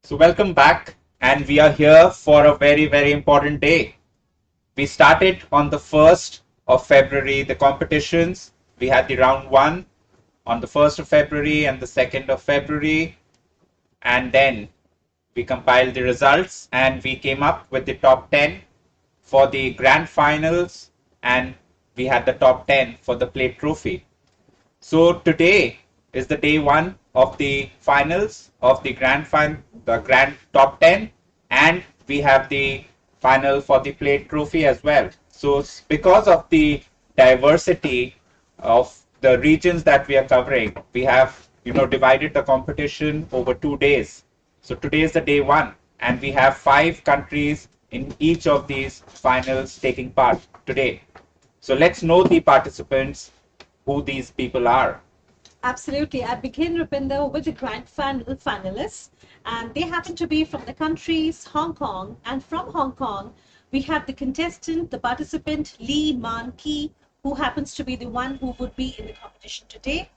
So welcome back, and we are here for a very, very important day. We started on the 1st of February the competitions. We had the round 1 on the 1st of February and the 2nd of February, and then we compiled the results and we came up with the top 10 for the grand finals, and we had the top 10 for the plate trophy. So today is the day 1 of the finals of the grand top 10, and we have the final for the plate trophy as well. So because of the diversity of the regions that we are covering, we have divided the competition over 2 days. So today is the day 1, and we have 5 countries in each of these finals taking part today. So let's know the participants, who these people are. Absolutely. I begin, Rupinder, with the grand final finalists, and they happen to be from the countries Hong Kong. And from Hong Kong, we have the contestant, the participant Lee Man Ki, who happens to be the one who would be in the competition today.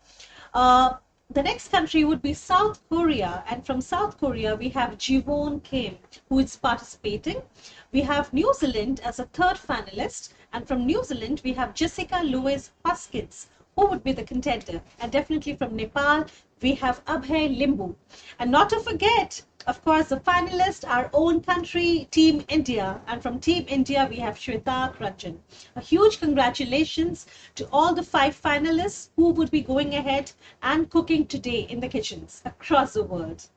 Uh, the next country would be South Korea, and from South Korea we have Jiwon Kim, who is participating. We have New Zealand as a third finalist, and from New Zealand we have Jessica Louise Hoskins, who would be the contender. And definitely from Nepal we have Abhay Limbu. And not to forget, of course, the finalist, our own country, Team India. And from Team India, we have Shweta Ranjan. A huge congratulations to all the 5 finalists who would be going ahead and cooking today in the kitchens across the world.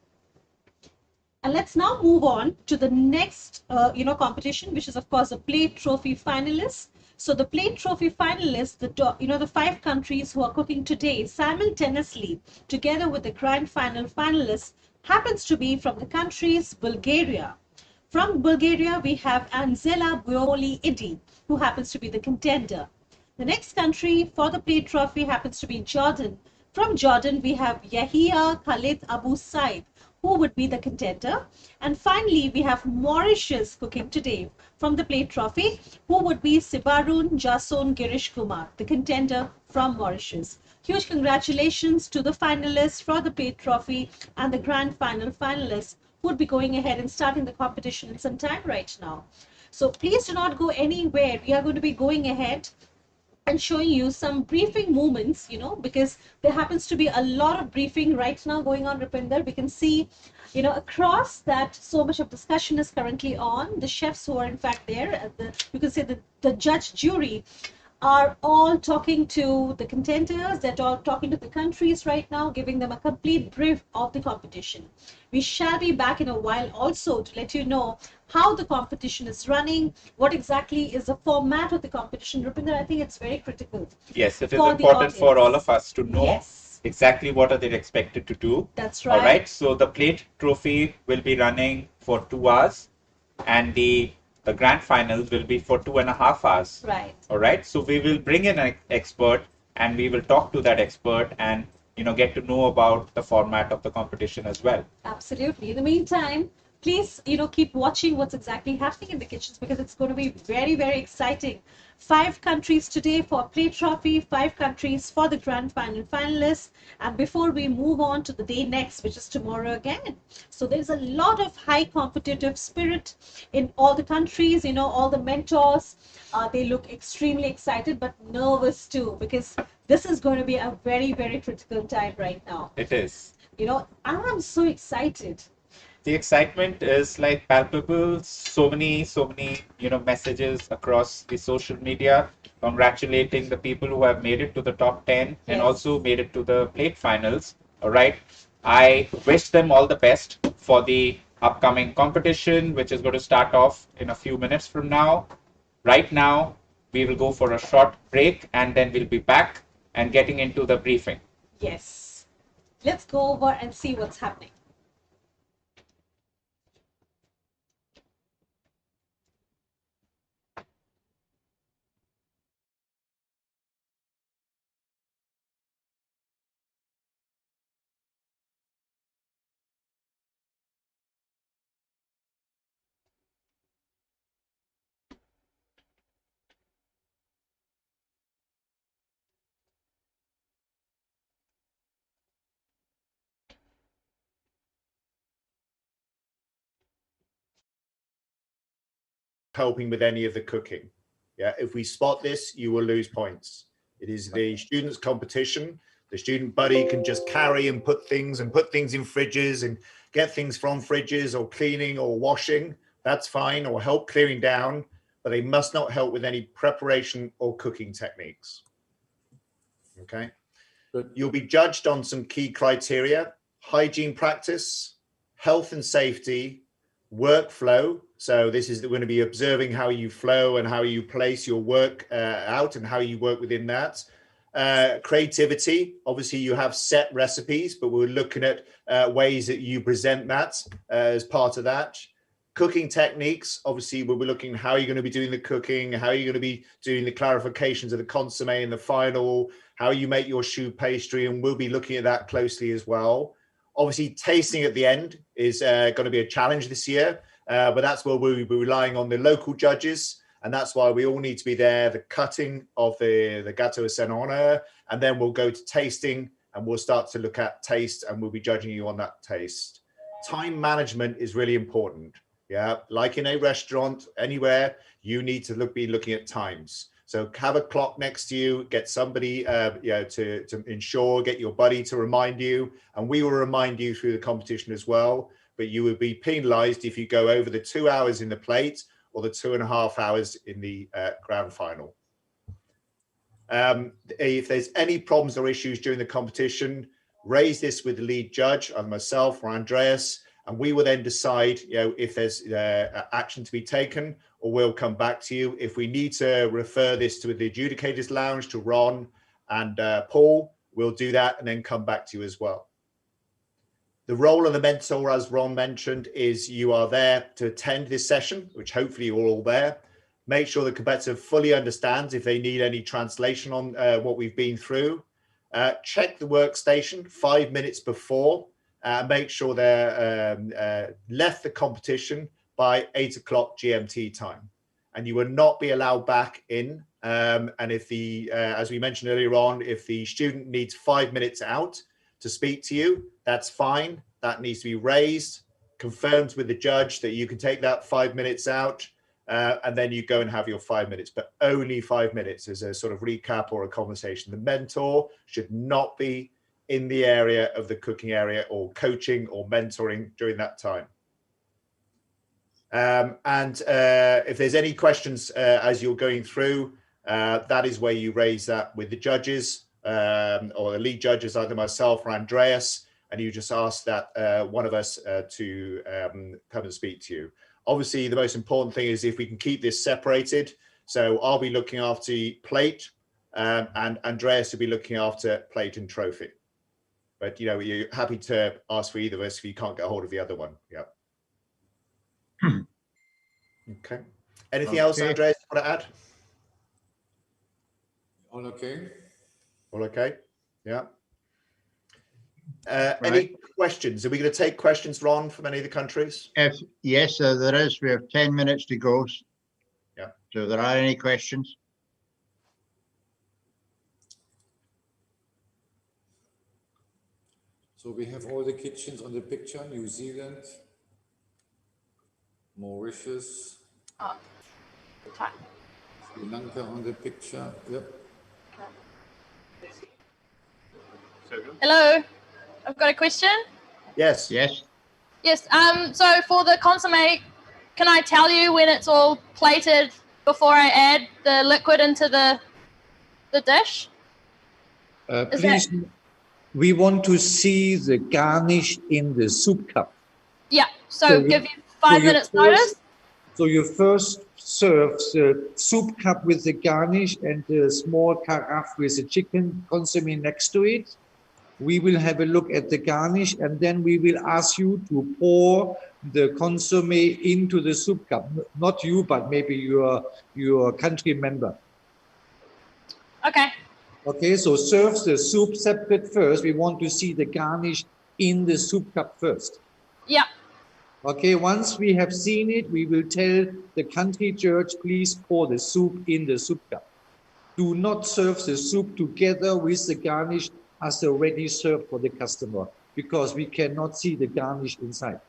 And let's now move on to the next, competition, which is of course the plate trophy finalists. So the plate trophy finalists, the 5 countries who are cooking today simultaneously, together with the grand final finalists, happens to be from the countries Bulgaria. From Bulgaria, we have Anzela Buoli Idi, who happens to be the contender. The next country for the plate trophy happens to be Jordan. From Jordan, we have Yahia Khalid Abu Said, who would be the contender. And finally, we have Mauritius cooking today from the plate trophy, who would be Sibarun Jason Girish Kumar, the contender from Mauritius. Huge congratulations to the finalists for the plate trophy and the grand final finalists who would be going ahead and starting the competition in some time right now. So please do not go anywhere. We are going to be going ahead and showing you some briefing moments, because there happens to be a lot of briefing right now going on, Rupinder. We can see, across that so much of discussion is currently on. The chefs who are in fact there, you can say the judge jury are all talking to the contenders, they're all talking to the countries right now, giving them a complete brief of the competition. We shall be back in a while also to let you know how the competition is running, what exactly is the format of the competition. Rupinder, I think it's very critical Yes, it is for the important for all audience. of us to know Yes, exactly what are they expected to do. that's All right. right, so the plate trophy will be running for 2 hours, and the grand finals will be for 2.5 hours. Right. All right, so we will bring in an expert, and we will talk to that expert, and get to know about the format of the competition as well. Absolutely. In the meantime, please, keep watching what's exactly happening in the kitchens, because it's going to be very, very exciting. 5 countries today for plate trophy, 5 countries for the grand final finalists. And before we move on to the day next, which is tomorrow again. So there's a lot of high competitive spirit in all the countries, all the mentors. They look extremely excited, but nervous too, because this is going to be a very, very critical time right now. It is. I'm so excited. The excitement is like palpable. So many messages across the social media congratulating the people who have made it to the top 10 and Yes. also made it to the plate finals. All right, I wish them all the best for the upcoming competition, which is going to start off in a few minutes from now. Right now we will go for a short break, and then we'll be back and getting into the briefing. Yes. Let's go over and see what's happening. helping with any of the cooking. Yeah, if we spot this, you will lose points. It is the students' competition. The student buddy can just carry and put things in fridges and get things from fridges, or cleaning or washing. That's fine, or help clearing down, but they must not help with any preparation or cooking techniques. Okay. Good. You'll be judged on some key criteria: hygiene practice, health and safety, workflow. So this is going to be observing how you flow and how you place your work out and how you work within that. Creativity, obviously you have set recipes, but we're looking at ways that you present that as part of that. Cooking techniques, obviously we'll be looking how you're going to be doing the cooking, how you're going to be doing the clarifications of the consomme in the final, how you make your choux pastry, and we'll be looking at that closely as well. Obviously tasting at the end is going to be a challenge this year, but that's where we'll be relying on the local judges, and that's why we all need to be there, the cutting of the gâteau à Saint-Honor, and then we'll go to tasting, and we'll start to look at taste, and we'll be judging you on that taste. Time management is really important. Yeah, like in a restaurant, anywhere, you need to be looking at times. So have a clock next to you, get somebody to ensure, get your buddy to remind you, and we will remind you through the competition as well. But you will be penalized if you go over the 2 hours in the plate or the 2.5 hours in the grand final. If there's any problems or issues during the competition, raise this with the lead judge, either myself or Andreas, and we will then decide, if there's action to be taken, or we'll come back to you. If we need to refer this to the adjudicators lounge, to Ron and Paul, we'll do that and then come back to you as well. The role of the mentor, as Ron mentioned, is you are there to attend this session, which hopefully you're all there. Make sure the competitor fully understands if they need any translation on what we've been through. Check the workstation 5 minutes before. Make sure they're left the competition by 8 o'clock GMT time, and you will not be allowed back in. And if as we mentioned earlier on, if the student needs 5 minutes out to speak to you, that's fine. That needs to be raised, confirmed with the judge that you can take that 5 minutes out, and then you go and have your 5 minutes, but only 5 minutes as a sort of recap or a conversation. The mentor should not be in the area of the cooking area or coaching or mentoring during that time. If there's any questions as you're going through, that is where you raise that with the judges or the lead judges, either myself or Andreas, and you just ask that one of us to come and speak to you. Obviously, the most important thing is if we can keep this separated. So I'll be looking after plate and Andreas will be looking after plate and trophy. But, you're happy to ask for either of us if you can't get a hold of the other one. Yeah. Okay. Anything else, Andreas, you want to add? All okay? All okay? Yeah. Any questions? Are we going to take questions, Ron, from any of the countries? Yes, there is. We have 10 minutes to go. Yeah. So there are any questions? So we have all the kitchens on the picture: New Zealand, Mauritius, Sri Lanka on the picture. Yep. Hello, I've got a question. Yes. Yes. Yes. So for the consomme, can I tell you when it's all plated before I add the liquid into the dish? Please, we want to see the garnish in the soup cup. Yeah. So give you 5 minutes notice. So you first serve the soup cup with the garnish and the small carafe with the chicken consomme next to it. We will have a look at the garnish, and then we will ask you to pour the consomme into the soup cup. Not you, but maybe your country member. Okay. Okay, so serve the soup separate first. We want to see the garnish in the soup cup first. Yeah. Okay, once we have seen it, we will tell the country judge, please pour the soup in the soup cup. Do not serve the soup together with the garnish as already served for the customer, because we cannot see the garnish inside.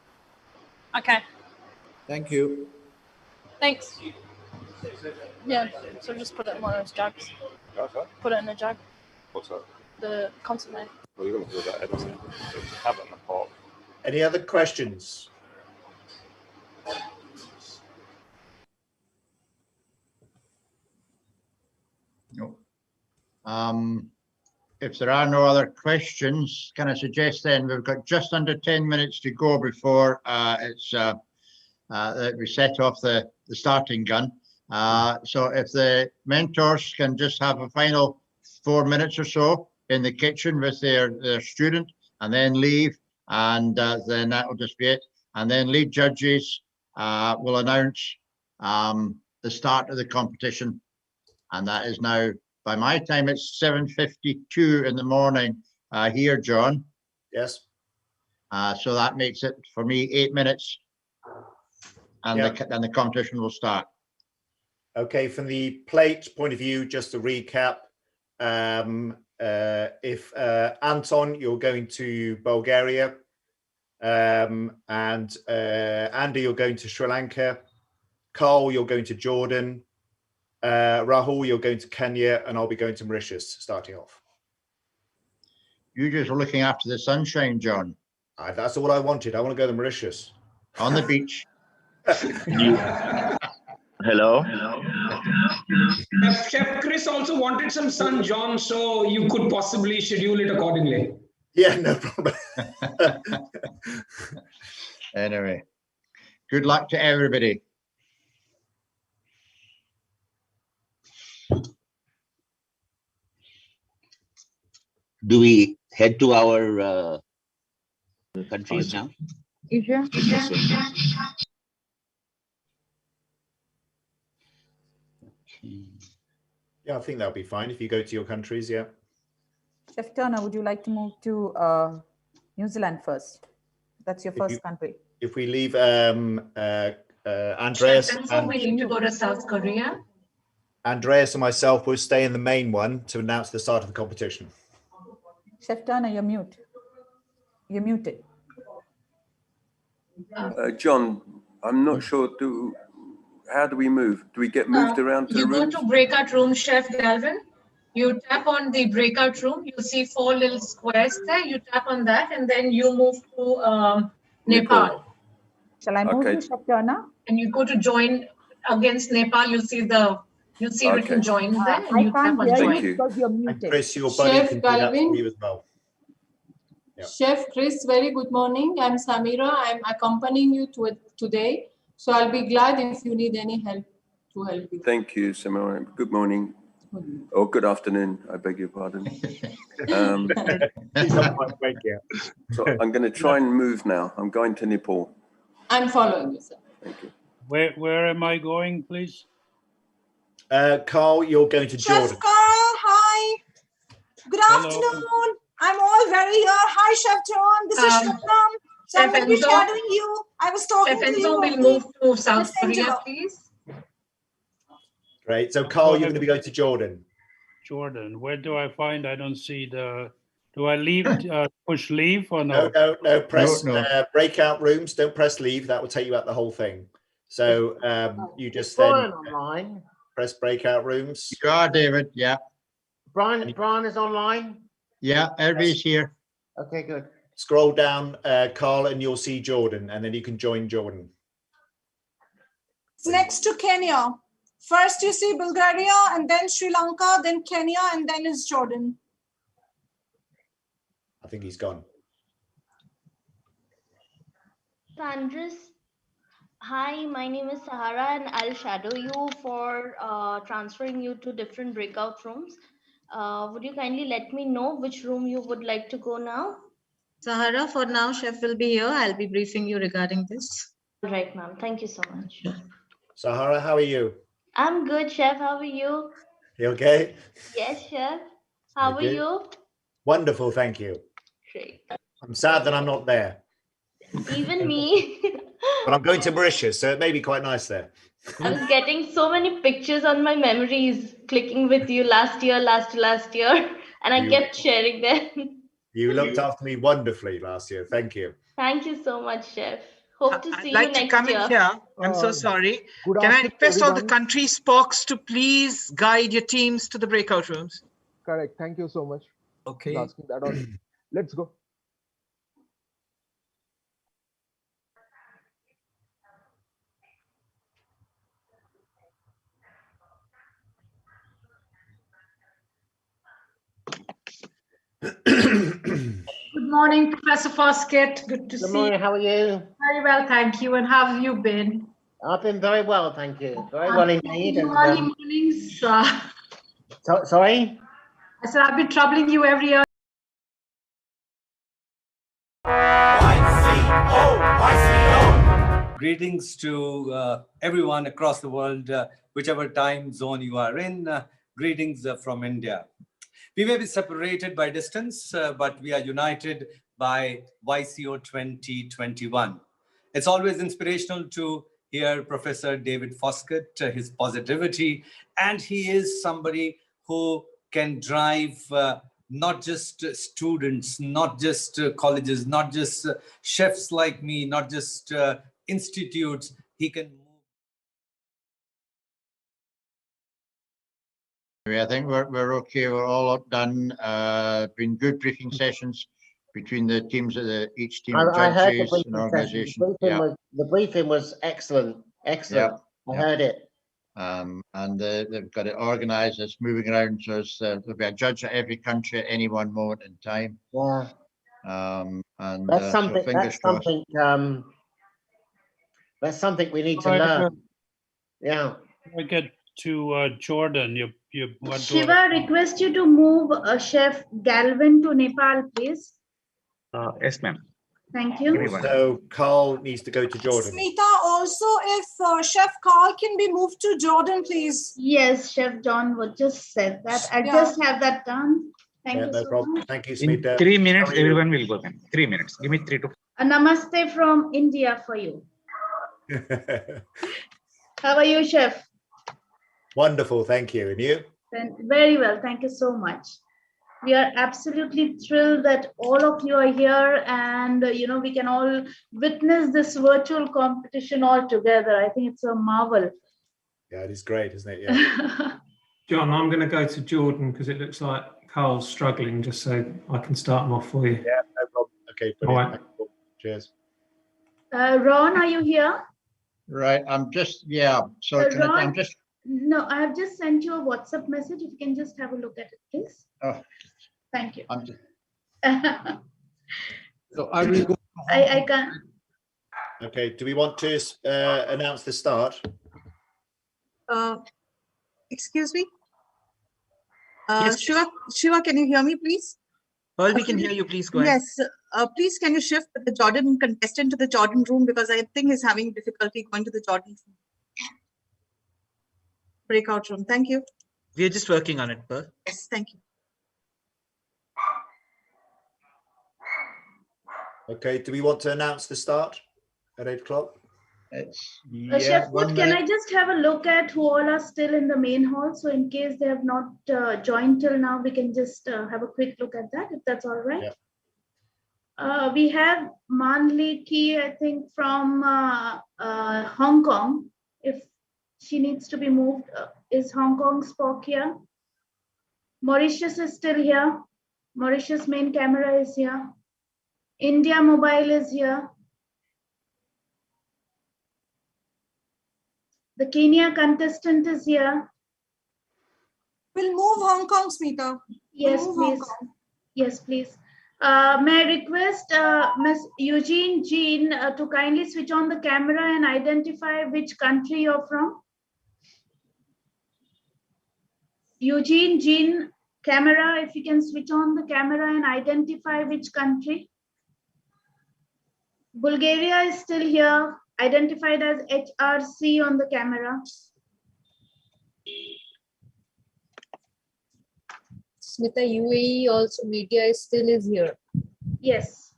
Okay. Thank you. Thanks. Yeah, so just put it in one of those jugs. Okay. Put it in a jug. What's that? The consomme. Well, you're going to do that everything. Have it in the pot. Any other questions? No. If there are no other questions, can I suggest then we've got just under 10 minutes to go before we set off the starting gun. So if the mentors can just have a final 4 minutes or so in the kitchen with their student and then leave, and then that will just be it. And then lead judges will announce the start of the competition. And that is now, by my time, it's 7:52 in the morning here, John. Yes. So that makes it, for me, 8 minutes. And then the competition will start. Okay, from the plate point of view, just to recap, if Anton, you're going to Bulgaria, and Andy, you're going to Sri Lanka, Carl, you're going to Jordan, Rahul, you're going to Kenya, and I'll be going to Mauritius starting off. You just were looking after the sunshine, John. That's all I wanted. I want to go to Mauritius. On the beach. Hello. Chef Chris also wanted some sun, John, so you could possibly schedule it accordingly. Yeah, no problem. Anyway, good luck to everybody. Do we head to our countries now? Yeah. Yeah, I think that'll be fine if you go to your countries, yeah. Chef Turner, would you like to move to New Zealand first? That's your first country. If we leave Andreas, we need to go to South Korea. Andreas and myself will stay in the main one to announce the start of the competition. Chef Turner, you're mute. You're muted. John, I'm not sure. How do we move? Do we get moved around to the rooms? You go to breakout room, Chef Galvin. You tap on the breakout room. You see 4 little squares there. You tap on that, and then you move to Nepal. Shall I move to Chef Turner? And you go to join against Nepal. You see written join there. And you tap on join. Because you're muted. And Chris, your buddy can do that for you as well. Yeah. Chef Chris, very good morning. I'm Samira. I'm accompanying you today. So I'll be glad if you need any help to help you. Thank you, Samira. Good morning. Or good afternoon, I beg your pardon. So I'm going to try and move now. I'm going to Nepal. I'm following you, sir. Thank you. Where am I going, please? Carl, you're going to Jordan. Chef Carl, hi. Good afternoon. I'm all very here. Hi, Chef John. This is Shabnam. So I'm going to be shadowing you. I was talking to you. Will move to South Korea, please. Great. So, Carl, you're going to be going to Jordan. Jordan. Where do I find? I don't see the. Do I leave? Push leave or no? No. Press breakout rooms. Don't press leave. That will take you out the whole thing. So you just then online. Press breakout rooms. You are, David. Yeah. Brian is online. Yeah, everybody's here. Okay, good. Scroll down, Carl, and you'll see Jordan, and then you can join Jordan. It's next to Kenya. First you see Bulgaria, and then Sri Lanka, then Kenya, and then is Jordan. I think he's gone. Andres, hi, my name is Sahara, and I'll shadow you for transferring you to different breakout rooms. Would you kindly let me know which room you would like to go now? Sahara, for now, Chef will be here. I'll be briefing you regarding this. All right, ma'am. Thank you so much. Sahara, how are you? I'm good, Chef. How are you? You okay? Yes, Chef. How are you? Wonderful, thank you. Great. I'm sad that I'm not there. Even me. But I'm going to Mauritius, so it may be quite nice there. I was getting so many pictures on my memories clicking with you last year, and I kept sharing them. You looked after me wonderfully last year. Thank you. Thank you so much, Chef. Hope to I'd see like you to next come in year. here. I'm so sorry. Good Can I afternoon, request all the everyone. country spokes to please guide your teams to the breakout rooms? Correct. Thank you so much. Okay. For asking that on. Let's go. Good morning, Professor Foskett. Good to Good see morning. you. How are you? Very well, thank you. And how have you been? I've been very well, thank you. Very well indeed. And Early mornings. sorry. I said I've been troubling you every year. Greetings to everyone across the world, whichever time zone you are in. Greetings from India. We may be separated by distance, but we are united by YCO 2021. It's always inspirational to hear Professor David Foskett, his positivity, and he is somebody who can drive not just students, not just colleges, not just chefs like me, not just institutes. He can I think we're okay. We're all up done. Been good briefing sessions between the teams of each team of I heard the judges and briefing session. organisation. The briefing was excellent. Excellent. I heard it. And they've got it organised. It's moving around, so there'll be a judge at every country at any one moment in time. Yeah. And That's something. so fingers crossed. That's something we need to learn. Yeah. I get to Jordan. What do Shiva, request you to move Chef Galvin to Nepal, please. Yes, ma'am. Thank you. So Carl needs to go to Jordan. Smita, also if Chef Carl can be moved to Jordan, please. Yes, Chef John would just said that. I Yeah. just have that done. Thank you No so problem. much. Thank you, In Smita. 3 minutes, How are you? everyone will go then. 3 minutes. Give me 3 to. A namaste from India for you. How are you, Chef? Wonderful, thank you. And you? Very well. Thank you so much. We are absolutely thrilled that all of you are here and we can all witness this virtual competition all together. I think it's a marvel. Yeah, it is great, isn't it? Yeah. John, I'm going to go to Jordan because it looks like Carl's struggling, just so I can start him off for you. Yeah, no problem. Okay, All brilliant. right. Cheers. Ron, are you here? Right, I'm just, yeah. So Ron, I'm just. No, I have just sent you a WhatsApp message. If you can just have a look at it, please. Oh, thank you. I'm just. So I will go. I can't. Okay, do we want to announce the start? Excuse me? Yes. Shiva, can you hear me, please? Pearl, we can hear you. Please go ahead. Yes. Please, can you shift the Jordan contestant to the Jordan room because I think he's having difficulty going to the Jordan breakout room. Thank you. We are just working on it, Pearl. Yes, thank you. Okay, do we want to announce the start at 8 o'clock? Chef Food, can I just have a look at who all are still in the main hall? So in case they have not joined till now, we can just have a quick look at that, if that's all right. Yeah. We have Manli Ki, I think, from Hong Kong. If she needs to be moved, is Hong Kong Spock here? Mauritius is still here. Mauritius main camera is here. India mobile is here. The Kenya contestant is here. We'll move Hong Kong, Smita. Yes, We'll move please. Hong Kong. Yes, please. May I request Ms. Eugene Jean to kindly switch on the camera and identify which country you're from? Eugene Jean, camera, if you can switch on the camera and identify which country. Bulgaria is still here, identified as HRC on the camera. Smita, UAE also media is still here. Yes.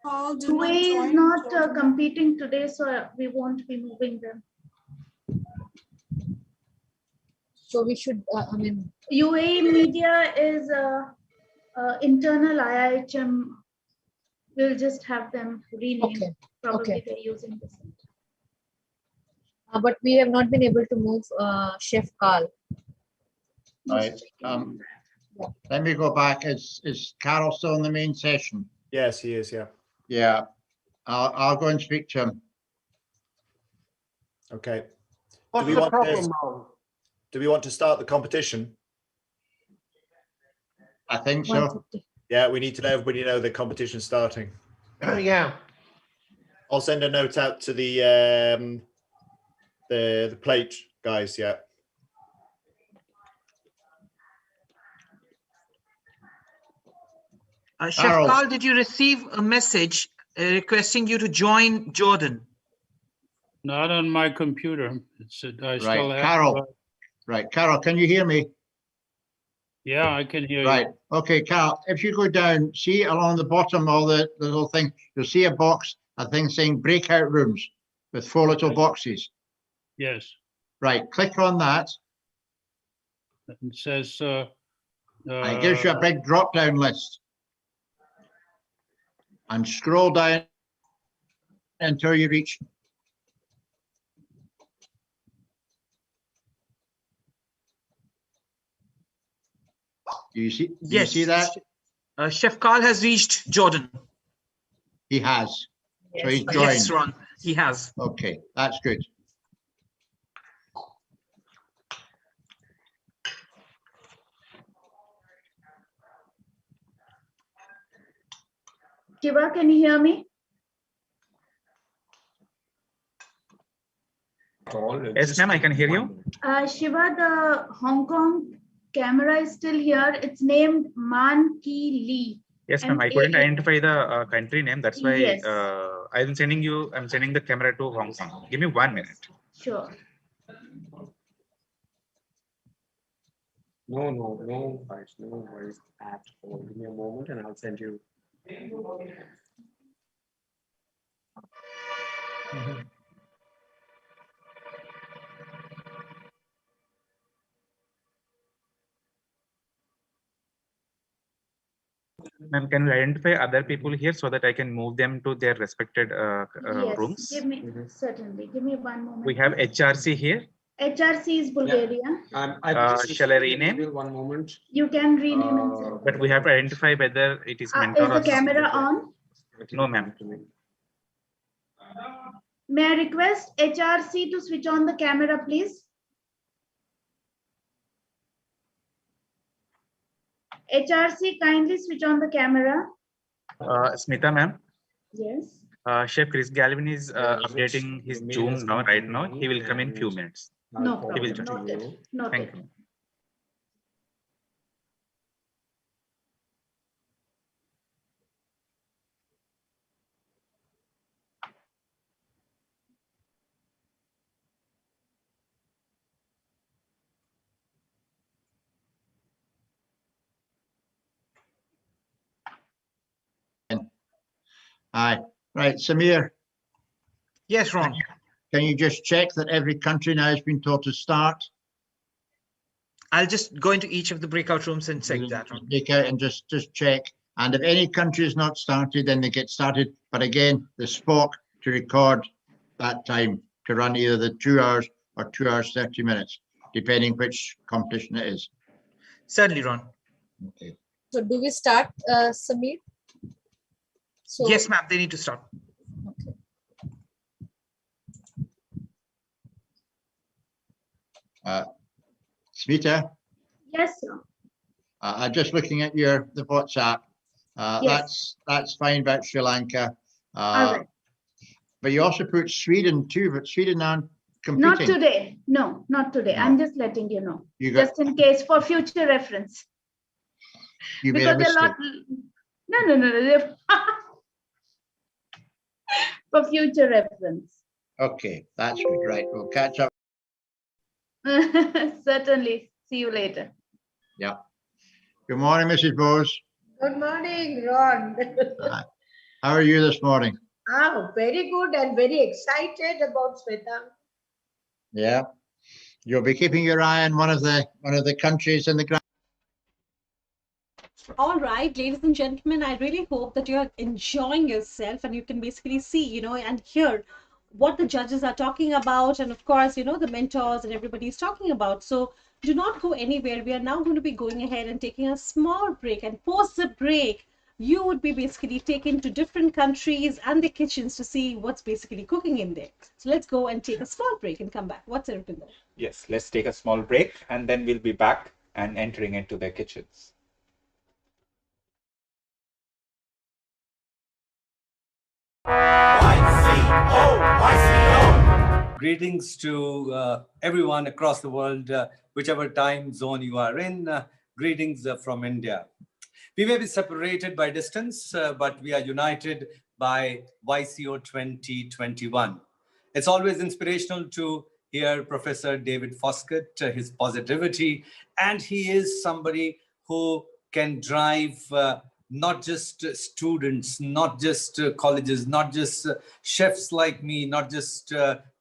UAE is not competing today, so we won't be moving them. So we should, UAE media is internal IIHM We'll just have them rename. Okay. Probably Okay. they're using this. But we have not been able to move Chef Carl. Right. Let me go back. Is Carol still in the main session? Yes, he is. Yeah. Yeah. I'll go and speak to him. Okay. What's the problem, Ron? Do we want to start the competition? I think so. Yeah, we need to let everybody know the competition's starting. Oh, yeah. I'll send a note out to the plate guys. Yeah. Chef Carl, did you receive a message requesting you to join Jordan? Not on my computer. It's I still have. Carol. Right, Carol, can you hear me? Yeah, I can hear Right. you. Okay, Carol, if you go down, see along the bottom of the little thing, you'll see a box, a thing saying breakout rooms with 4 little boxes. Yes. Right, click on that. It says. And it gives you a big drop-down list. And scroll down until you reach. Do you see? Do you see that? Chef Carl has reached Jordan. He has. Yes. So he's joined. Yes, Ron. He has. Okay, that's good. Shiva, can you hear me? Yes, ma'am, I can hear you. Shiva, the Hong Kong camera is still here. It's named Man Ki Lee. Yes, ma'am. I couldn't identify the country name. That's why Yes. I'm sending the camera to Hong Kong. Give me 1 minute. Sure. No, guys, no worries at all. Give me a moment and I'll send you. Ma'am, can you identify other people here so that I can move them to their respected Yes, rooms? give me, certainly. Give me 1 moment. We have HRC here. HRC is Bulgaria. Shall I rename? 1 moment. You can rename and send. But we have to identify whether it is mentor Is the or camera something. on? No, ma'am. May I request HRC to switch on the camera, please? HRC, kindly switch on the camera. Smita, ma'am. Yes. Chef Chris Galvin is updating his Zoom now. Right now, he will come in few minutes. No He will problem. join. Noted. Noted. Thank you. Aye. Right, Samir. Yes, Ron. Can you just check that every country now has been told to start? I'll just go into each of the breakout rooms and check that. Take out and just check. And if any country is not started, then they get started. But again, the Spock to record that time to run either the 2 hours or 2 hours, 30 minutes, depending which competition it is. Certainly, Ron. Okay. So do we start, Samir? So, Yes, ma'am. They need to start. Okay. Smita, Yes, sir. I'm just looking at the WhatsApp. Yes. That's fine about Sri Lanka. All right. But you also put Sweden too, but Sweden aren't competing. Not today. No, not today. No. I'm just letting you know. You got- Just in case for future reference. You made a Because mistake. No. For future reference. Okay, that's good. Right, we'll catch up. Certainly. See you later. Yeah. Good morning, Mrs. Bose. Good morning, Ron. How are you this morning? Very good and very excited about Sweta. Yeah. You'll be keeping your eye on one of the countries in the ground. All right, ladies and gentlemen, I really hope that you're enjoying yourself and you can basically see, and hear what the judges are talking about. And of course, the mentors and everybody's talking about. So do not go anywhere. We are now going to be going ahead and taking a small break. And post the break, you would be basically taken to different countries and the kitchens to see what's basically cooking in there. So let's go and take a small break and come back. What's it, Rupinder? Yes, let's take a small break and then we'll be back and entering into their kitchens. YCO. Greetings to everyone across the world, whichever time zone you are in. Greetings from India. We may be separated by distance, but we are united by YCO 2021. It's always inspirational to hear Professor David Foskett, his positivity, and he is somebody who can drive not just students, not just colleges, not just chefs like me, not just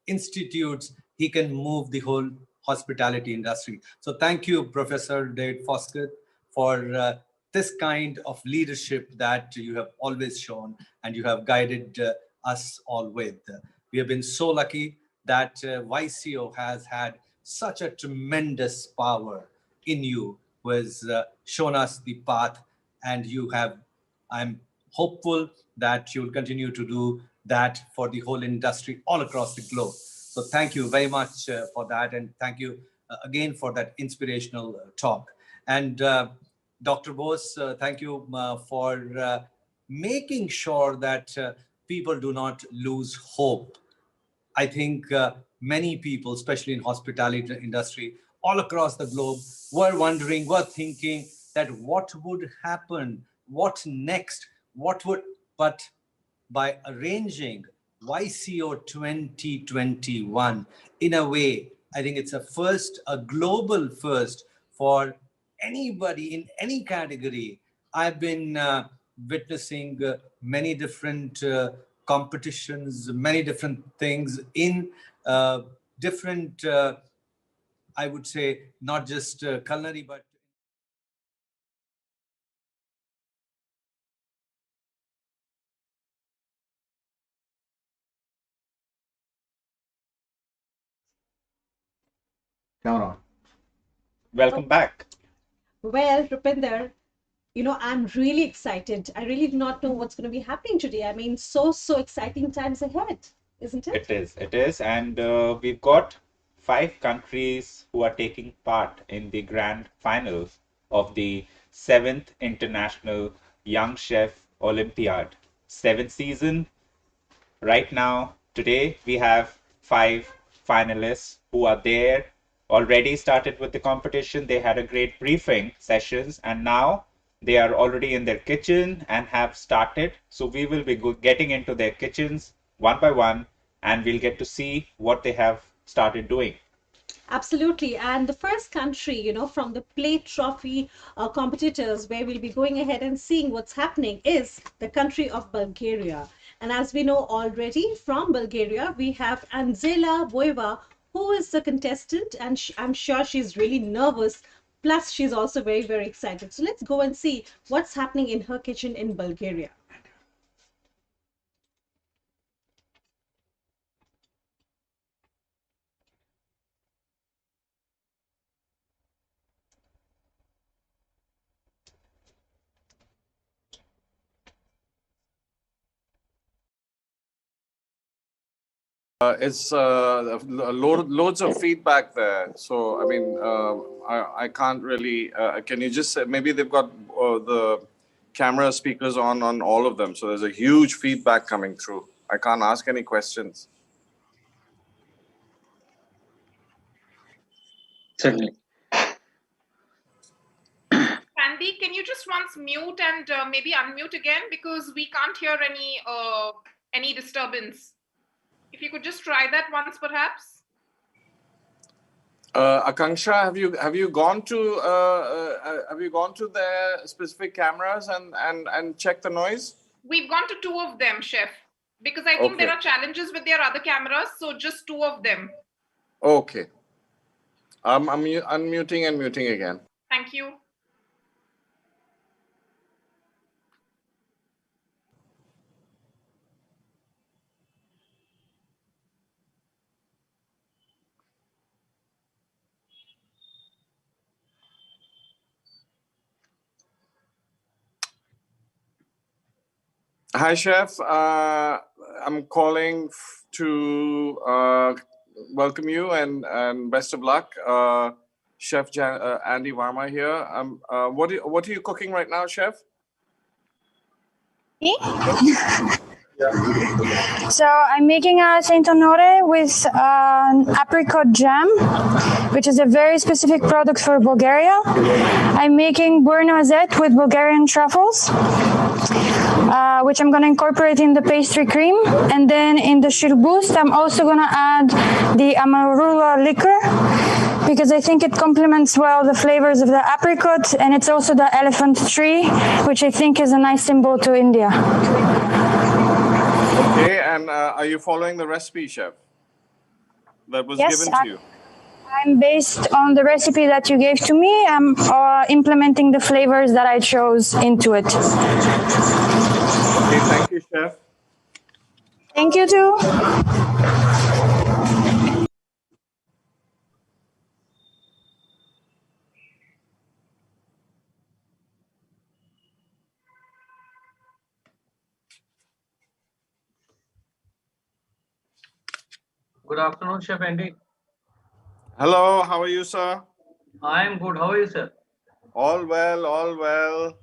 institutes. He can move the whole hospitality industry. So thank you, Professor David Foskett, for this kind of leadership that you have always shown and you have guided us all with. We have been so lucky that YCO has had such a tremendous power in you, who has shown us the path, and I'm hopeful that you'll continue to do that for the whole industry all across the globe. So thank you very much for that, and thank you again for that inspirational talk. And Dr. Bose, thank you for making sure that people do not lose hope. I think many people, especially in hospitality industry, all across the globe, were wondering, were thinking that what would happen, what next, but by arranging YCO 2021, in a way, I think it's a global first for anybody in any category. I've been witnessing many different competitions, many different things in different, I would say, not just culinary, but Come on. Welcome back. Well, Rupinder, I'm really excited. I really do not know what's going to be happening today. I mean, so exciting times ahead, isn't it? It is. And we've got 5 countries who are taking part in the grand finals of the 7th International Young Chef Olympiad. 7th season. Right now, today, we have 5 finalists who are there, already started with the competition. They had a great briefing sessions, and now they are already in their kitchen and have started. So we will be getting into their kitchens one by one, and we'll get to see what they have started doing. Absolutely. And the first country, from the plate trophy competitors, where we'll be going ahead and seeing what's happening, is the country of Bulgaria. And as we know already, from Bulgaria, we have Anzela Boeva, who is the contestant, and I'm sure she's really nervous. Plus, she's also very, very excited. So let's go and see what's happening in her kitchen in Bulgaria. It's loads of feedback there. So, I mean, I can't really, can you just say, maybe they've got the camera speakers on all of them. So there's a huge feedback coming through. I can't ask any questions. Certainly. Sandy, can you just once mute and maybe unmute again, because we can't hear any disturbance. If you could just try that once, perhaps. Akanksha, have you gone to their specific cameras and checked the noise? We've gone to 2 of them, Chef, because I think there are challenges with their other cameras. So just 2 of them. Okay. I'm unmuting and muting again. Thank you. Hi, Chef. I'm calling to welcome you and best of luck. Chef Andy Varma here. What are you cooking right now, Chef? So I'm making a Saint Honore with apricot jam, which is a very specific product for Bulgaria. I'm making beurre noisette with Bulgarian truffles, which I'm going to incorporate in the pastry cream. And then in the shirbust, I'm also going to add the amarula liquor, because I think it complements well the flavors of the apricot, and it's also the elephant tree, which I think is a nice symbol to India. Okay, and are you following the recipe, Chef, that was given to you? I'm based on the recipe that you gave to me. I'm implementing the flavors that I chose into it. Okay, thank you, Chef. Thank you too. Good afternoon, Chef Andy. Hello, how are you, sir? I am good. How are you, sir? All well, all well.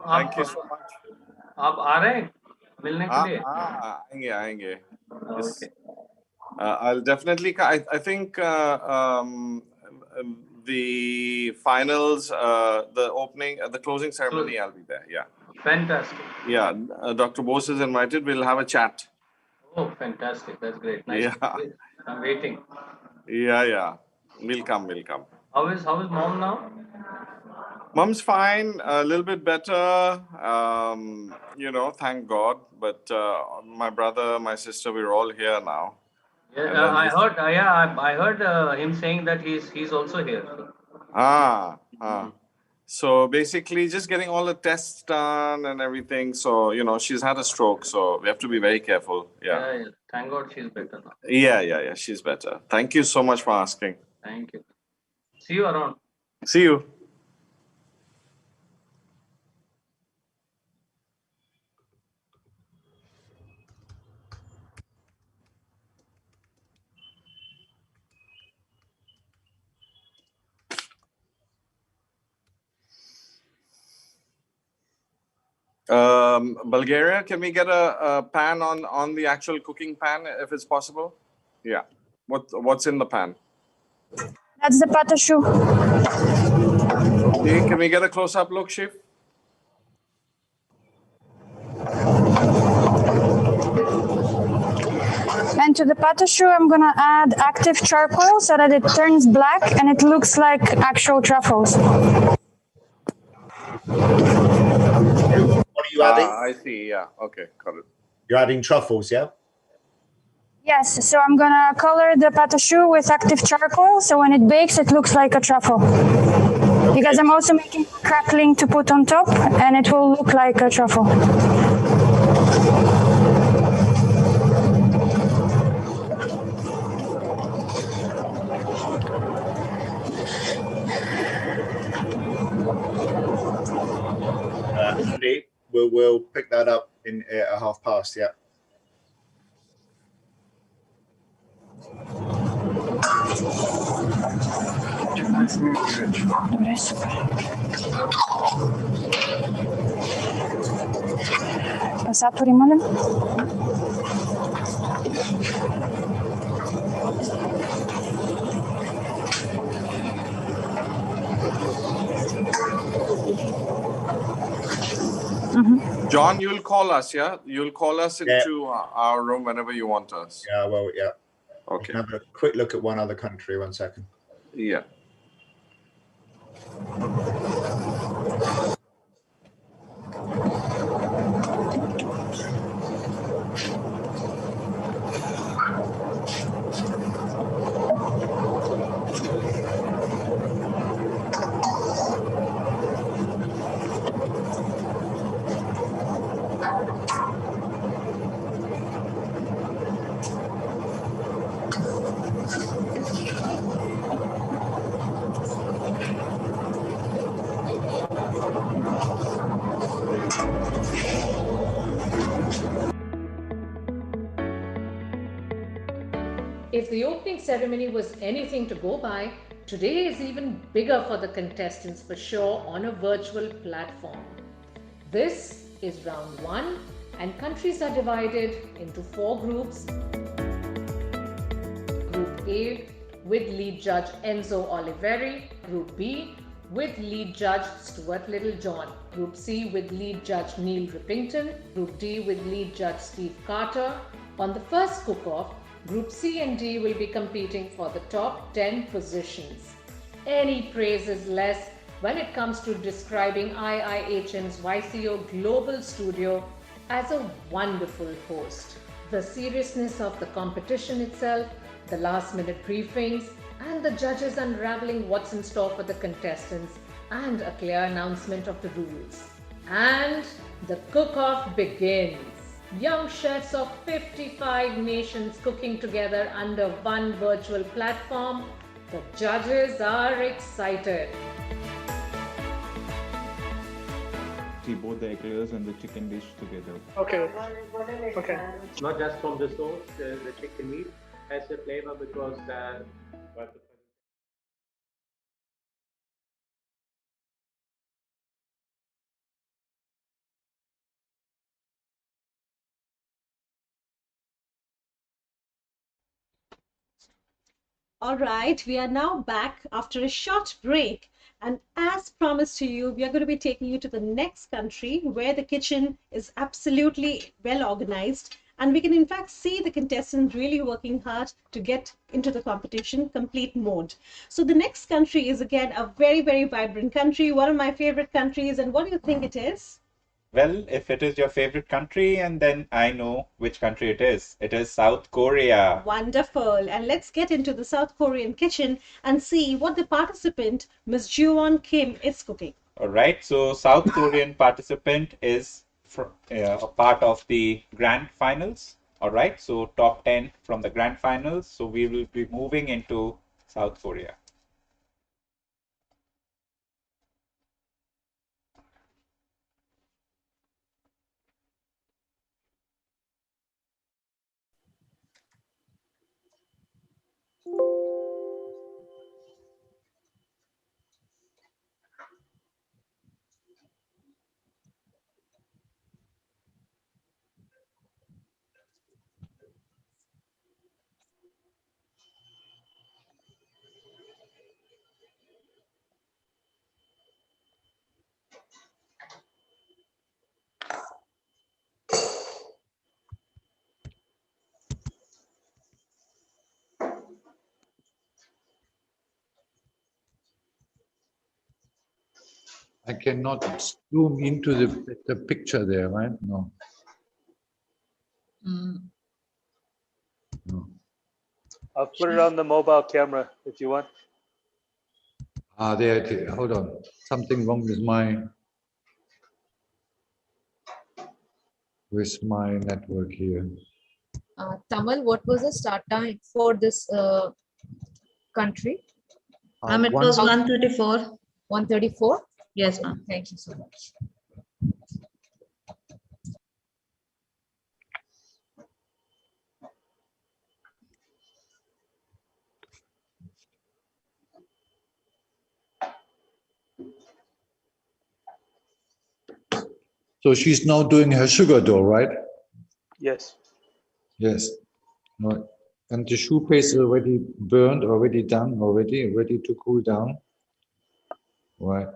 Thank you so much. आप आ रहे हैं मिलने के लिए? आएंगे. Yes. I'll definitely. I think the finals, the opening, the closing ceremony, I'll be there. Yeah. Fantastic. Yeah. Dr. Bose is invited. We'll have a chat. Oh, fantastic. That's great. Nice. Yeah. I'm waiting. Yeah. We'll come. How is mom now? Mom's fine, a little bit better, thank God. But my brother, my sister, we're all here now. Yeah, I heard him saying that he's also here. So basically, just getting all the tests done and everything. So she's had a stroke, so we have to be very careful. Yeah. Thank God she's better now. Yeah. She's better. Thank you so much for asking. Thank you. See you around. See you. Bulgaria, can we get a pan on the actual cooking pan if it's possible? Yeah. What's in the pan? That's the patashu. Okay, can we get a close-up look, Chef? And to the patashu, I'm going to add active charcoal so that it turns black and it looks like actual truffles. What are you adding? I see. Yeah. Okay. Got it. You're adding truffles, yeah? Yes. So I'm going to color the patashu with active charcoal. So when it bakes, it looks like a truffle. Okay. Because I'm also making crackling to put on top, and it will look like a truffle. Andy, we'll pick that up in at past. Yeah. Пасатори, моля. John, you'll call us, yeah? You'll call us into our room whenever you want us. Yeah, well, yeah. Okay. Have a quick look at one other country. 1 second. Yeah. If the opening ceremony was anything to go by, today is even bigger for the contestants for sure on a virtual platform. This is round 1 and countries are divided into 4 groups. Group A with lead judge Enzo Oliveri, Group B with lead judge Stuart Littlejohn, Group C with lead judge Neil Rippington, Group D with lead judge Steve Carter. On the first cook-off, Group C and D will be competing for the top 10 positions. Any praise is less when it comes to describing IIHM's YCO Global Studio as a wonderful host. The seriousness of the competition itself, the last-minute briefings, and the judges unraveling what's in store for the contestants, and a clear announcement of the rules. And the cook-off begins. Young chefs of 55 nations cooking together under one virtual platform. The judges are excited. See both the eclairs and the chicken dish together. Okay. Okay. Not just from the sauce, the chicken meat has a flavor because All right, we are now back after a short break. And as promised to you, we are going to be taking you to the next country where the kitchen is absolutely well organized. And we can in fact see the contestants really working hard to get into the competition complete mode. So the next country is again a very, very vibrant country, one of my favorite countries. And what do you think it is? Well, if it is your favorite country, and then I know which country it is. It is South Korea. Wonderful. And let's get into the South Korean kitchen and see what the participant, Ms. Juwon Kim, is cooking. All right. So South Korean participant is a part of the grand finals. All right. So top 10 from the grand finals. So we will be moving into South Korea. I cannot zoom into the picture there, right? No. No. I'll put it on the mobile camera if you want. Ah, there it is. Hold on. Something wrong with my network here. Tamal, what was the start time for this country? It was 134. 134? Yes, ma'am. Thank you so much. So she's now doing her sugar dough, right? Yes. Yes. Right. And the choux paste is already burned, already done, ready to cool down. Right.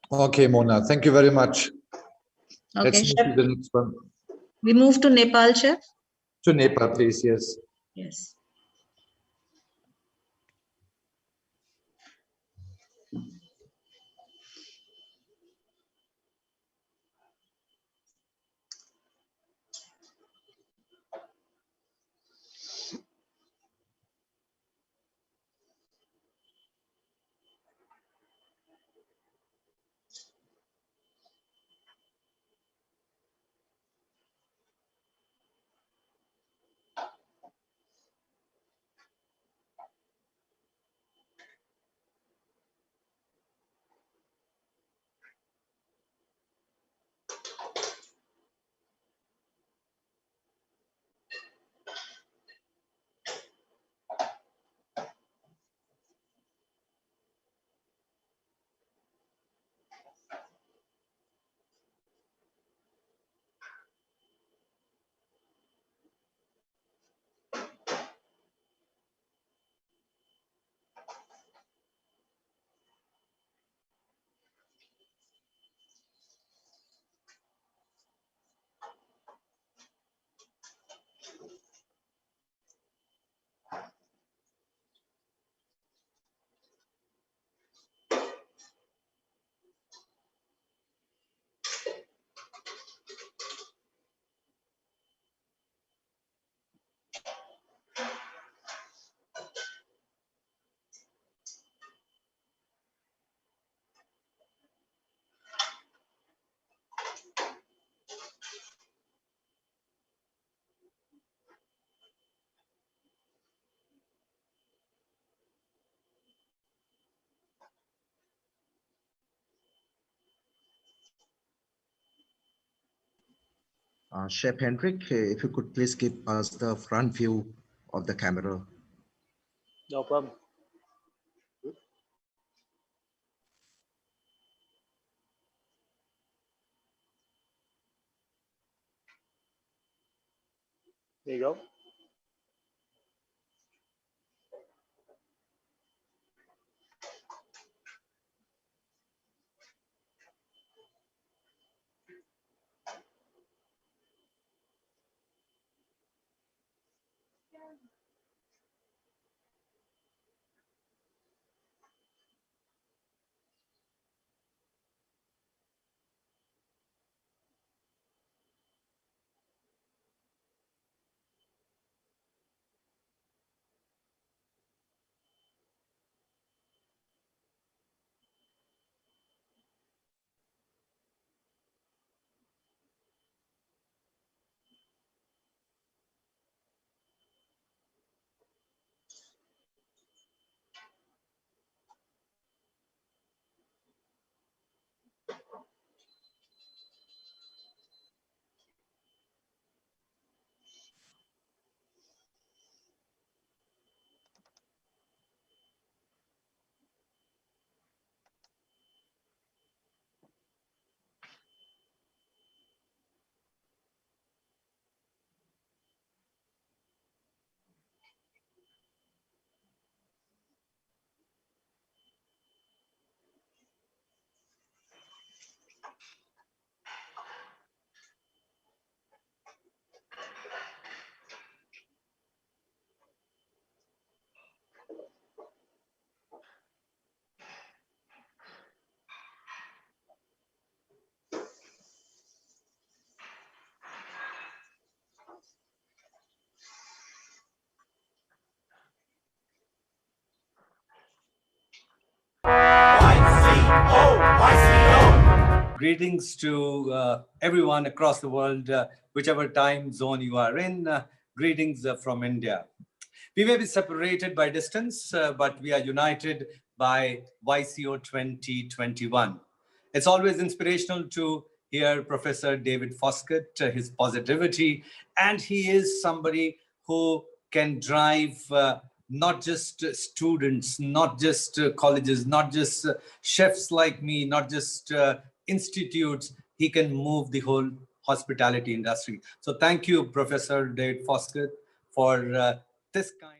Okay, Mona, thank you very much. Okay, Let's move chef. to the next one. We move to Nepal, chef. To Nepal, please, yes. Yes. Chef Hendrik, if you could please give us the front view of the camera. No problem. There you go. YCO. Greetings to everyone across the world, whichever time zone you are in. Greetings from India. We may be separated by distance, but we are united by YCO 2021. It's always inspirational to hear Professor David Foskett, his positivity, and he is somebody who can drive not just students, not just colleges, not just chefs like me, not just institutes. He can move the whole hospitality industry. So thank you, Professor David Foskett, for this kind.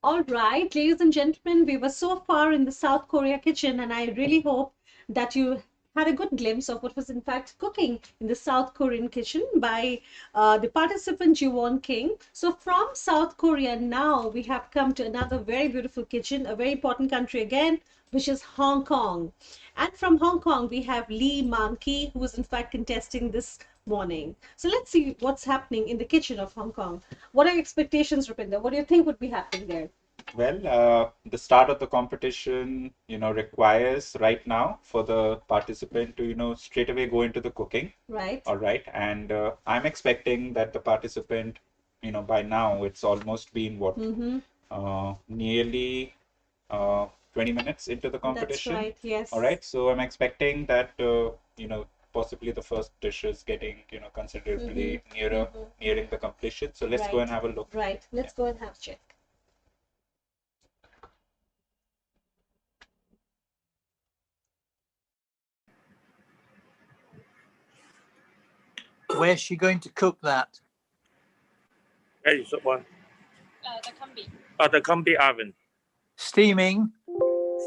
All right, ladies and gentlemen, we were so far in the South Korea kitchen, and I really hope that you had a good glimpse of what was in fact cooking in the South Korean kitchen by the participant Jiwon King. So from South Korea, now we have come to another very beautiful kitchen, a very important country again, which is Hong Kong. And from Hong Kong, we have Lee Man-ki, who is in fact contesting this morning. So let's see what's happening in the kitchen of Hong Kong. What are your expectations, Rupinder? What do you think would be happening there? Well, the start of the competition, requires right now for the participant to, straight away go into the cooking. Right. All right. And I'm expecting that the participant, by now it's almost been what, nearly 20 minutes into the competition. That's right, yes. All right. So I'm expecting that, possibly the first dish is getting, considerably nearing the completion. So let's go and have a look. Right. Let's go and have a check. Where's she going to cook that? Where is that one? The combi. The combi oven. Steaming?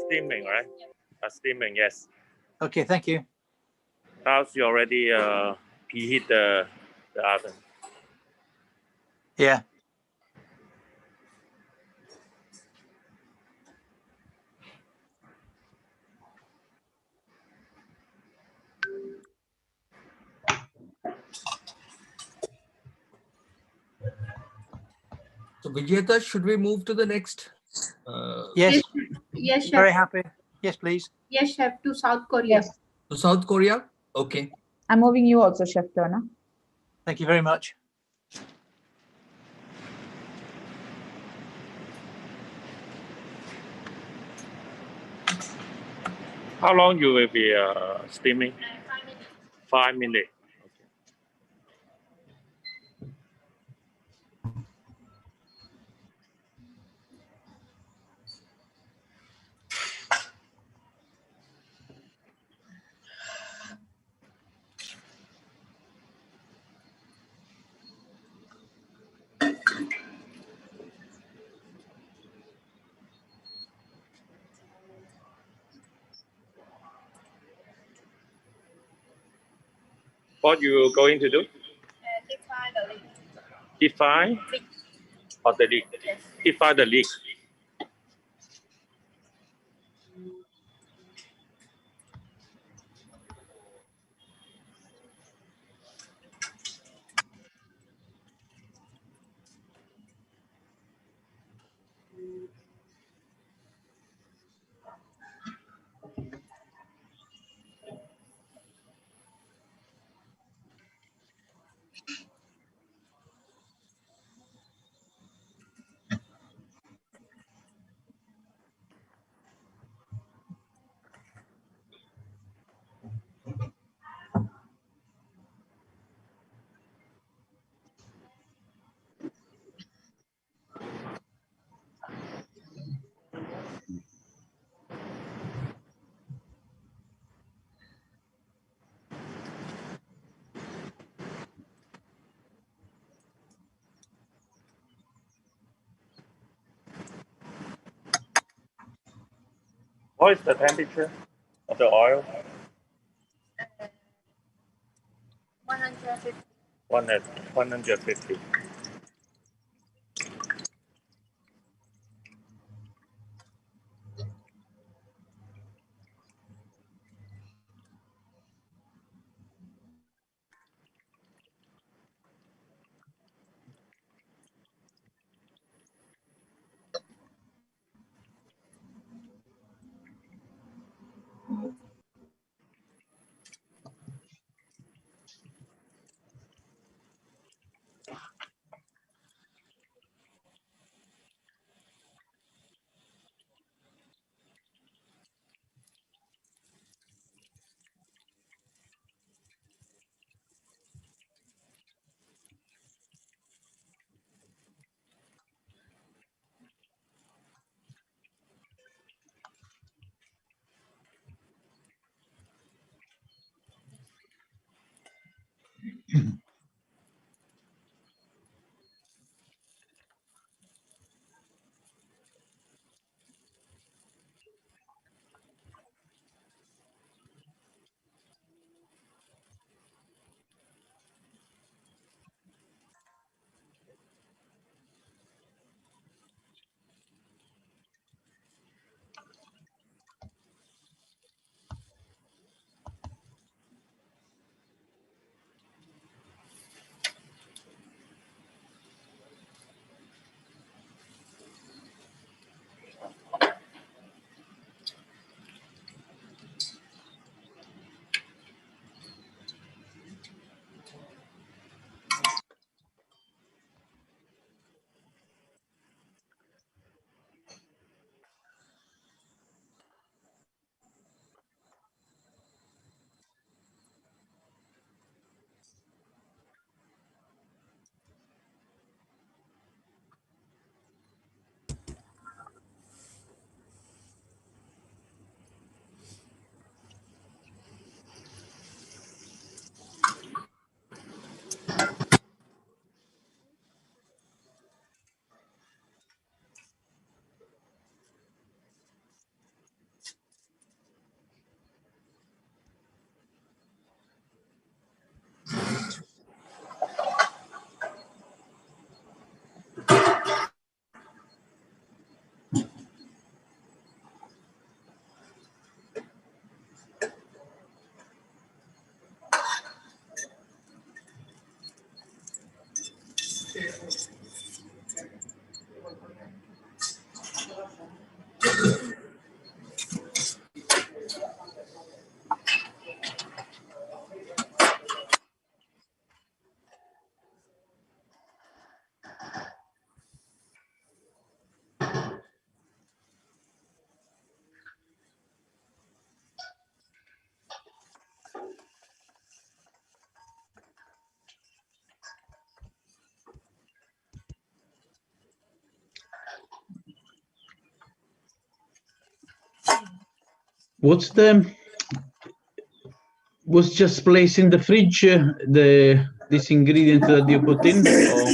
Steaming, right? Steaming, yes. Okay, thank you. How's you already preheat the oven? Yeah. So Vijayata, should we move to the next? Yes. Yes, chef. Very happy. Yes, please. Yes, chef, to South Korea. Yes. To South Korea? Okay. I'm moving you also, Chef Turner. Thank you very much. How long you will be steaming? 5 minutes. What you going to do? Define or the leak? Define the leak. What is the temperature of the oil? 150. 150. What's the was just placed in the fridge this ingredient that you put in? Or?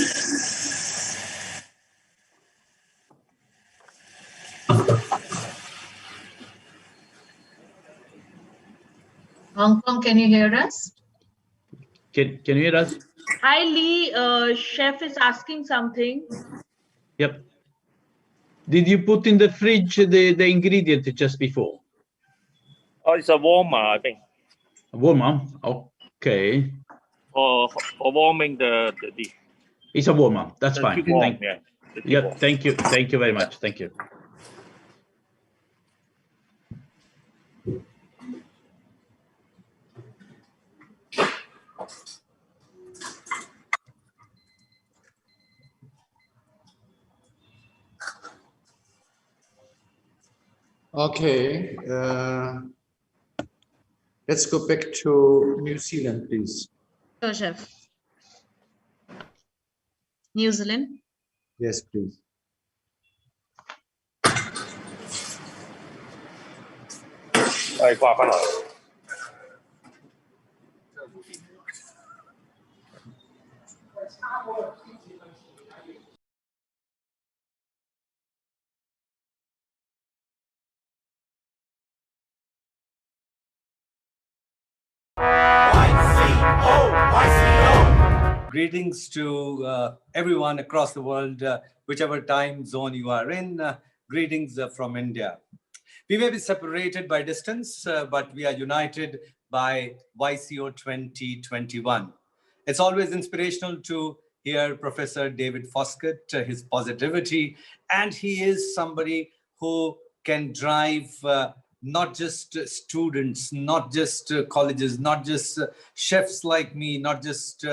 Hong Kong, can you hear us? Can you hear us? Hi, Lee. Chef is asking something. Yep. Did you put in the fridge the ingredient just before? Oh, it's a warmer, I think. A warmer? Okay. For warming the dish. It's a warmer. That's The fine. keep warm, yeah. The keep Yep. warm. Thank you. Thank you very much. Thank you. Okay. Let's go back to New Zealand, please. Sure, Chef. New Zealand. Yes, please. Greetings to everyone across the world, whichever time zone you are in. Greetings from India. We may be separated by distance, but we are united by YCO 2021. It's always inspirational to hear Professor David Foskett, his positivity, and he is somebody who can drive not just students, not just colleges, not just chefs like me, not just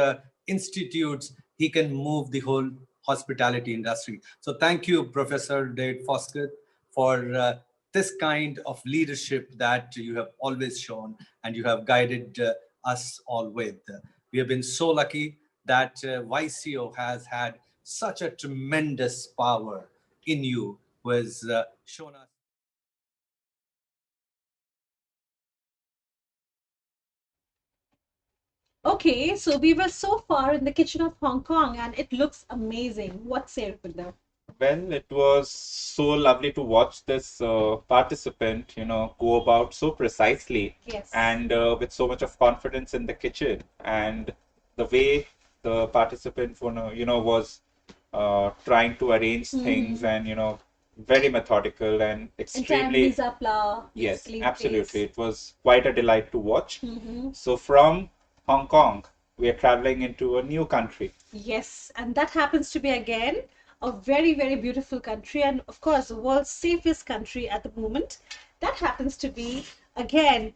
institutes. He can move the whole hospitality industry. So thank you, Professor David Foskett, for this kind of leadership that you have always shown and you have guided us all with. We have been so lucky that YCO has had such a tremendous power in you, who has shown us. Okay, so we were so far in the kitchen of Hong Kong and it looks amazing. What say, Rupinder? Well, it was so lovely to watch this participant, go about so precisely Yes. and with so much of confidence in the kitchen. And the way the participant, was trying to arrange things and, very methodical and Entire extremely. mise à plat, Yes, basically in absolutely. place. It was quite a delight to watch. Mhm. So from Hong Kong, we are traveling into a new country. Yes, and that happens to be again a very, very beautiful country, and of course, the world's safest country at the moment. That happens to be again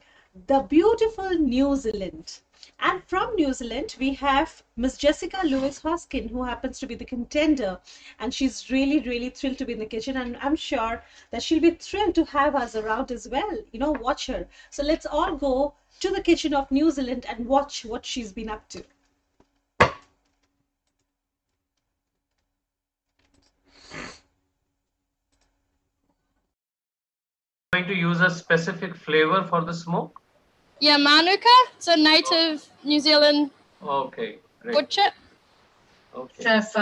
the beautiful New Zealand. And from New Zealand, we have Miss Jessica Lewis Hoskin, who happens to be the contender, and she's really, really thrilled to be in the kitchen. And I'm sure that she'll be thrilled to have us around as well. Watch her. So let's all go to the kitchen of New Zealand and watch what she's been up to. Going to use a specific flavor for the smoke? Yeah, Manuka. It's a native New Zealand Okay, great. wood chip. Okay. Chef,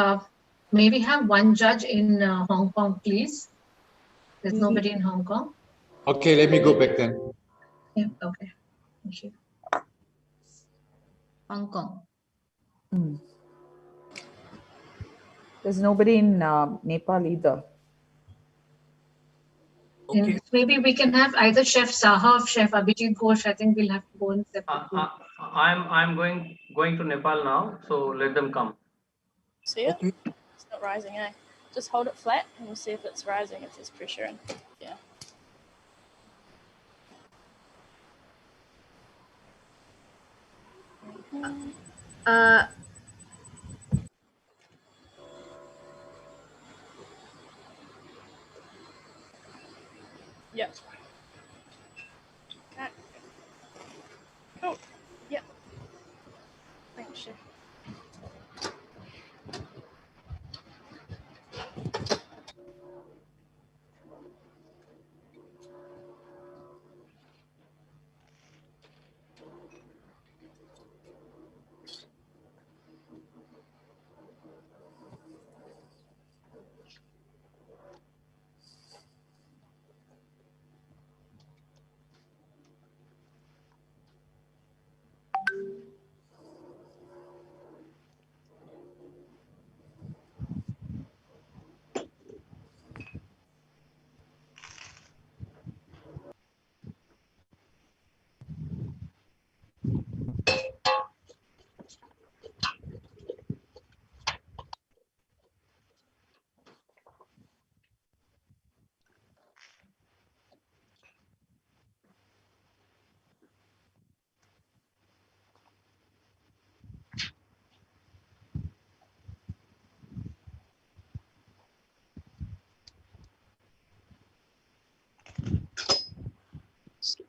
may we have one judge in Hong Kong, please? There's nobody in Hong Kong. Okay, let me go back then. Yeah, okay. Thank you. Hong Kong. There's nobody in Nepal either. Okay. Maybe we can have either Chef Saha or Chef Abhijit Ghosh. I think we'll have to go in separately. I'm going to Nepal now, so let them come. See it? It's not rising, eh? Just hold it flat and we'll see if it's rising, if there's pressure in. Yeah. Yeah. Okay. Cool. Yeah. Thanks, Chef.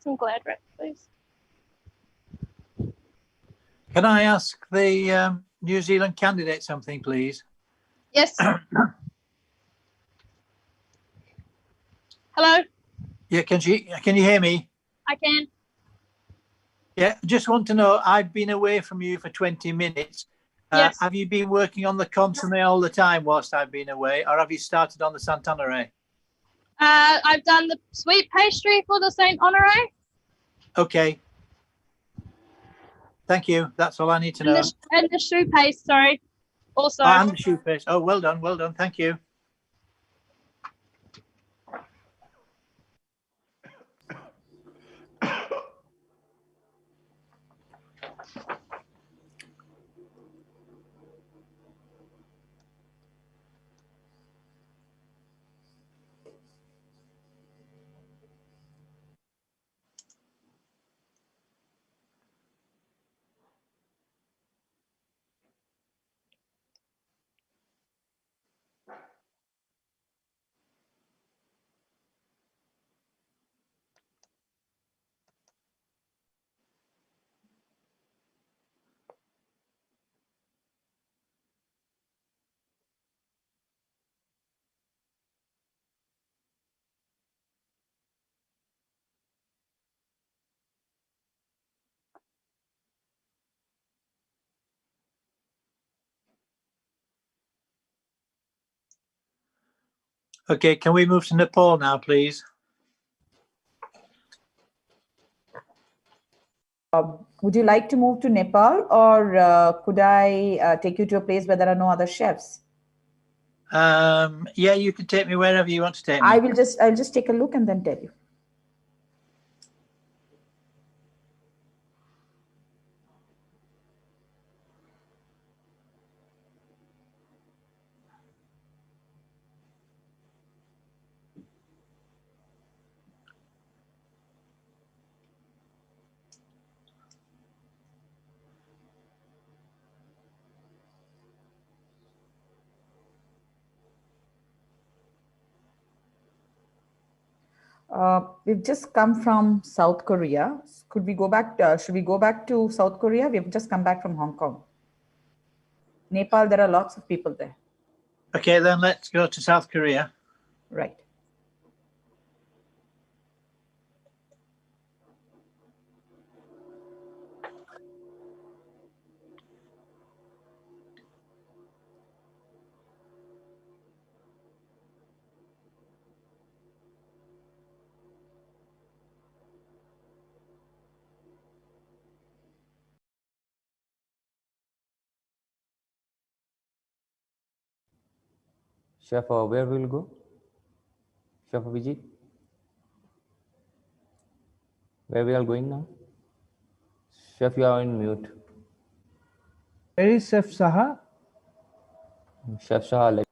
some glad wrap, please. Can I ask the New Zealand candidate something, please? Yes. Hello, Yeah, can you hear me? I can. Yeah, just want to know, I've been away from you for 20 minutes. Yes. Have you been working on the consomme all the time whilst I've been away, or have you started on the Saint-Honoré? I've done the sweet pastry for the Saint Honoré. Okay. Thank you. That's all I need to know. And the choux paste, sorry. Also. Oh, and the choux paste. Oh, well done. Well done. Thank you. Okay, can we move to Nepal now, please? Would you like to move to Nepal, or could I take you to a place where there are no other chefs? Yeah, you can take me wherever you want to take me. I'll just take a look and then tell you. We've just come from South Korea. Could we go back? Should we go back to South Korea? We've just come back from Hong Kong. Nepal, there are lots of people there. Okay, then let's go to South Korea. Right. Chef, where will go? Chef Vijay? Where we are going now? Chef, you are on mute. Where is Chef Saha? Chef Shah, like.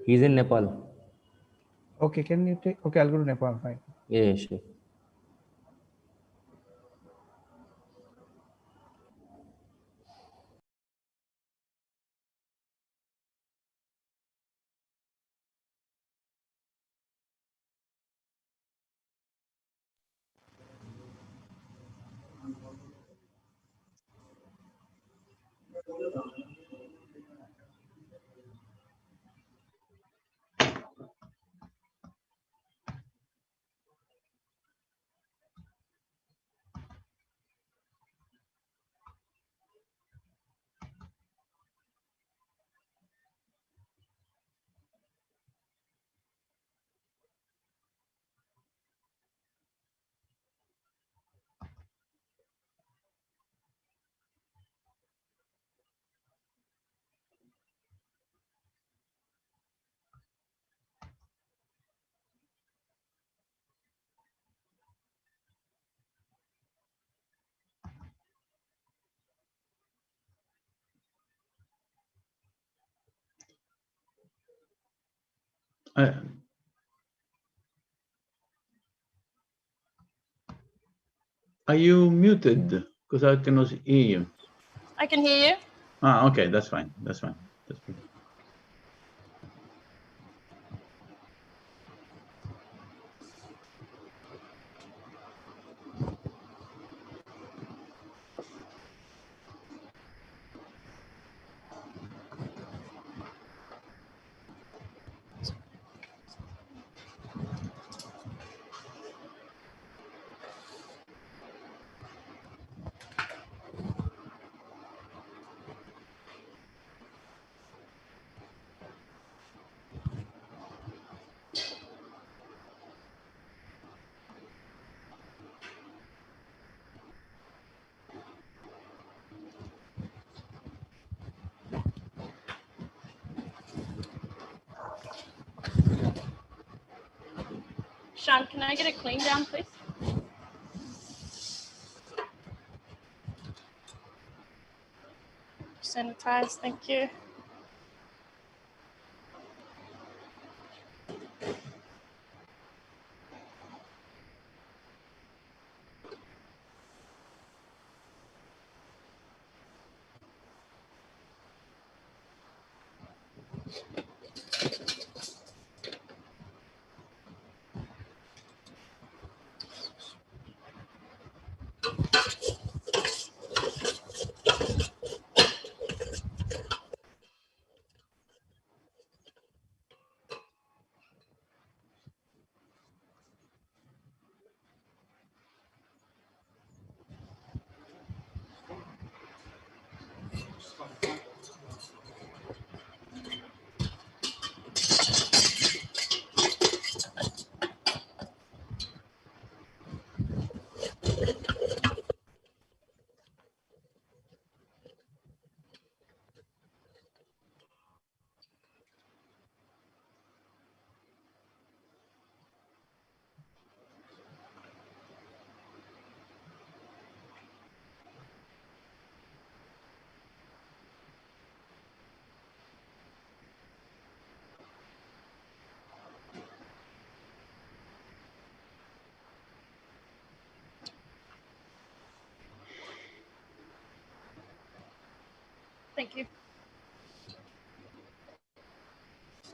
He's in Nepal. Okay, can you take? Okay, I'll go to Nepal. Fine. Yeah, sure. Are you muted? Because I cannot hear you. I can hear you. Okay, that's fine. That's fine. That's fine. Sean, can I get a clean down, please? Sanitize, thank you. Thank you.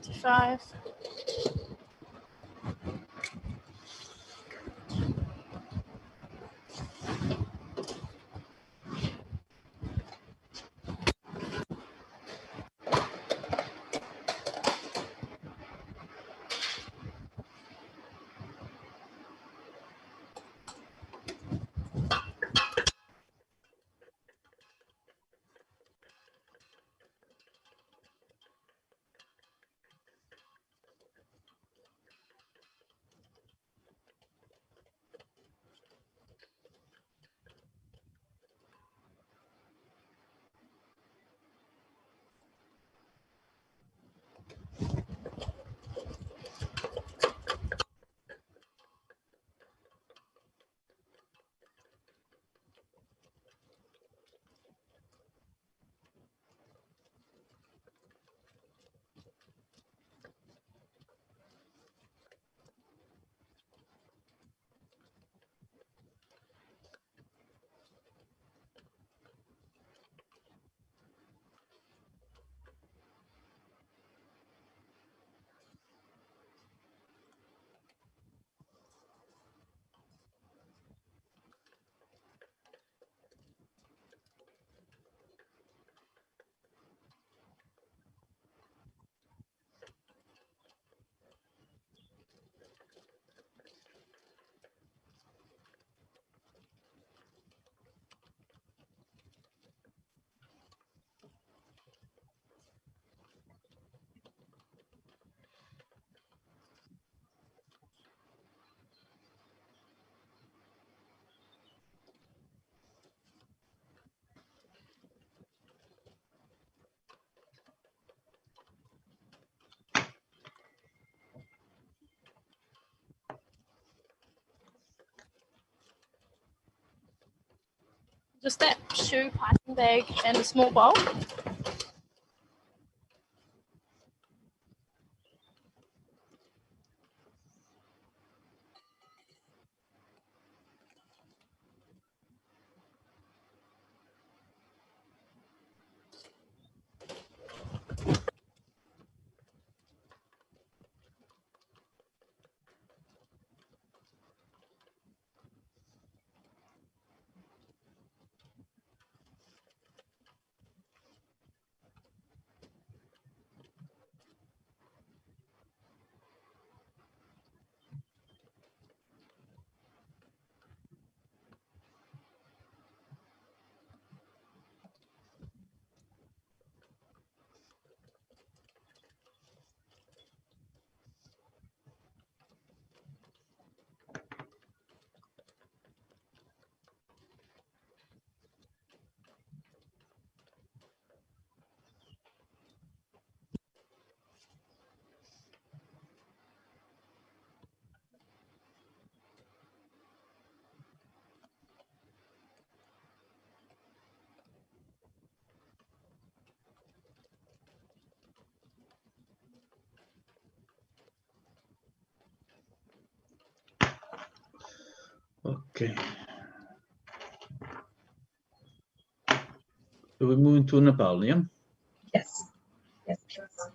55. Just that shoe piping bag and a small bowl. Okay. So we're moving to Nepal, yeah? Yes. Yes, please.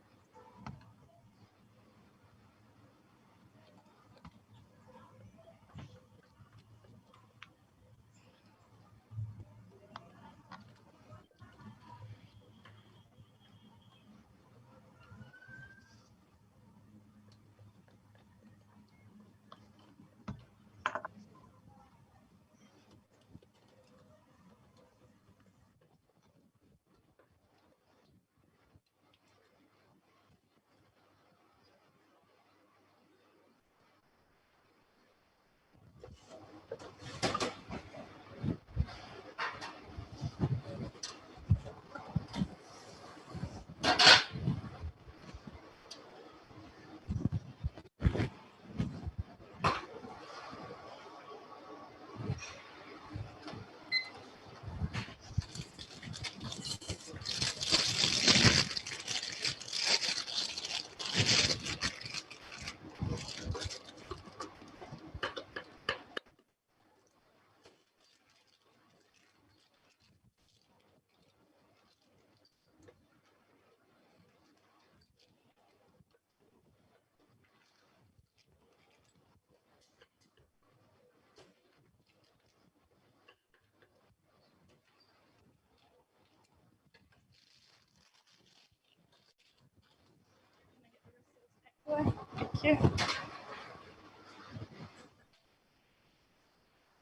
Thank you.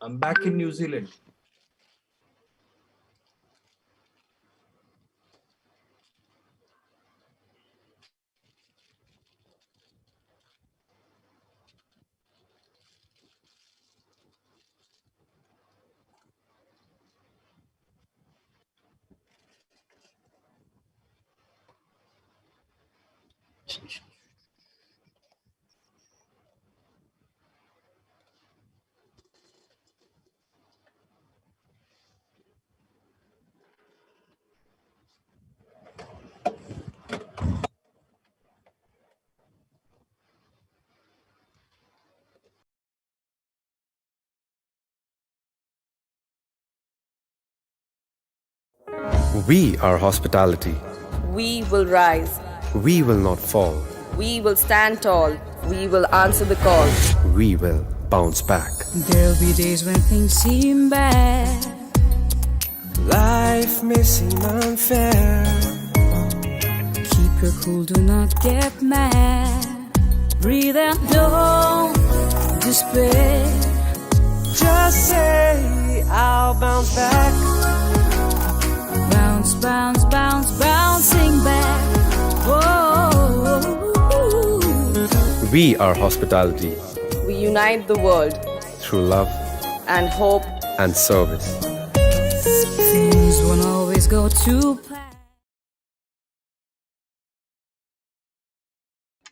I'm back in New Zealand. We are hospitality. We will rise. We will not fall. We will stand tall. We will answer the call. We will bounce back. There'll be days when things seem bad. Life may seem unfair. Keep your cool, do not get mad. Breathe and don't despair. Just say, I'll bounce back. Bounce, bounce, bounce, bouncing back. Whoa. We are hospitality. We unite the world Through love and hope and service. Things won't always go to plan.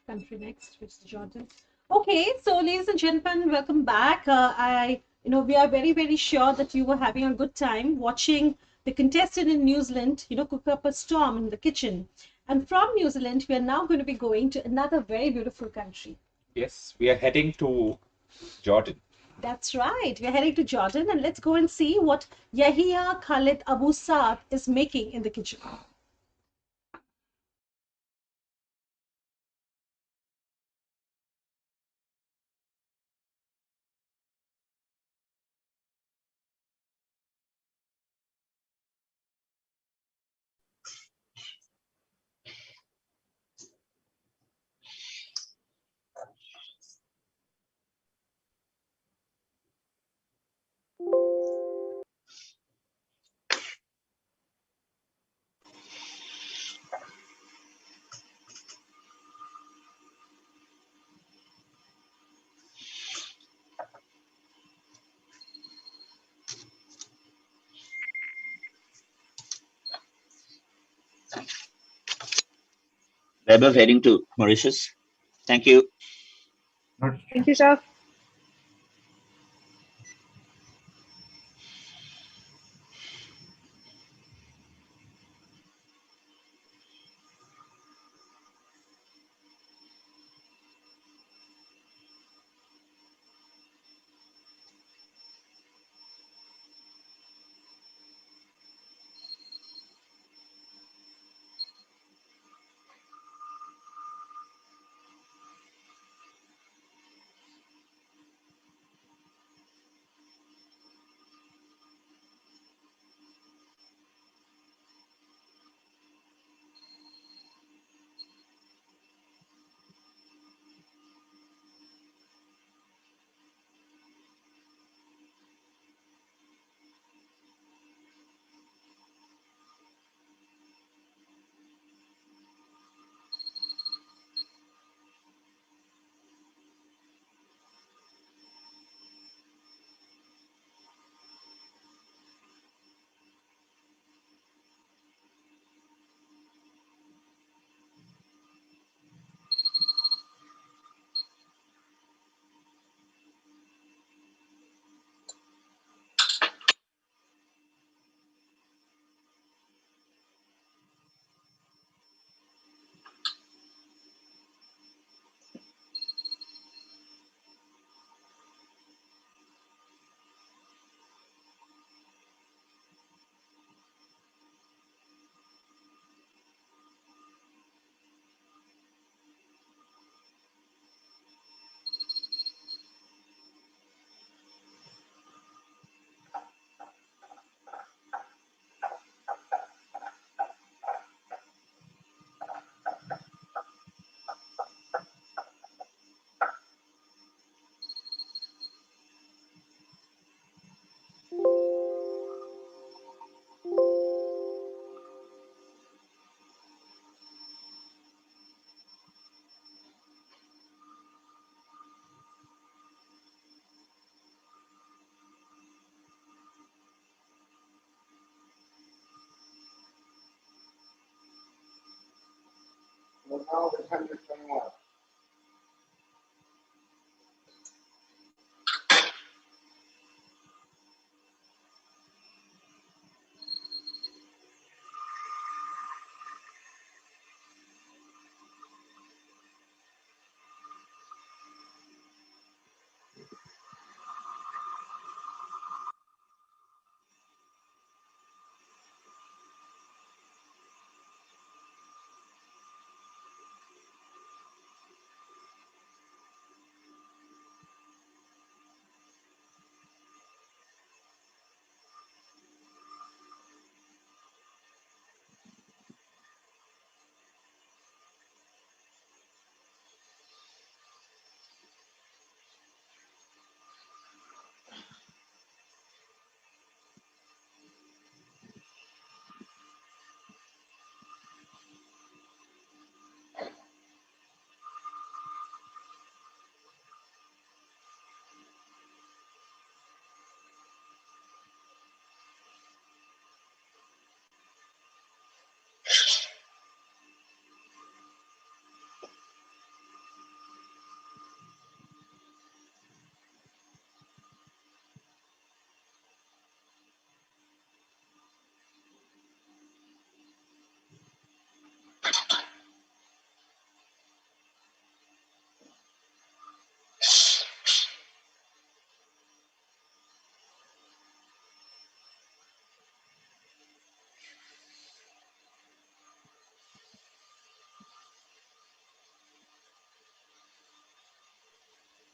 Country next, which is Jordan. Okay, so ladies and gentlemen, welcome back. We are very, very sure that you were having a good time watching the contestant in New Zealand, cook up a storm in the kitchen. And from New Zealand, we are now going to be going to another very beautiful country. Yes, we are heading to Jordan. That's right. We're heading to Jordan, and let's go and see what Yahya Khalid Abu Saad is making in the kitchen. Weber heading to Mauritius. Thank you. Thank you, Chef.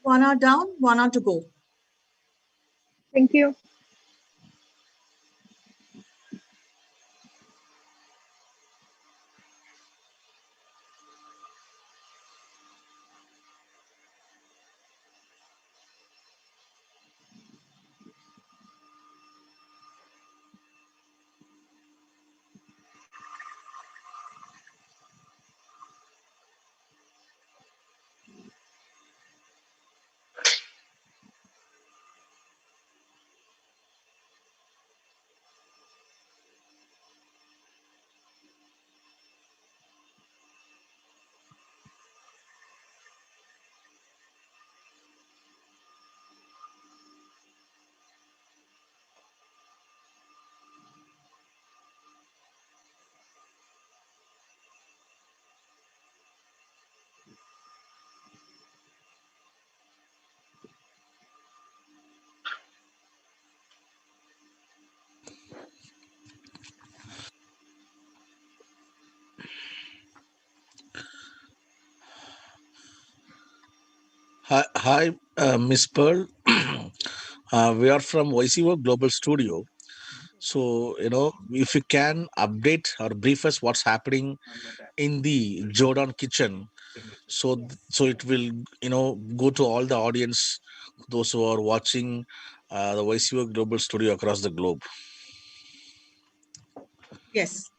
1 hour down, 1 hour to go. Thank you. Hi, Miss Pearl. We are from YCO Global Studio. So, if you can update or brief us what's happening in the Jordan kitchen, so it will, go to all the audience, those who are watching the YCO Global Studio across the globe. Yes.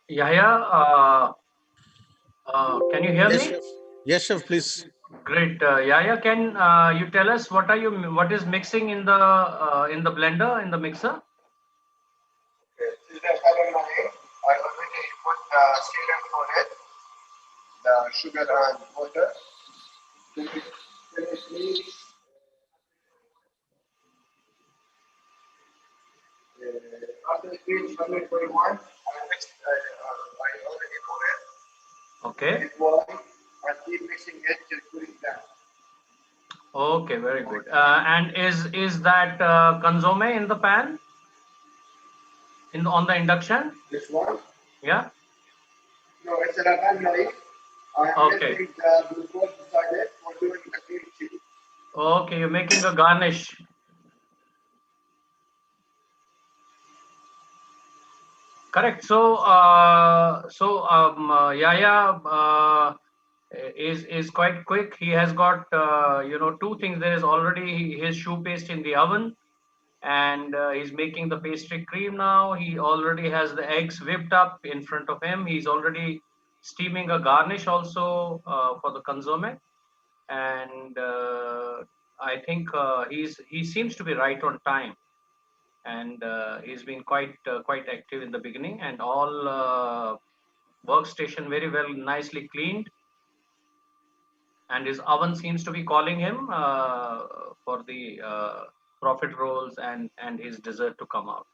Yahya, can you hear Yes, me? chef. Yes, chef, please. Great. Yahya, can you tell us what is mixing in the blender, in the mixer? This is the egg. I already put the syrup on it, the sugar and water. Finish mix. After it reaches 121, I already put it. Okay. Let it boil and keep mixing it till cooling down. Okay, very good. And is that consomme in the pan? On the induction? This one? Yeah. No, it's a lasagna. I am Okay. melting the glucose inside it for doing the cream cheese. Okay, you're making a garnish. Correct. So, Yahya is quite quick. He has got two things. There is already his choux paste in the oven, and he's making the pastry cream now. He already has the eggs whipped up in front of him. He's already steaming a garnish also for the consomme, and I think he seems to be right on time, and he's been quite active in the beginning, and all workstation very well, nicely cleaned, and his oven seems to be calling him for the profit rolls and his dessert to come out.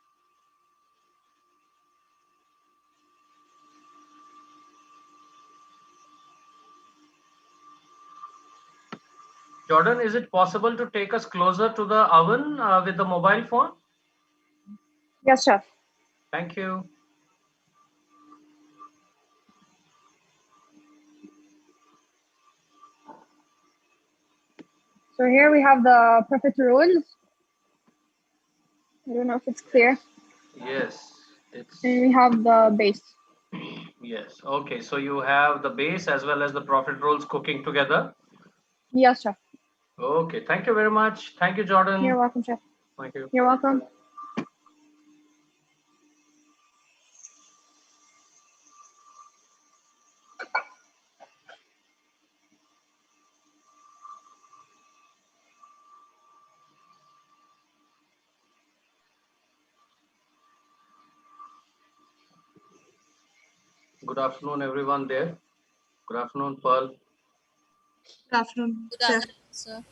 Jordan, is it possible to take us closer to the oven with the mobile phone? Yes, chef. Thank you. So here we have the profit rolls. I don't know if it's clear. Yes, it's. And we have the base. Yes. Okay. So you have the base as well as the profit rolls cooking together. Yes, chef. Okay. Thank you very much. Thank you, Jordan. You're welcome, chef. Thank you. You're welcome. Good afternoon, everyone there. Good afternoon, Pearl. Good afternoon, Good chef. afternoon, sir.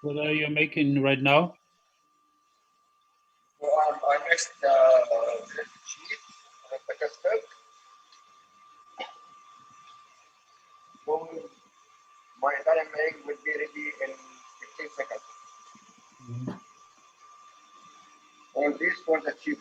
What are you making right now? So I mixed the cheese and the custard. So my Italian egg will be ready in 15 seconds. All this for the cheese.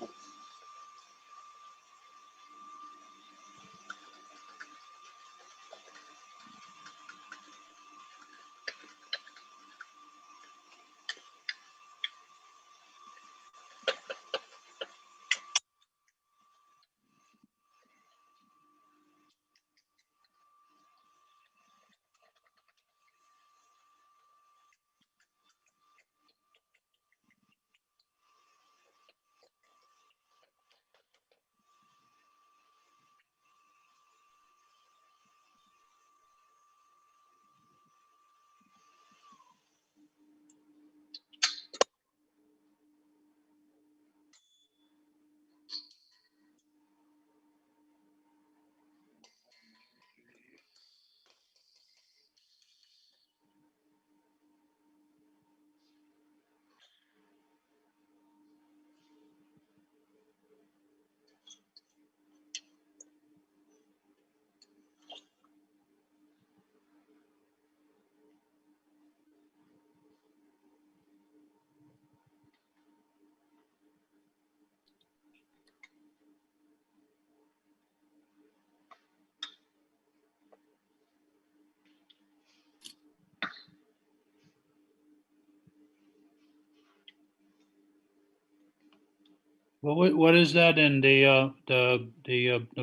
What is that in the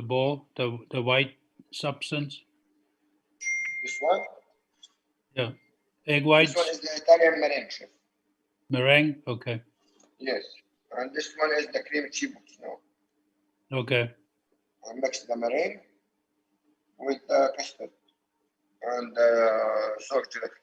bowl? The white substance? This one? Yeah, egg This one whites, is the Italian meringue, chef. meringue. Okay, Yes. And this one is the cream cheese now. okay. I mixed the meringue with the custard and sour gelatin.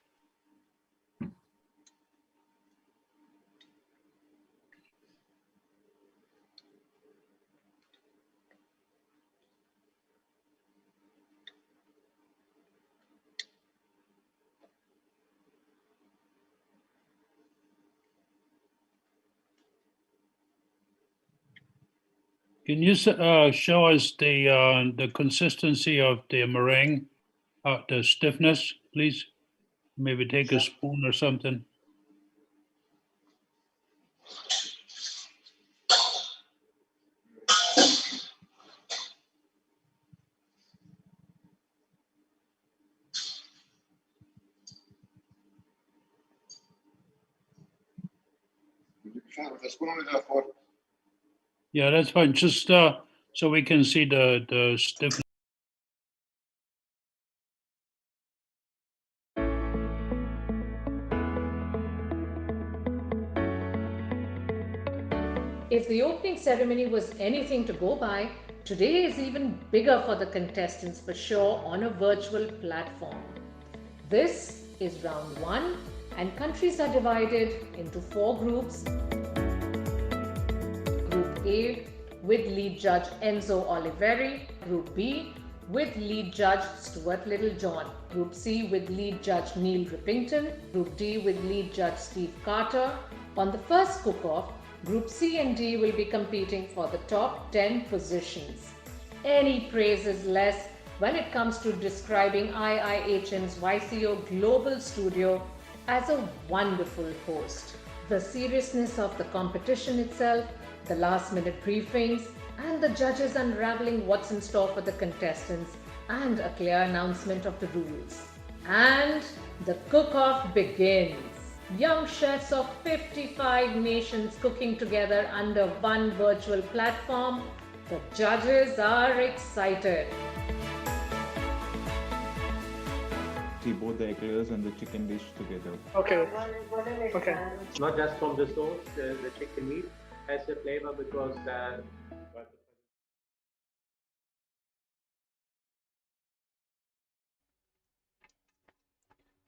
Can you show us the consistency of the meringue, the stiffness, please? Maybe take a spoon or something. With a spoon with a fork. Yeah, that's fine. Just so we can see the stiffness. If the opening ceremony was anything to go by, today is even bigger for the contestants for sure on a virtual platform. This is round 1 and countries are divided into 4 groups. Group A with lead judge Enzo Oliveri, Group B with lead judge Stuart Littlejohn, Group C with lead judge Neil Rippington, Group D with lead judge Steve Carter. On the first cook-off, Group C and D will be competing for the top 10 positions. Any praise is less when it comes to describing IIHN's YCO Global Studio as a wonderful host. The seriousness of the competition itself, the last-minute briefings, and the judges unraveling what's in store for the contestants, and a clear announcement of the rules. And the cook-off begins. Young chefs of 55 nations cooking together under one virtual platform. The judges are excited. See both the eclairs and the chicken dish together. Okay. Okay. Not just from the sauce, the chicken meat has a flavor because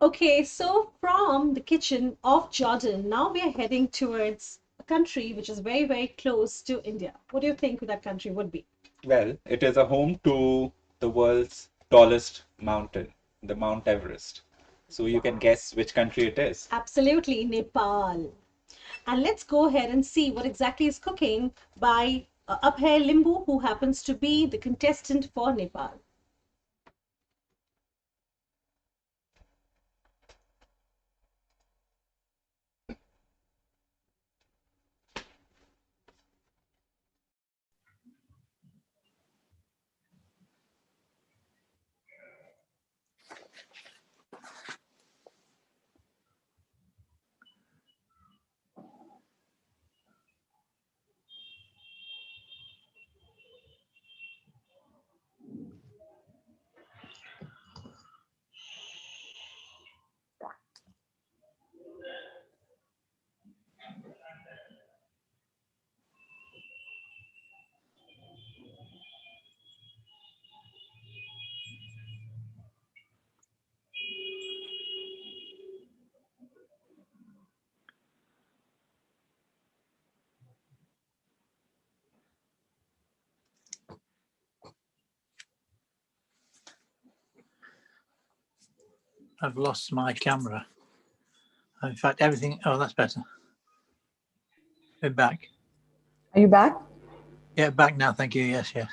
Okay, so from the kitchen of Jordan, now we are heading towards a country which is very, very close to India. What do you think that country would be? Well, it is a home to the world's tallest mountain, the Mount Everest. So you can guess which country it is. Absolutely, Nepal. And let's go ahead and see what exactly is cooking by Abhay Limbu, who happens to be the contestant for Nepal. I've lost my camera. In fact, everything. Oh, that's better. We're back. Are you back? Yeah, back now. Thank you. Yes, yes.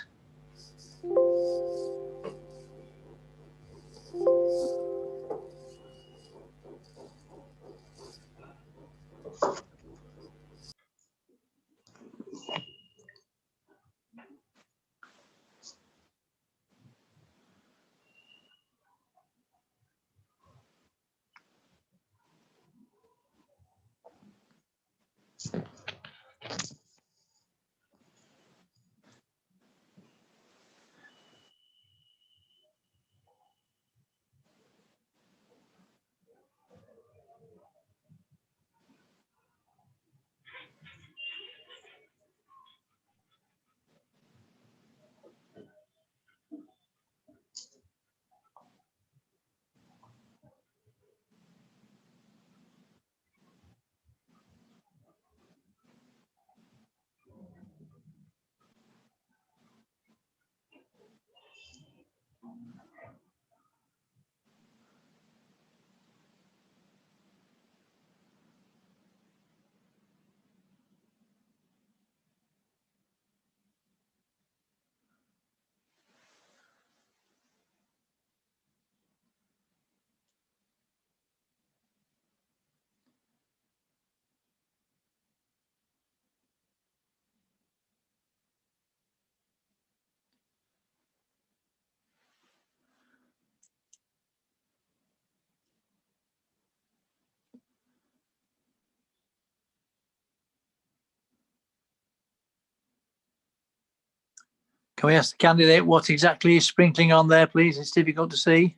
Can we ask the candidate what exactly is sprinkling on there, please? It's difficult to see.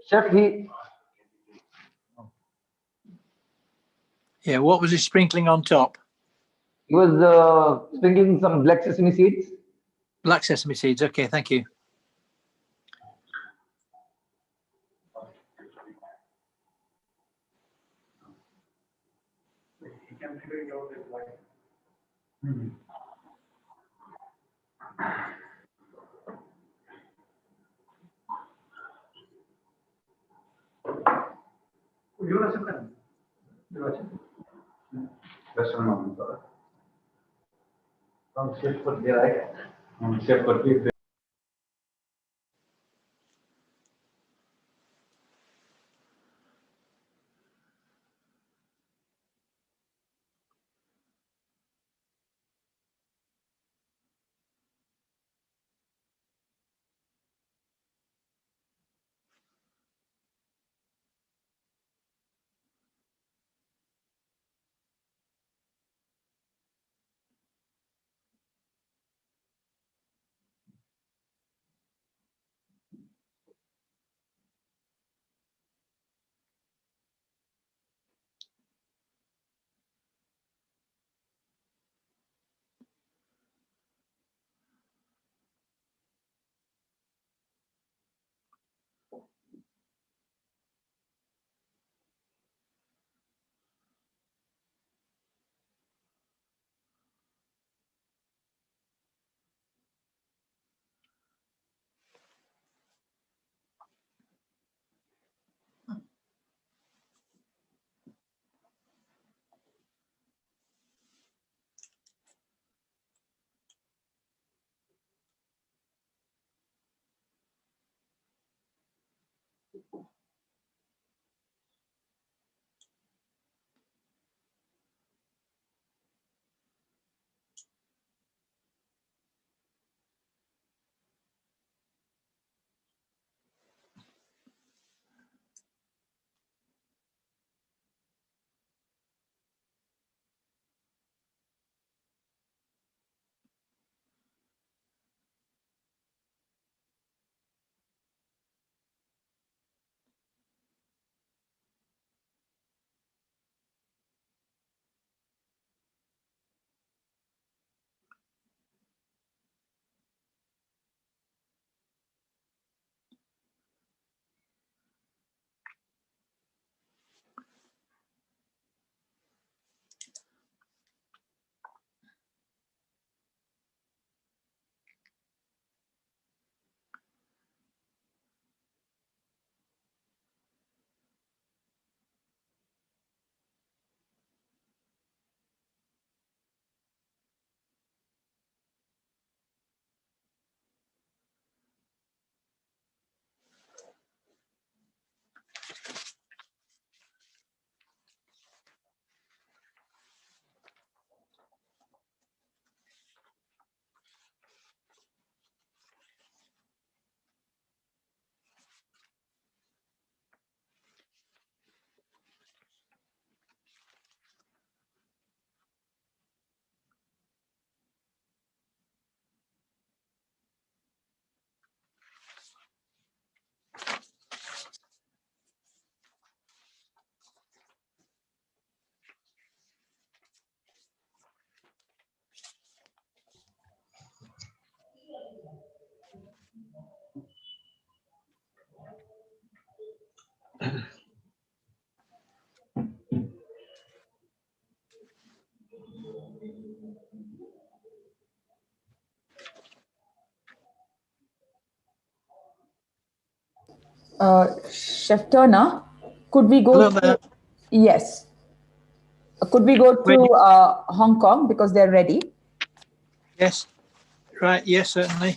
Chef, he Yeah, what was he sprinkling on top? He was sprinkling some black sesame seeds. Black sesame seeds. Okay, thank you. Chef Turner, could we go Hello to, there. yes, could we go Ready? to Hong Kong because they're ready? Yes. Right. Yes, certainly.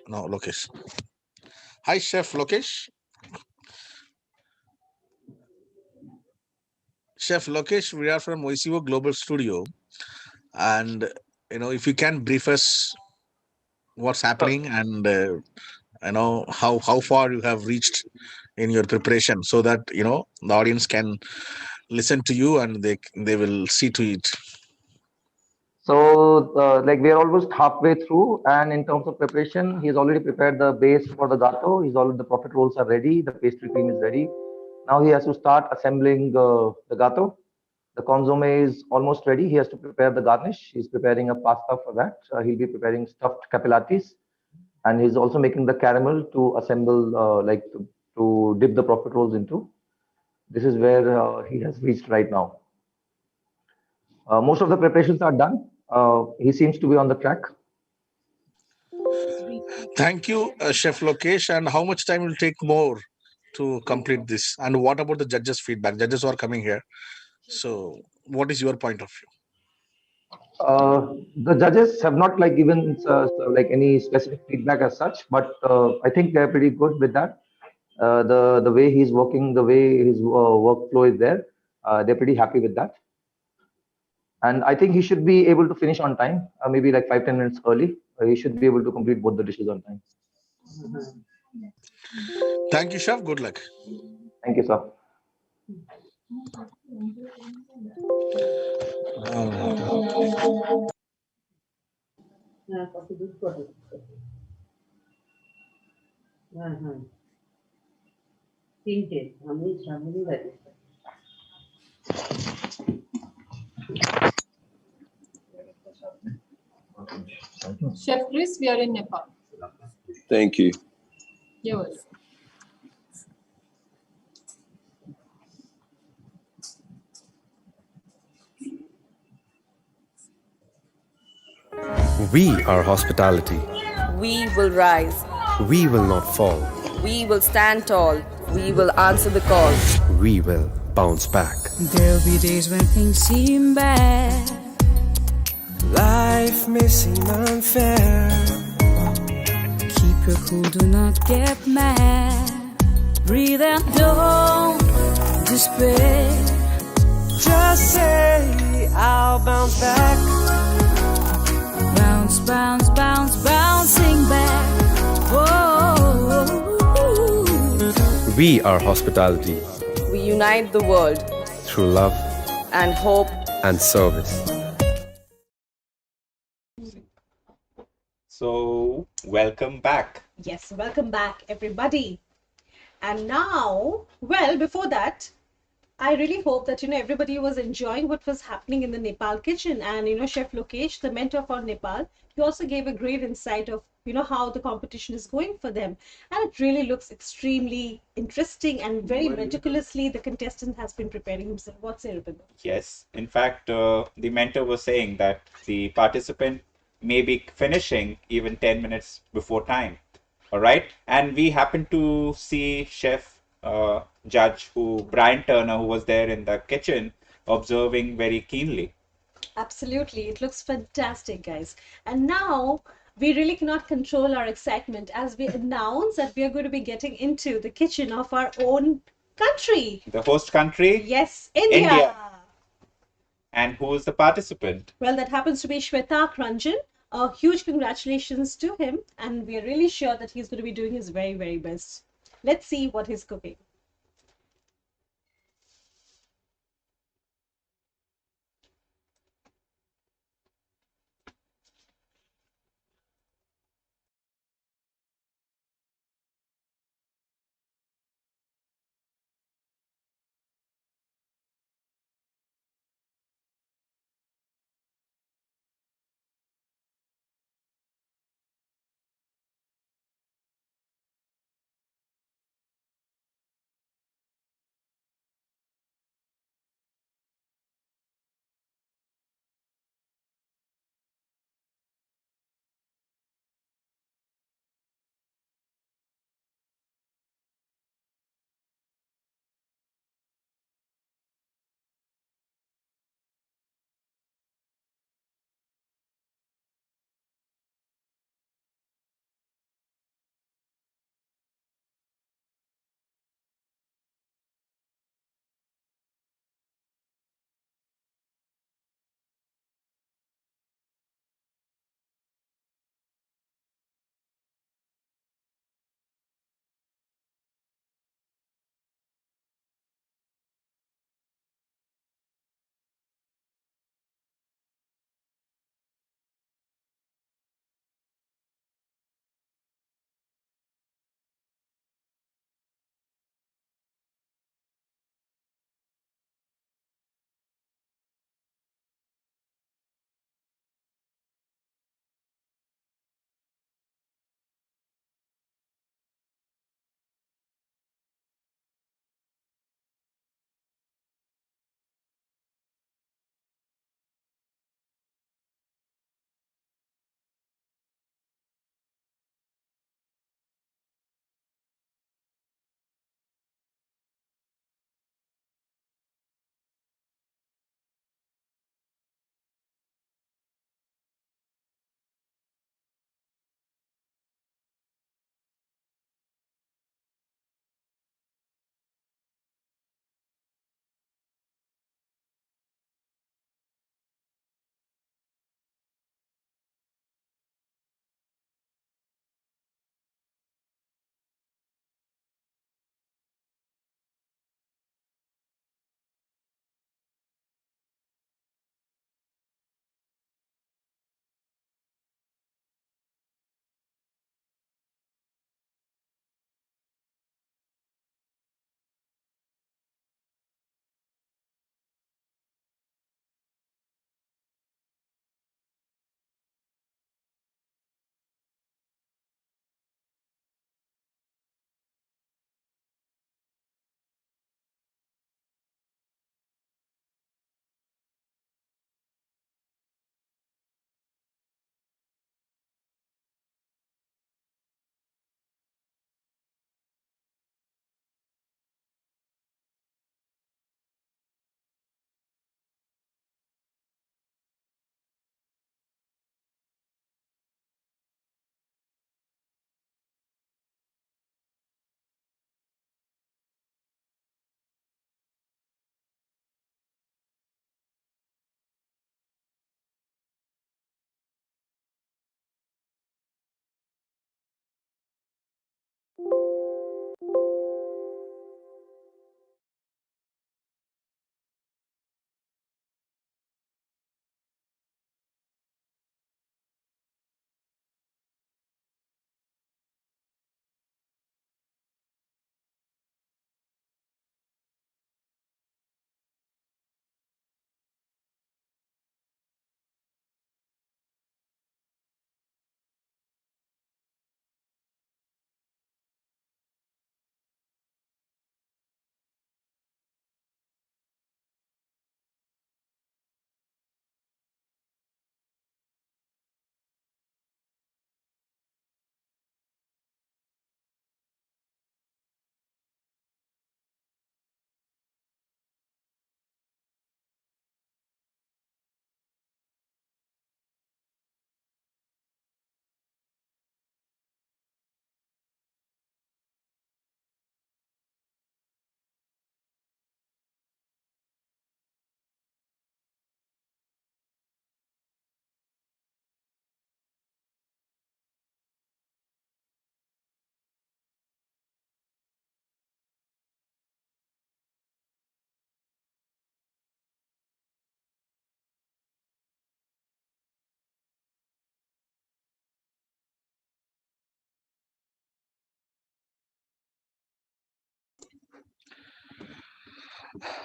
No, Lokesh. Hi, Chef Lokesh. Chef Lokesh, we are from YCO Global Studio, and if you can brief us what's happening and how far you have reached in your preparation, so that the audience can listen to you and they will see to it. So, like we are almost halfway through, and in terms of preparation, he's already prepared the base for the gato. The profit rolls are ready. The pastry cream is ready. Now he has to start assembling the gato. The consomme is almost ready. He has to prepare the garnish. He's preparing a pasta for that. He'll be preparing stuffed capillatis, and he's also making the caramel to assemble, to dip the profit rolls into. This is where he has reached right now. Most of the preparations are done. He seems to be on the track. Thank you, Chef Lokesh. And how much time will take more to complete this? And what about the judges' feedback? Judges are coming here. So, what is your point of view? The judges have not given like any specific feedback as such, but I think they're pretty good with that. The way he's working, the way his workflow is there, they're pretty happy with that. And I think he should be able to finish on time, maybe like 5-10 minutes early. He should be able to complete both the dishes on time. Thank you, Chef. Good luck. Thank you, sir. Chef Chris, we are in Nepal. Thank you. You're welcome. We are hospitality. We will rise. We will not fall. We will stand tall. We will answer the call. We will bounce back. There'll be days when things seem bad. Life may seem unfair. Keep your cool, do not get mad. Breathe and don't despair. Just say, I'll bounce back. Bounce, bounce, bounce, bouncing back. Oh. We are hospitality. We unite the world Through love and hope and service. So, welcome back. Yes, welcome back, everybody. And now, well, before that, I really hope that, everybody was enjoying what was happening in the Nepal kitchen. And, Chef Lokesh, the mentor for Nepal, he also gave a great insight of, how the competition is going for them. And it really looks extremely interesting and very meticulously the contestant has been preparing himself. What's it, Rupinder? Yes. In fact, the mentor was saying that the participant may be finishing even 10 minutes before time. All right. And we happened to see Chef Judge, Brian Turner, who was there in the kitchen, observing very keenly. Absolutely. It looks fantastic, guys. And now we really cannot control our excitement as we announce that we are going to be getting into the kitchen of our own country. The host country? Yes, India. And who is the participant? Well, that happens to be Shwetak Ranjan. A huge congratulations to him. And we are really sure that he's going to be doing his very, very best. Let's see what he's cooking.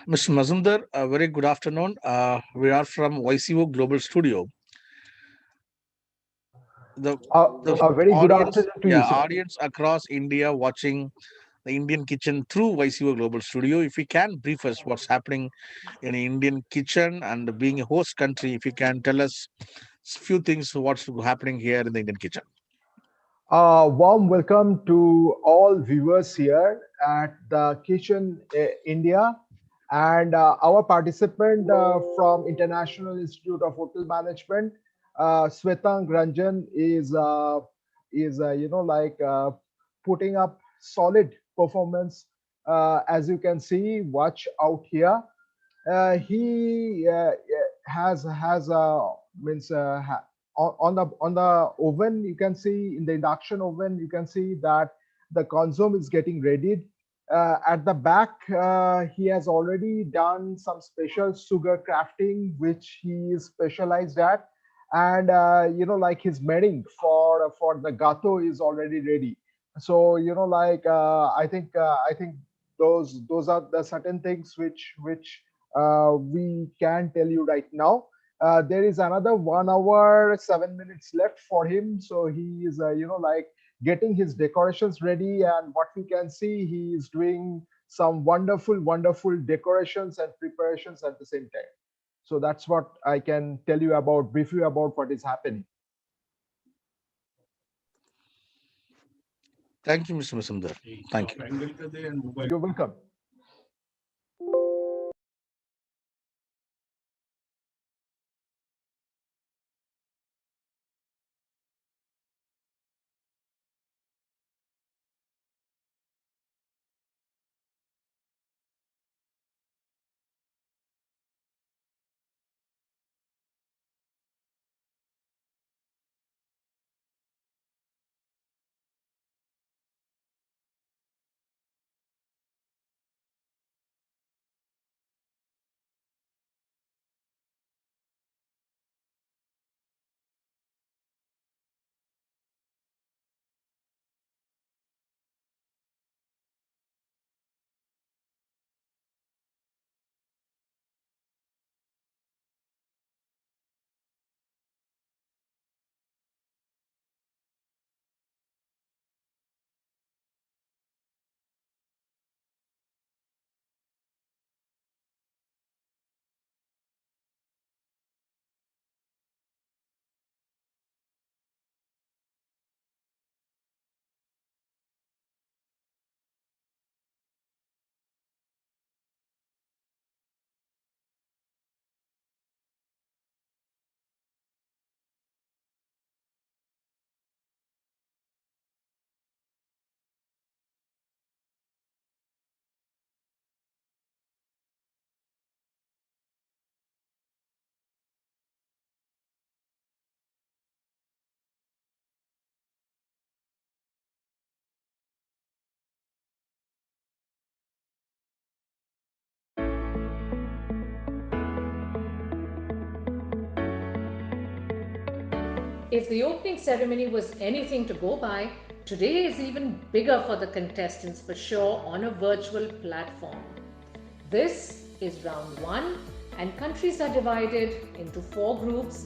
Mr. Mazumdar, a very good afternoon. We are from YCO Global Studio. The A very good audience, afternoon to you, sir. audience across India watching the Indian kitchen through YCO Global Studio. If you can brief us what's happening in Indian kitchen and being a host country, if you can tell us a few things what's happening here in the Indian kitchen. Warm welcome to all viewers here at the Kitchen India, and our participant from International Institute of Hotel Management, Swetang Ranjan, is putting up solid performance. As you can see, watch out here. He has means on the oven, you can see in the induction oven, you can see that the consomme is getting ready. At the back, he has already done some special sugar crafting which he is specialized at, and like his meringue for the gato is already ready. So I think those are the certain things which we can tell you right now. There is another 1 hour 7 minutes left for him, so he is getting his decorations ready, and what we can see, he is doing some wonderful decorations and preparations at the same time. So that's what I can tell you about, brief you about what is happening. Thank you, Mr. Mazumdar. Thank you. You're welcome. If the opening ceremony was anything to go by, today is even bigger for the contestants for sure on a virtual platform. This is round 1 and countries are divided into 4 groups.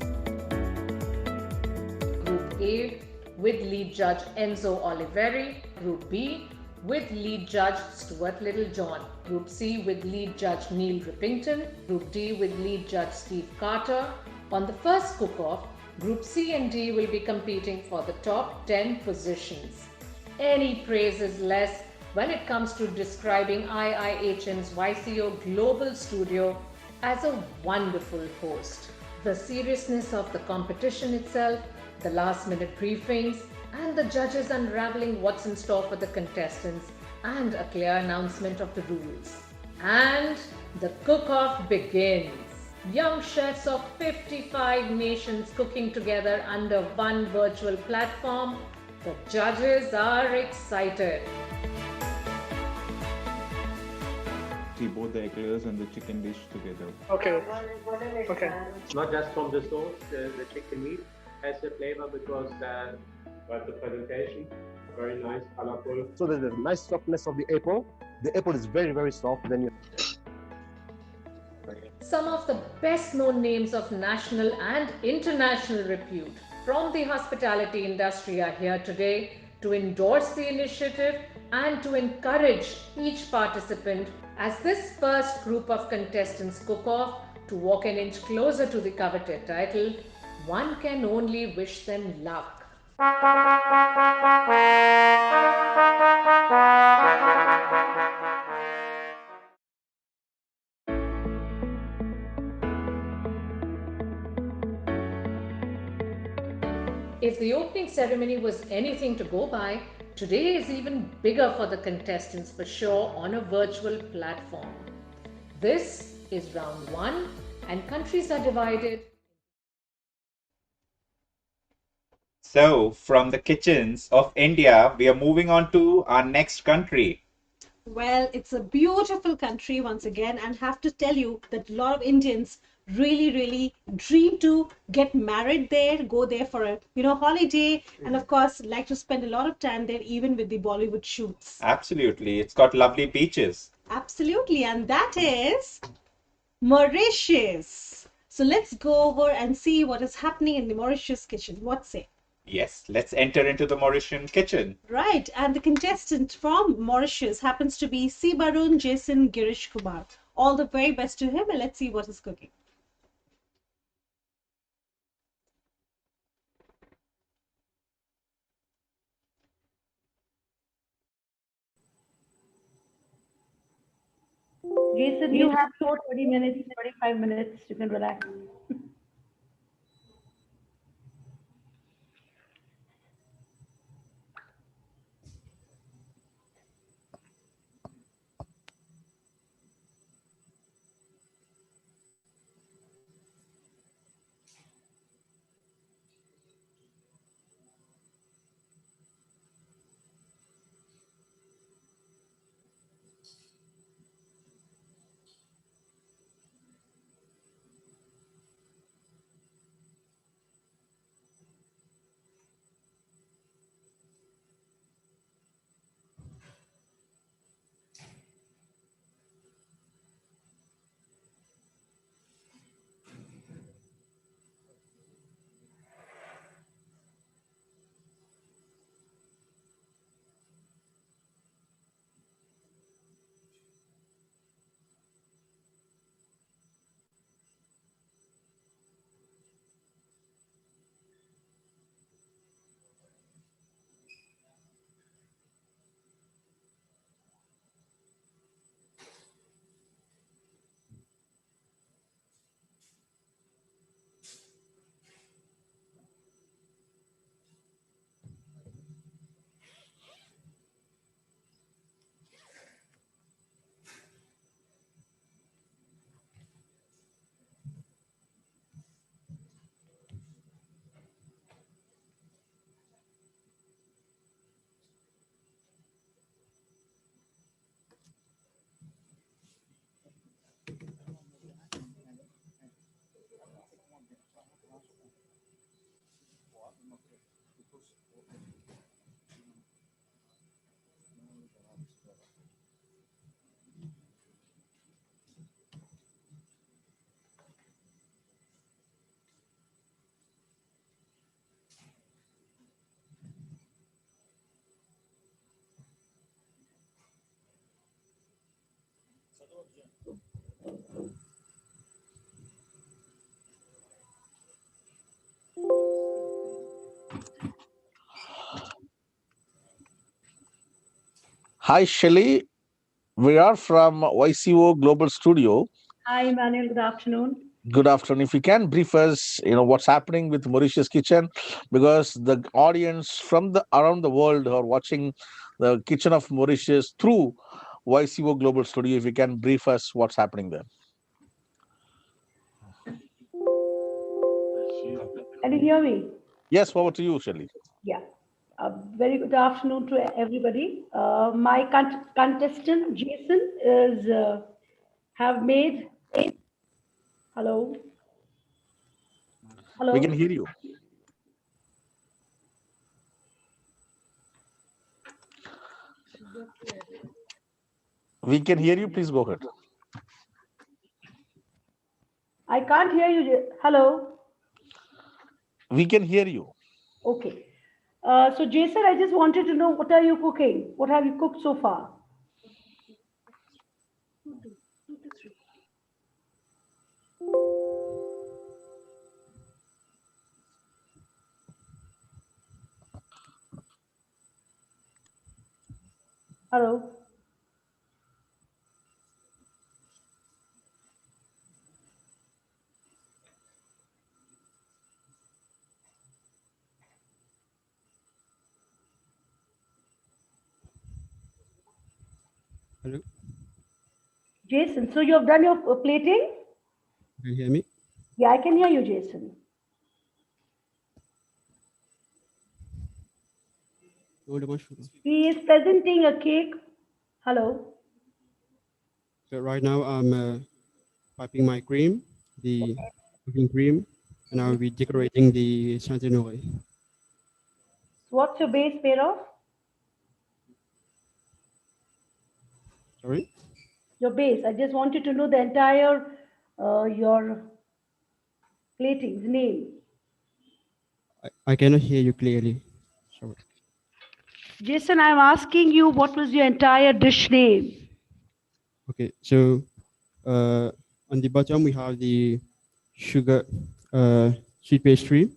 Group A with lead judge Enzo Oliveri, Group B with lead judge Stuart Littlejohn, Group C with lead judge Neil Rippington, Group D with lead judge Steve Carter. On the first cook-off, Group C and D will be competing for the top 10 positions. Any praise is less when it comes to describing IIHN's YCO Global Studio as a wonderful host. The seriousness of the competition itself, the last-minute briefings, and the judges unraveling what's in store for the contestants, and a clear announcement of the rules. And the cook-off begins. Young chefs of 55 nations cooking together under one virtual platform. The judges are excited. See both the eclairs and the chicken dish together. Okay. Okay. Not just from the sauce, the chicken meat has a flavor because but the presentation, very nice, colorful. So there's a nice softness of the apple. The apple is very soft. Then you Some of the best known names of national and international repute from the hospitality industry are here today to endorse the initiative and to encourage each participant as this first group of contestants cook off to walk an inch closer to the coveted title. One can only wish them luck. If the opening ceremony was anything to go by, today is even bigger for the contestants for sure on a virtual platform. This is round one, and countries are divided. So, from the kitchens of India, we are moving on to our next country. Well, it's a beautiful country once again, and have to tell you that a lot of Indians really dream to get married there, go there for a holiday, and of course like to spend a lot of time there, even with the Bollywood shoots. Absolutely. It's got lovely beaches. Absolutely, and that is Mauritius. So let's go over and see what is happening in the Mauritius kitchen. What say? Yes, let's enter into the Mauritian kitchen. Right, and the contestant from Mauritius happens to be Sibarun Jason Girish Kumar. All the very best to him, and let's see what he's cooking. Jason, you have 30 minutes, 25 minutes. You can relax. Hi, Shelly. We are from YCO Global Studio. Hi, Emmanuel. Good afternoon. Good afternoon. If you can brief us, what's happening with Mauritius Kitchen, because the audience from the around the world are watching the Kitchen of Mauritius through YCO Global Studio. If you can brief us, what's happening there? Can you hear me? Yes, over to you, Shelly. Yeah. Very good afternoon to everybody. My contestant, Jason, is have made. Hello. Hello. We can hear you. We can hear you. Please go ahead. I can't hear you. Hello. We can hear you. Okay. So Jason, I just wanted to know, what are you cooking? What have you cooked so far? Hello. Hello, Jason, so you have done your plating? can you hear me? Yeah, I can hear you, Jason. No, the mushroom. He is presenting a cake. Hello. So right now I'm piping my cream, the whipping cream, and I'll be decorating the Chantilly. What's your base made of? Sorry, Your base. I just wanted to know the entire your plating's name. I cannot hear you clearly. Sorry. Jason, I'm asking you, what was your entire dish name? Okay, so on the bottom we have the sugar sweet pastry.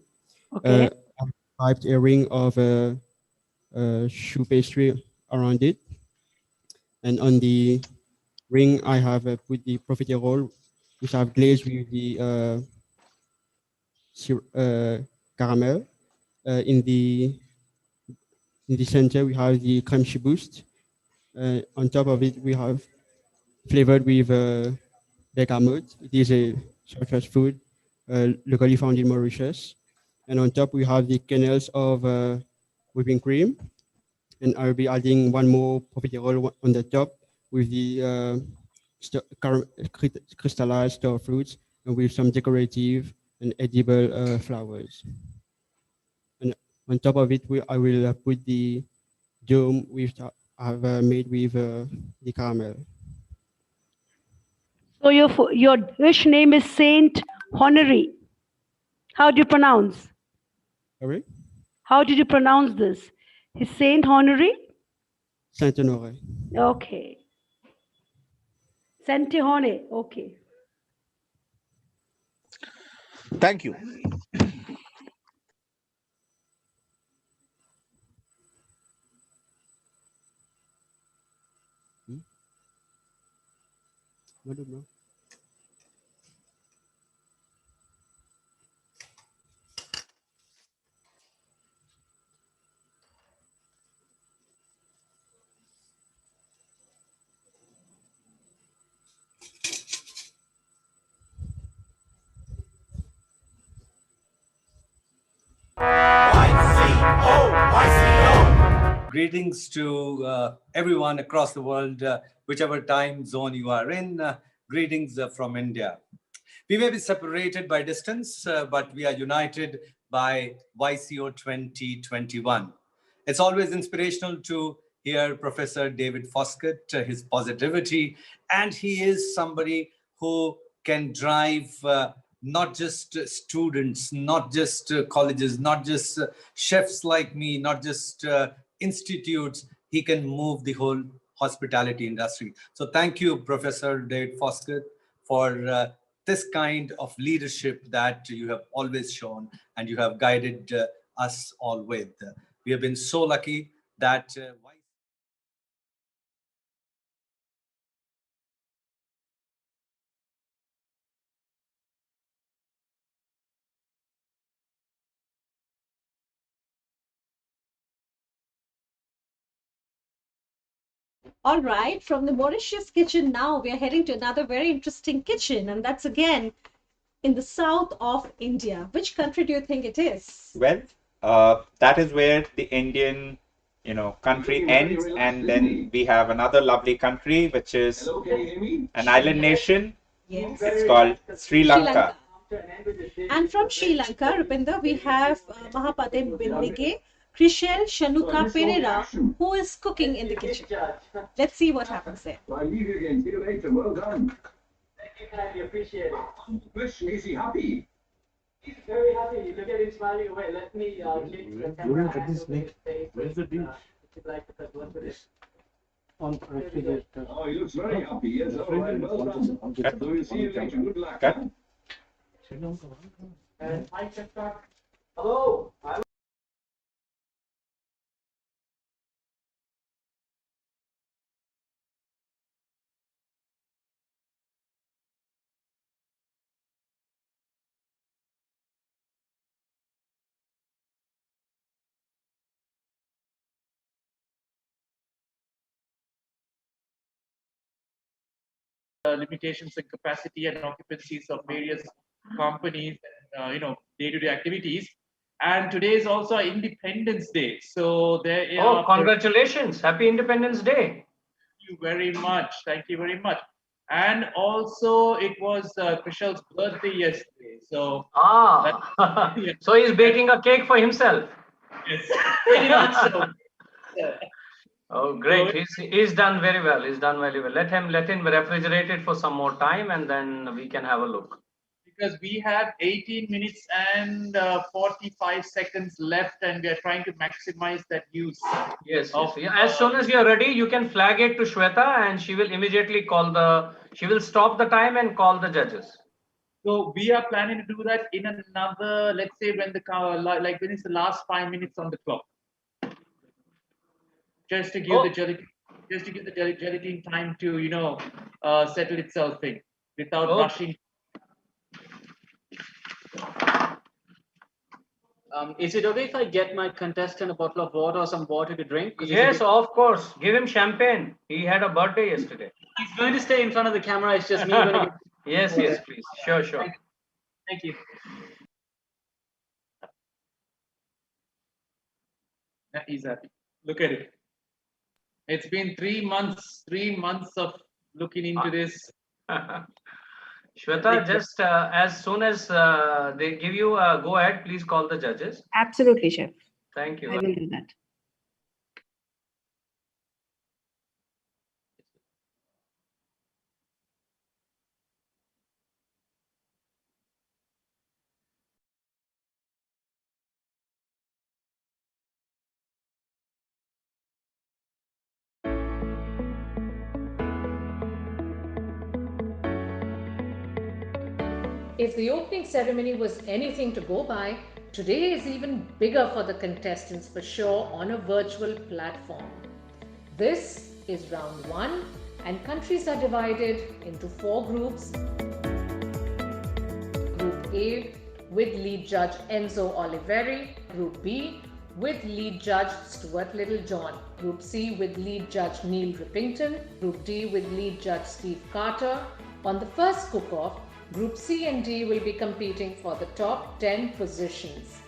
Okay. I've piped a ring of choux pastry around it, and on the ring I have put the profiterole, which I've glazed with the caramel. In the center, we have the crème boost. On top of it, we have flavored with bergamot. It is a surface food locally found in Mauritius. And on top, we have the kernels of whipping cream. And I'll be adding one more profiterole on the top with the crystallized store fruits and with some decorative and edible flowers. And on top of it, I will put the dome I've made with the caramel. So your dish name is Saint Honoré. How do you pronounce? Sorry? How did you pronounce this? Is Saint Honoré? Saint-Honoré. Okay. Saint Honoré. Okay. Thank you. I don't know. YCO. Greetings to everyone across the world, whichever time zone you are in. Greetings from India. We may be separated by distance, but we are united by YCO 2021. It's always inspirational to hear Professor David Foskett, his positivity, and he is somebody who can drive not just students, not just colleges, not just chefs like me, not just institutes. He can move the whole hospitality industry. So thank you, Professor David Foskett, for this kind of leadership that you have always shown and you have guided us all with. We have been so lucky that All right, from the Mauritius kitchen now, we are heading to another very interesting kitchen, and that's again in the south of India. Which country do you think it is? Well, that is where the Indian, country ends, and then we have another lovely country, which is an island nation. Yes. It's called Sri Lanka. And from Sri Lanka, Rupinder, we have Mahapatim Bindige, Krishel Shanuka Pereira, who is cooking in the kitchen. Let's see what happens there. Well done. I appreciate it. Question, is he happy? He's very happy. Look at him smiling away. Let me change the camera angle to his face. Where's the dish? If you'd like to work with it. Oh, he looks very happy. Yes, all right. Well done. So we'll see you later. Good luck. And Mike can start. Hello. Limitations and capacity and occupancies of various companies and day-to-day activities. And today is also Independence Day, so there Oh, congratulations! Happy Independence Day! Thank you very much. Thank you very much. And also, it was Krishal's birthday yesterday. So so he's baking a cake for himself. Yes, pretty much so. Oh, great! He's done very well. He's done very well. Let him refrigerate it for some more time, and then we can have a look. Because we have 18 minutes and 45 seconds left, and we are trying to maximize that use. Yes. As soon as you're ready, you can flag it to Shweta, and she will immediately she will stop the time and call the judges. So we are planning to do that in another, let's say when when it's the last 5 minutes on the clock. Just to give the gelatin time to settle itself in without rushing. Is it okay if I get my contestant a bottle of water or some water to drink? Yes, of course. Give him champagne. He had a birthday yesterday. He's going to stay in front of the camera. It's just me going to Yes, please. Sure. Thank you. He's happy. Look at it. It's been 3 months of looking into this. Shweta, just as soon as they give you a go ahead, please call the judges. Absolutely, Chef. Thank you. I will do that. If the opening ceremony was anything to go by, today is even bigger for the contestants for sure on a virtual platform. This is round 1 and countries are divided into 4 groups. Group A with lead judge Enzo Oliveri, Group B with lead judge Stuart Littlejohn, Group C with lead judge Neil Rippington, Group D with lead judge Steve Carter. On the first cook-off, Group C and D will be competing for the top 10 positions.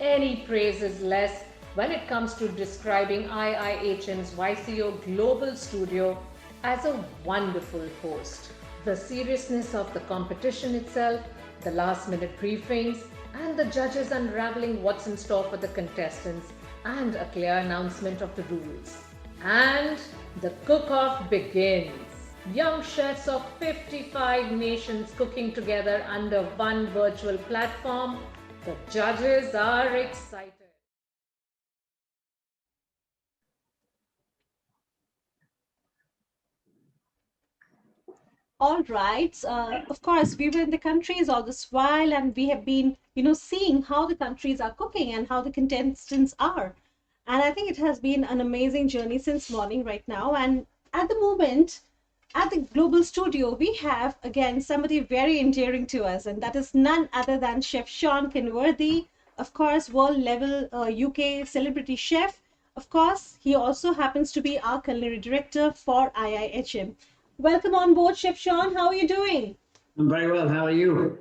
Any praise is less when it comes to describing IIHM's YCO Global Studio as a wonderful host. The seriousness of the competition itself, the last-minute briefings, and the judges unraveling what's in store for the contestants, and a clear announcement of the rules. And the cook-off begins. Young chefs of 55 nations cooking together under one virtual platform. The judges are excited. All right. Of course, we were in the countries all this while, and we have been, seeing how the countries are cooking and how the contestants are. And I think it has been an amazing journey since morning right now. And at the moment, at the Global Studio, we have, again, somebody very endearing to us, and that is none other than Chef Sean Kenworthy, of course, world-level UK celebrity chef. Of course, he also happens to be our culinary director for IIHM. Welcome on board, Chef Sean. How are you doing? I'm very well. How are you?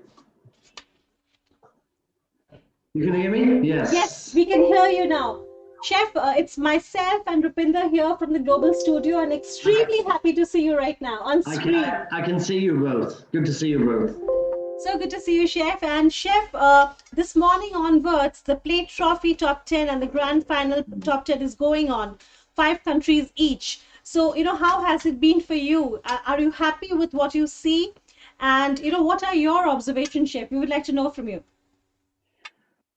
You can hear me? Yes. Yes, we can hear you now. Chef, it's myself and Rupinder here from the Global Studio, and extremely happy to see you right now on screen. I can see you both. Good to see you both. So good to see you, Chef. And Chef, this morning onwards, the Plate Trophy Top 10 and the Grand Final Top 10 is going on. 5 countries each. So, how has it been for you? Are you happy with what you see? And what are your observations, Chef? We would like to know from you.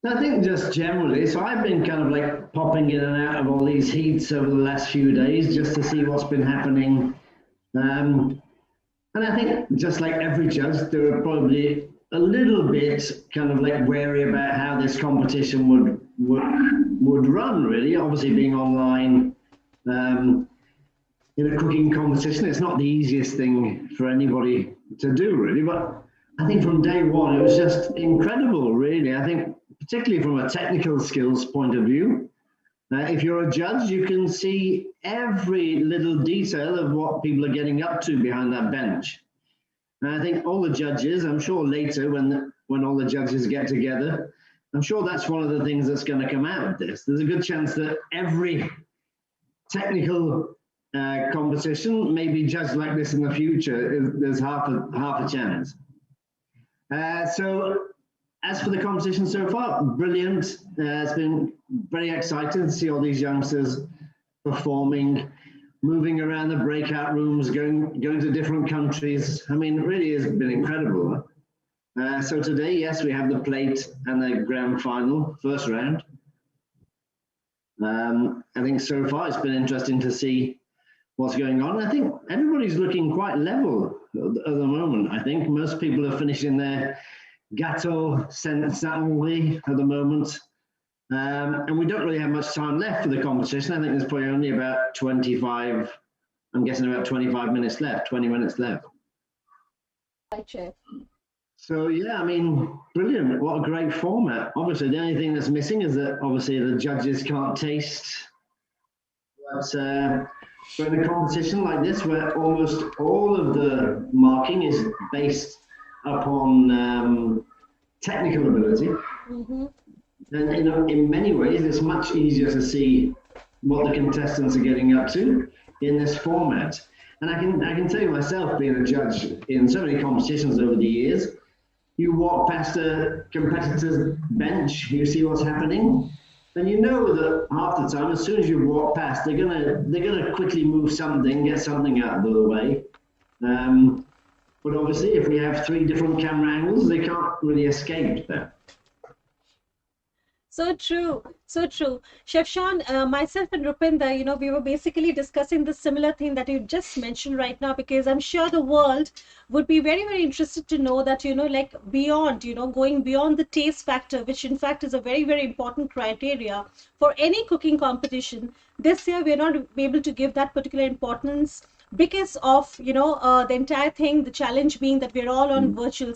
I think just generally, so I've been kind of like popping in and out of all these heats over the last few days just to see what's been happening. And I think just like every judge, there are probably a little bit kind of like wary about how this competition would run, really. Obviously being online in a cooking competition, it's not the easiest thing for anybody to do, really. But I think from day one, it was just incredible, really. I think particularly from a technical skills point of view, if you're a judge, you can see every little detail of what people are getting up to behind that bench. And I think all the judges, I'm sure later when all the judges get together, I'm sure that's one of the things that's going to come out of this. There's a good chance that every technical competition may be judged like this in the future. There's half a chance. So as for the competition so far, brilliant. It's been very exciting to see all these youngsters performing, moving around the breakout rooms, going to different countries. I mean, it really has been incredible. So today, yes, we have the plate and the grand final, first round. I think so far it's been interesting to see what's going on. I think everybody's looking quite level at the moment. I think most people are finishing their gâteau Saint-Henri at the moment. And we don't really have much time left for the competition. I think there's probably only about 25, I'm guessing about 25 minutes left, 20 minutes left. Right, Chef. So yeah, I mean, brilliant. What a great format. Obviously, the only thing that's missing is that obviously the judges can't taste. But in a competition like this, where almost all of the marking is based upon technical ability, and in many ways, it's much easier to see what the contestants are getting up to in this format. And I can tell you myself, being a judge in so many competitions over the years, you walk past a competitor's bench, you see what's happening, and you know that half the time, as soon as you walk past, they're gonna quickly move something, get something out of the way. But obviously, if we have 3 different camera angles, they can't really escape that. So true, so true. Chef Sean, myself and Rupinder, we were basically discussing the similar thing that you just mentioned right now, because I'm sure the world would be very, very interested to know that, like beyond, going beyond the taste factor, which in fact is a very, very important criteria for any cooking competition. This year, we're not able to give that particular importance because of, the entire thing, the challenge being that we're all on virtual,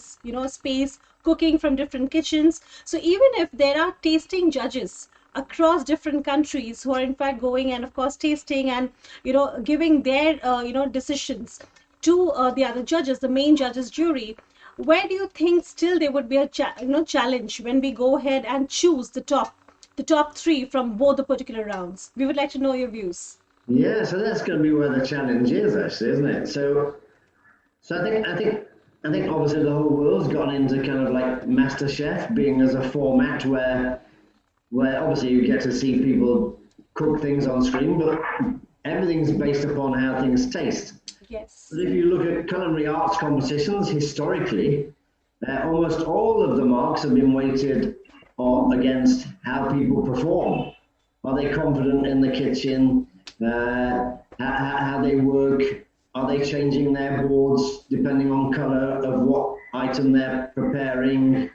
space, cooking from different kitchens. So even if there are tasting judges across different countries who are in fact going and of course tasting and giving their decisions to the other judges, the main judges jury, where do you think still there would be a challenge when we go ahead and choose the top 3 from both the particular rounds? We would like to know your views. Yeah, so that's going to be where the challenge is, actually, isn't it? So I think obviously the whole world's gone into kind of like MasterChef being as a format where obviously you get to see people cook things on screen, but everything's based upon how things taste. Yes. But if you look at culinary arts competitions historically, almost all of the marks have been weighted against how people perform. Are they confident in the kitchen? How they work? Are they changing their boards depending on colour of what item they're preparing?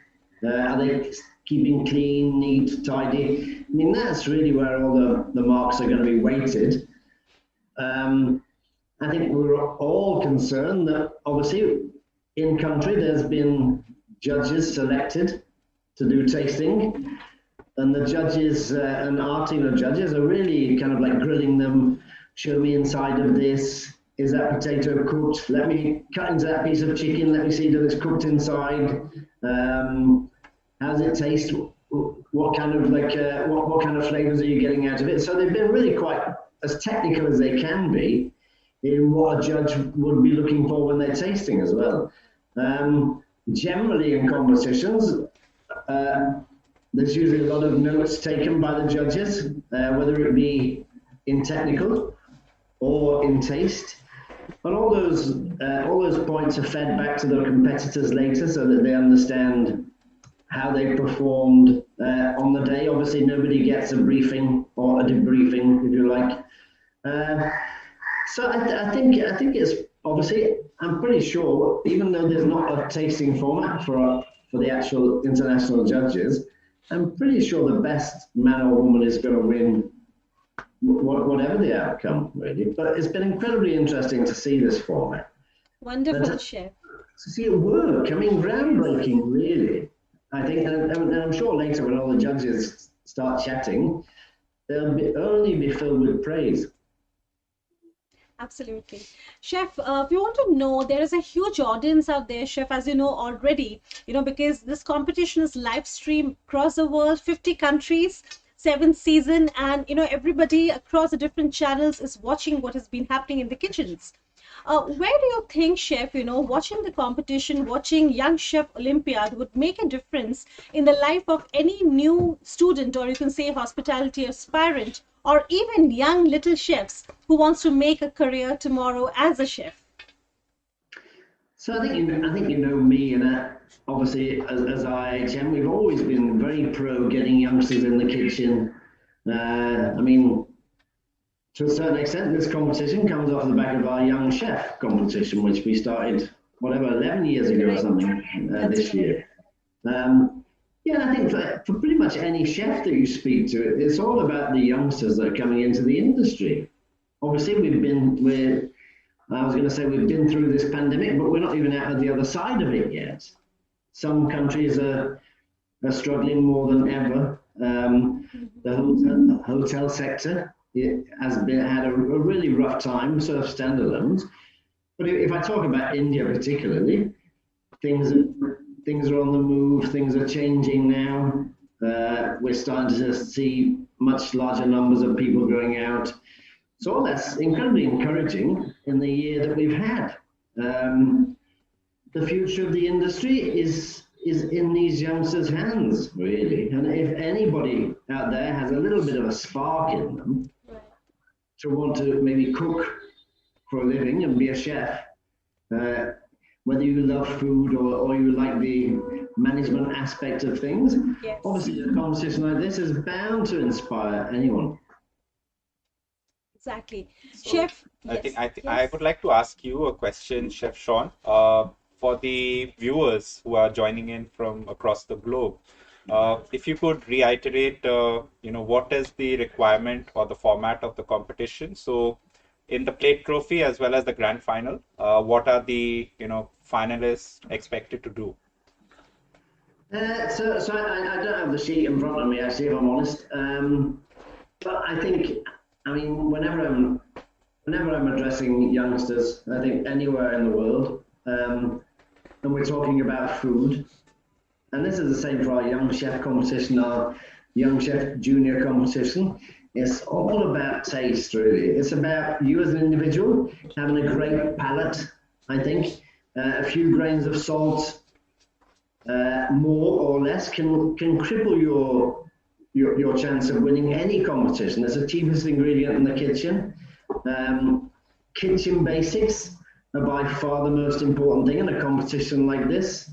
Are they keeping clean, neat, tidy? I mean, that's really where all the marks are going to be weighted. I think we're all concerned that obviously in country there's been judges selected to do tasting, and the judges and our team of judges are really kind of like grilling them. Show me inside of this. Is that potato cooked? Let me cut into that piece of chicken. Let me see that it's cooked inside. How does it taste? What kind of what kind of flavors are you getting out of it? So they've been really quite as technical as they can be in what a judge would be looking for when they're tasting as well. Generally in competitions, there's usually a lot of notes taken by the judges, whether it be in technical or in taste. And all those points are fed back to the competitors later so that they understand how they performed on the day. Obviously, nobody gets a briefing or a debriefing, if you like. So I think it's obviously, I'm pretty sure, even though there's not a tasting format for the actual international judges, I'm pretty sure the best man or woman is going to win whatever the outcome, really. But it's been incredibly interesting to see this format. Wonderful, Chef. To see it work, I mean, groundbreaking, really. I think, and I'm sure later when all the judges start chatting, they'll only be filled with praise. Absolutely. Chef, we want to know, there is a huge audience out there, Chef, as you know already, because this competition is live streamed across the world, 50 countries, 7th season, and, everybody across the different channels is watching what has been happening in the kitchens. Where do you think, Chef, watching the competition, watching Young Chef Olympiad would make a difference in the life of any new student, or you can say hospitality aspirant, or even young little chefs who wants to make a career tomorrow as a chef? So I think you know me, and obviously as IHM, we've always been very pro getting youngsters in the kitchen. I mean, to a certain extent, this competition comes off the back of our Young Chef competition, which we started, 11 years ago or something this year. Yeah, I think for pretty much any chef that you speak to, it's all about the youngsters that are coming into the industry. Obviously, we've been through this pandemic, but we're not even out of the other side of it yet. Some countries are struggling more than ever. The hotel sector has had a really rough time, sort of standalones. But if I talk about India particularly, things are on the move, things are changing now. We're starting to see much larger numbers of people going out. So all that's incredibly encouraging in the year that we've had. The future of the industry is in these youngsters' hands, really. And if anybody out there has a little bit of a spark in them to want to maybe cook for a living and be a chef, whether you love food or you like the management aspect of things, yes, obviously a conversation like this is bound to inspire anyone. Exactly. So Chef, I think yes. I would like to ask you a question, Chef Sean. For the viewers who are joining in from across the globe, if you could reiterate, what is the requirement or the format of the competition? So, in the plate trophy as well as the grand final, what are the finalists expected to do? So I don't have the sheet in front of me, actually, if I'm honest. But I think, whenever I'm addressing youngsters, I think anywhere in the world, and we're talking about food, and this is the same for our Young Chef competition, our Young Chef Junior competition. It's all about taste, really. It's about you as an individual having a great palate, I think. A few grains of salt, more or less, can cripple your chance of winning any competition. It's the cheapest ingredient in the kitchen. Kitchen basics are by far the most important thing in a competition like this.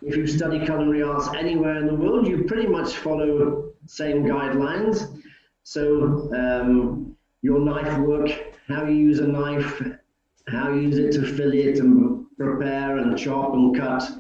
If you study culinary arts anywhere in the world, you pretty much follow same guidelines. So your knife work, how you use a knife, how you use it to fillet and prepare and chop and cut,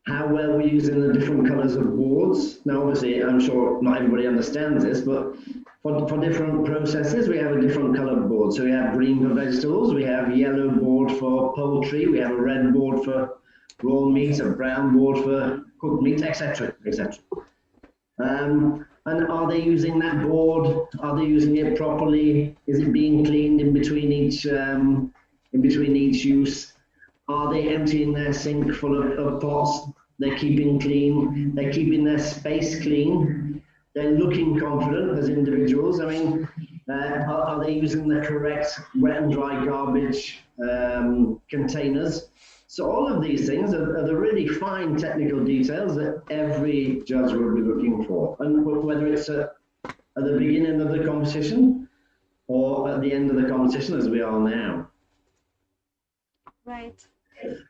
how well we're using the different colors of boards. Now, obviously, I'm sure not everybody understands this, but for different processes, we have a different colored board. So we have green for vegetables, we have yellow board for poultry, we have a red board for raw meat, a brown board for cooked meat, etc., etc. And are they using that board? Are they using it properly? Is it being cleaned in between each use? Are they emptying their sink full of pots? They're keeping clean. They're keeping their space clean. They're looking confident as individuals. Are they using the correct wet and dry garbage containers? So all of these things are the really fine technical details that every judge will be looking for. And whether it's at the beginning of the competition or at the end of the competition as we are now. Right.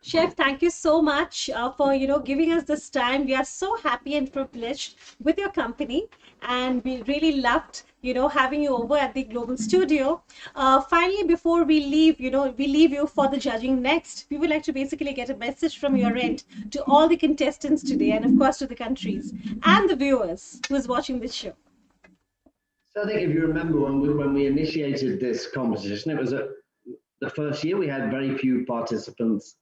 Chef, thank you so much for giving us this time. We are so happy and privileged with your company, and we really loved having you over at the Global Studio. Finally, before we leave, we leave you for the judging next. We would like to basically get a message from your end to all the contestants today, and of course to the countries and the viewers who is watching this show. So I think if you remember when we initiated this competition, it was the first year we had very few participants.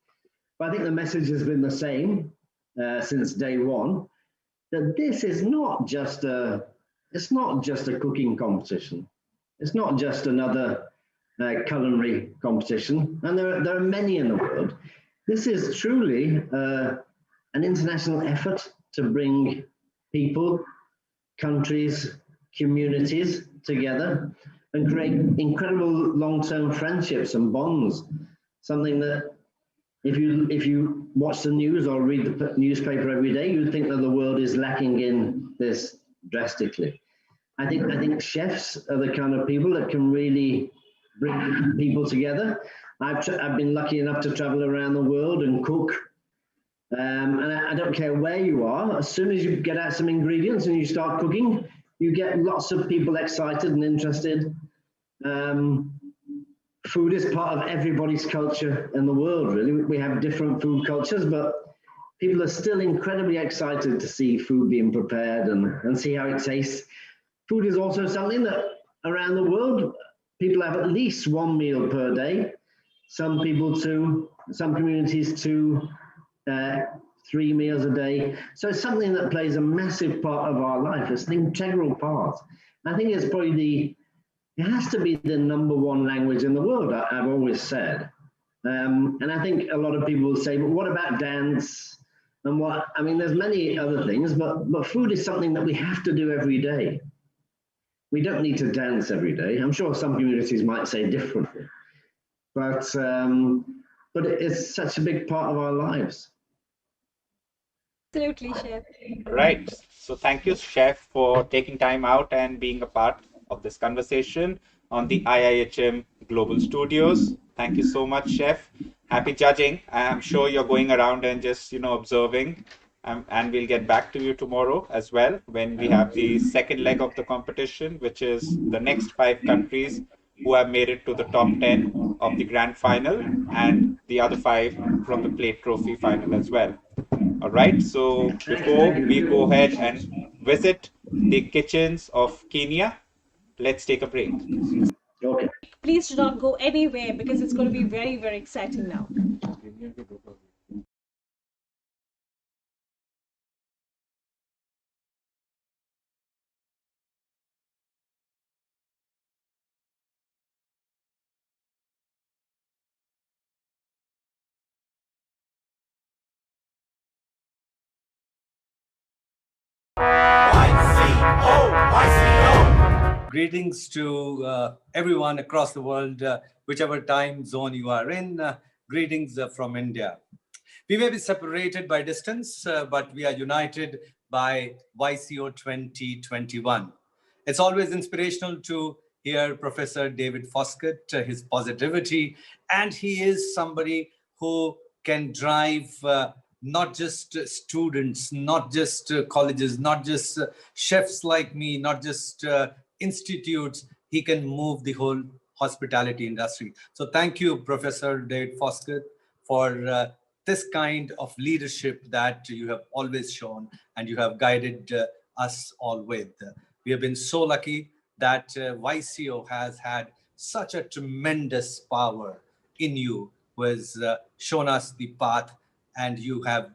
But I think the message has been the same since day one, that this is not just it's not just a cooking competition. It's not just another culinary competition, and there are many in the world. This is truly an international effort to bring people, countries, communities together and create incredible long-term friendships and bonds. Something that if you watch the news or read the newspaper every day, you'd think that the world is lacking in this drastically. I think chefs are the kind of people that can really bring people together. I've been lucky enough to travel around the world and cook. And I don't care where you are, as soon as you get out some ingredients and you start cooking, you get lots of people excited and interested. Food is part of everybody's culture in the world, really. We have different food cultures, but people are still incredibly excited to see food being prepared and see how it tastes. Food is also something that around the world, people have at least one meal per day. Some people two, some communities two, 3 meals a day. So it's something that plays a massive part of our life. It's an integral part. I think it's probably it has to be the #1 language in the world, I've always said. And I think a lot of people will say, but what about dance? And I mean, there's many other things, but food is something that we have to do every day. We don't need to dance every day. I'm sure some communities might say differently, but it's such a big part of our lives. Absolutely, Chef. Right. So thank you, Chef, for taking time out and being a part of this conversation on the IIHM Global Studios. Thank you so much, Chef. Happy judging. I'm sure you're going around and just, observing. And we'll get back to you tomorrow as well when we have the second leg of the competition, which is the next 5 countries who have made it to the top 10 of the grand final and the other 5 from the plate trophy final as well. All right. So before we go ahead and visit the kitchens of Kenya, let's take a break. Okay. Please do not go anywhere because it's going to be very, very exciting now. YCO. Greetings to everyone across the world, whichever time zone you are in. Greetings from India. We may be separated by distance, but we are united by YCO 2021. It's always inspirational to hear Professor David Foskett, his positivity, and he is somebody who can drive not just students, not just colleges, not just chefs like me, not just institutes. He can move the whole hospitality industry. So thank you, Professor David Foskett, for this kind of leadership that you have always shown and you have guided us all with. We have been so lucky that YCO has had such a tremendous power in you, who has shown us the path, and you have,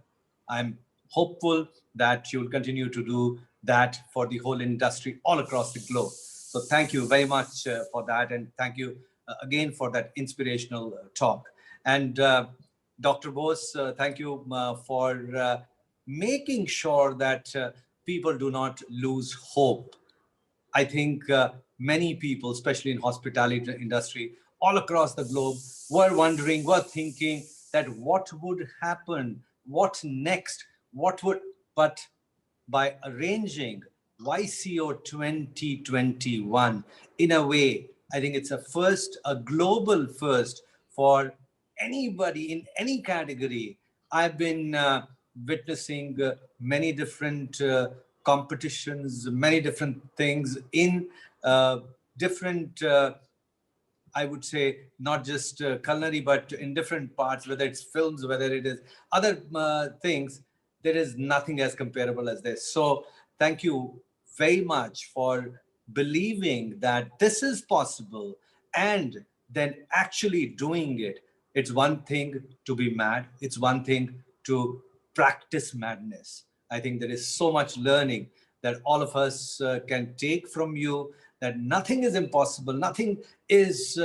I'm hopeful that you'll continue to do that for the whole industry all across the globe. So thank you very much for that, and thank you again for that inspirational talk. And Dr. Bose, thank you for making sure that people do not lose hope. I think many people, especially in hospitality industry, all across the globe, were wondering, were thinking that what would happen, what next, but by arranging YCO 2021 in a way I think it's a first, a global first for anybody in any category. I've been witnessing many different competitions, many different things in different I would say not just culinary, but in different parts, whether it's films, whether it is other things, there is nothing as comparable as this. So thank you very much for believing that this is possible and then actually doing it. It's one thing to be mad. It's one thing to practice madness. I think there is so much learning that all of us can take from you, that nothing is impossible, nothing is,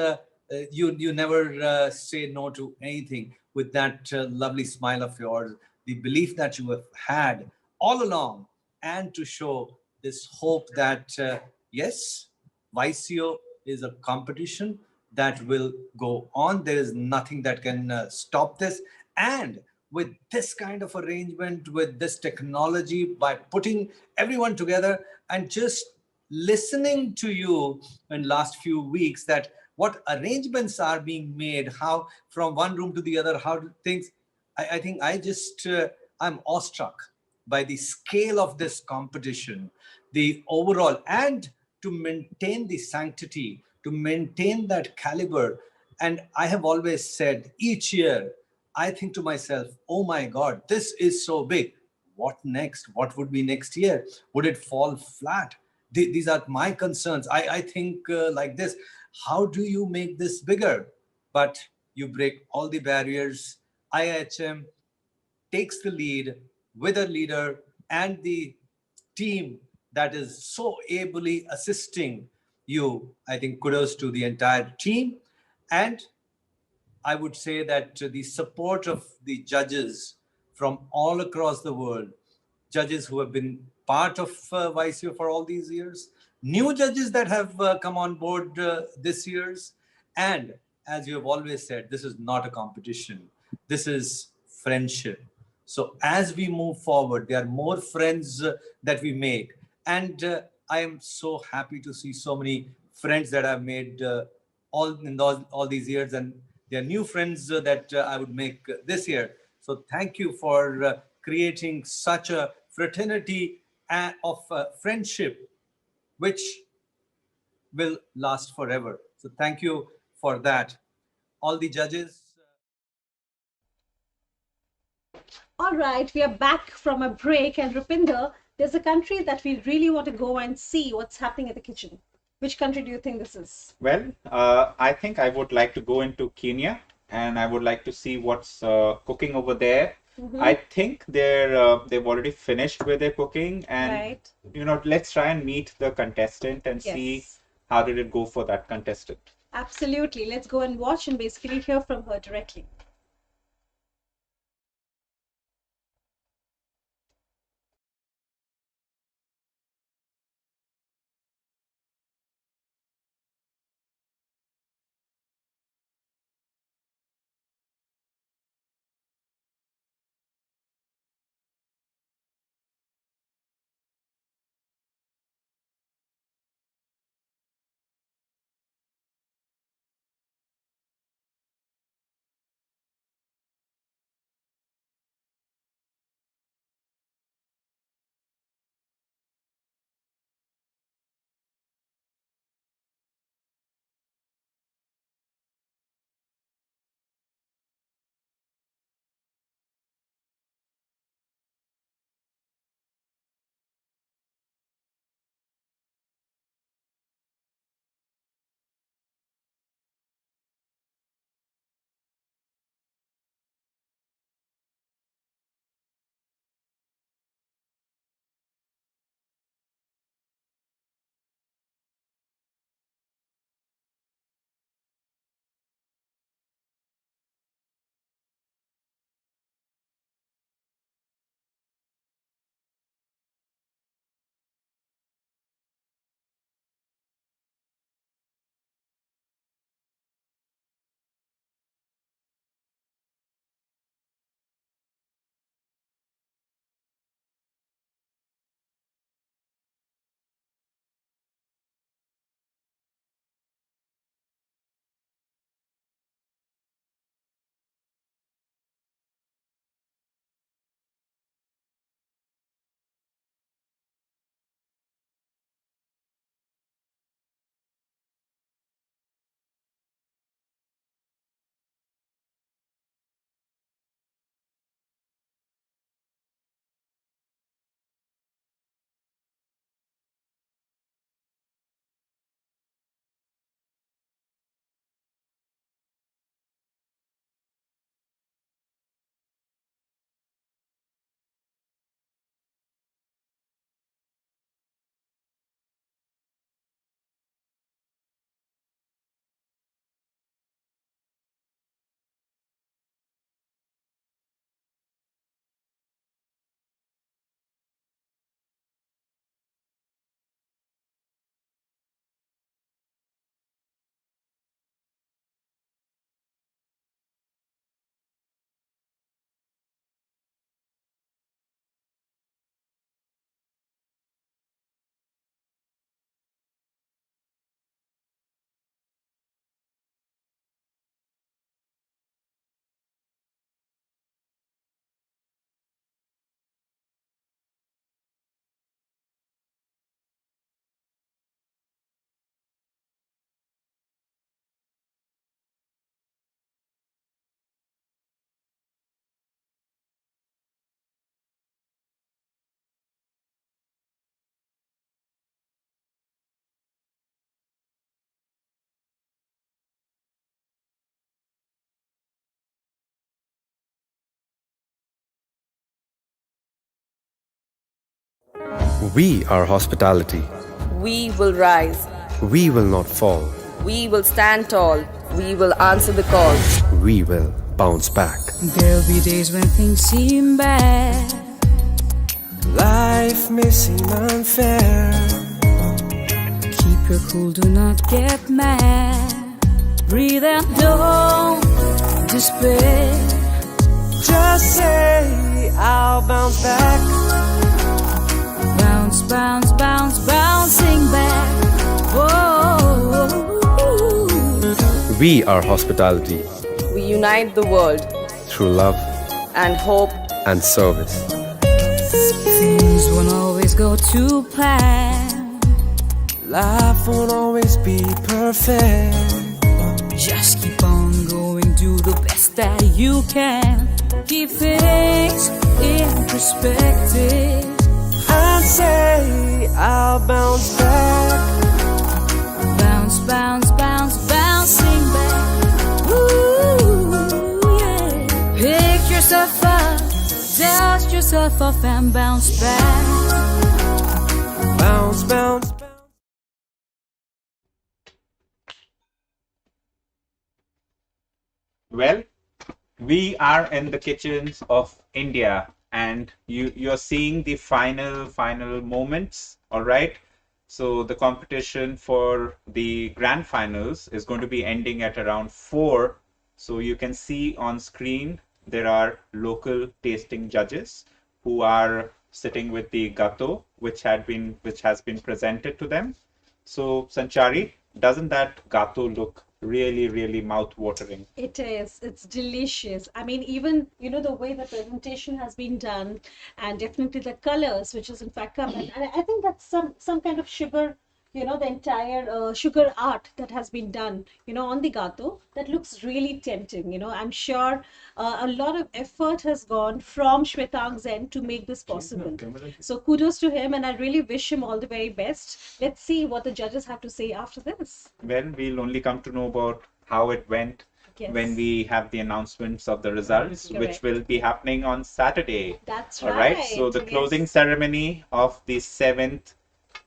you never say no to anything, with that lovely smile of yours, the belief that you have had all along, and to show this hope that, yes, YCO is a competition that will go on. There is nothing that can stop this. And with this kind of arrangement, with this technology, by putting everyone together and just listening to you in last few weeks, that what arrangements are being made, how from one room to the other, how things, I think I just, I'm awestruck by the scale of this competition, the overall, and to maintain the sanctity, to maintain that caliber. And I have always said each year, I think to myself, oh my God, this is so big. What next? What would be next year? Would it fall flat? These are my concerns. I think like this, how do you make this bigger? But you break all the barriers. IHM takes the lead with a leader and the team that is so ably assisting you. I think kudos to the entire team. And I would say that the support of the judges from all across the world, judges who have been part of YCO for all these years, new judges that have come on board this year's, and as you have always said, this is not a competition. This is friendship. So as we move forward, there are more friends that we make. And I am so happy to see so many friends that I've made all these years, and there are new friends that I would make this year. So thank you for creating such a fraternity of friendship, which will last forever. So thank you for that. All the judges. All right, we are back from a break, and Rupinder, there's a country that we really want to go and see what's happening at the kitchen. Which country do you think this is? Well, I think I would like to go into Kenya, and I would like to see what's cooking over there. I think they've already finished with their cooking, and Right. let's try and meet the contestant and see Yes. how did it go for that contestant. Absolutely. Let's go and watch and basically hear from her directly. We are hospitality. We will rise. We will not fall. We will stand tall. We will answer the call. We will bounce back. There'll be days when things seem bad. Life may seem unfair. Keep your cool, do not get mad. Breathe and don't despair. Just say, I'll bounce back. Bounce, bounce, bounce, bouncing back. Whoa. We are hospitality. We unite the world Through love and hope and service. Things won't always go to plan. Life won't always be perfect. Just keep on going, do the best that you can. Keep things in perspective. And say, I'll bounce back. Bounce, bounce, bounce, bouncing back. Ooh, yeah. Pick yourself up, dust yourself off and bounce back. Bounce, bounce. Well, we are in the kitchens of India, and you're seeing the final moments. All right. So the competition for the grand finals is going to be ending at around 4. So you can see on screen there are local tasting judges who are sitting with the gato, which has been presented to them. So Sanchari, doesn't that gato look really mouth-watering? It is. It's delicious. I mean, even, the way the presentation has been done, and definitely the colors, which is in fact come. And I think that's some kind of sugar, the entire sugar art that has been done, on the gato. That looks really tempting. I'm sure a lot of effort has gone from Shwetang's end to make this possible. So kudos to him, and I really wish him all the very best. Let's see what the judges have to say after this. Well, we'll only come to know about how it went Yes. when we have the announcements of the results, which Correct. will be happening on Saturday. That's All right. right. So the Yes. closing ceremony of the 7th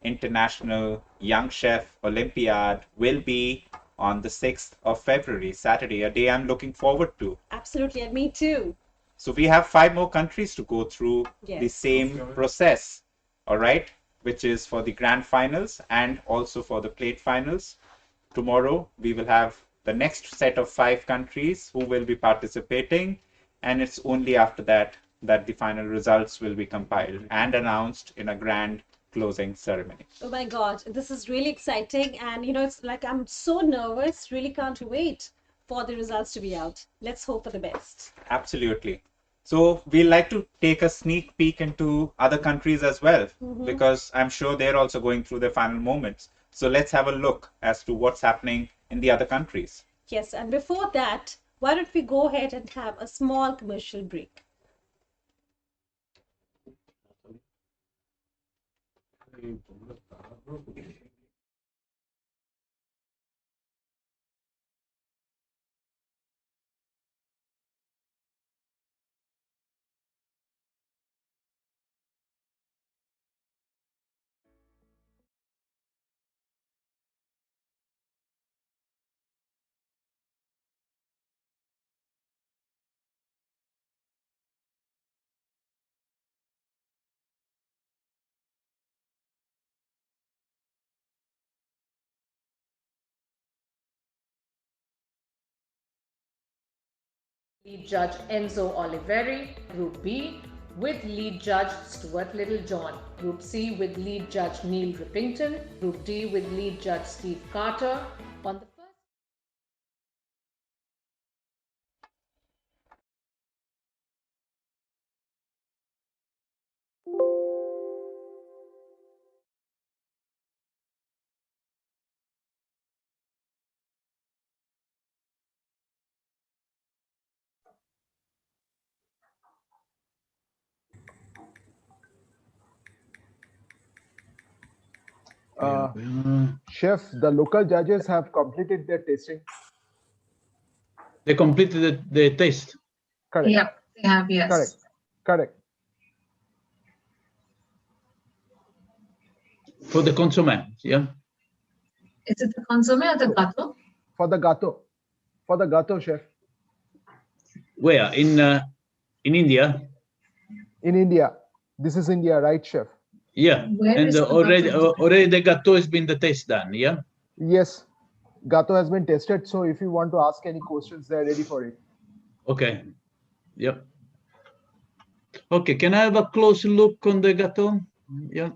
International Young Chef Olympiad will be on the 6th of February, Saturday, a day I'm looking forward to. Absolutely, and me too. So we have 5 more countries to go through the Yes. same process, all right, which is for the grand finals and also for the plate finals. Tomorrow we will have the next set of 5 countries who will be participating, and it's only after that the final results will be compiled and announced in a grand closing ceremony. Oh my God, this is really exciting. And, it's like I'm so nervous, really can't wait for the results to be out. Let's hope for the best. Absolutely. So we like to take a sneak peek into other countries as well, because I'm sure they're also going through their final moments. So let's have a look as to what's happening in the other countries. Yes, and before that, why don't we go ahead and have a small commercial break? Lead Judge Enzo Oliveri, Group B, with Lead Judge Stuart Littlejohn. Group C with Lead Judge Neil Rippington. Group D with Lead Judge Steve Carter. On the first Chef, the local judges have completed their tasting. They completed the taste. Correct. Yeah, they have, yes. Correct. For the consommé, yeah? Is it the consommé or the gâteau? For the gâteau. For the gâteau, chef. Where? In India? In India. This is India, right, chef? Yeah. Where And is the already the gâteau has been the test done, yeah? Yes. Gâteau has been tested, so if you want to ask any questions, they're ready for it. Okay. Yep. Okay, can I have a close look on the gâteau? Yeah.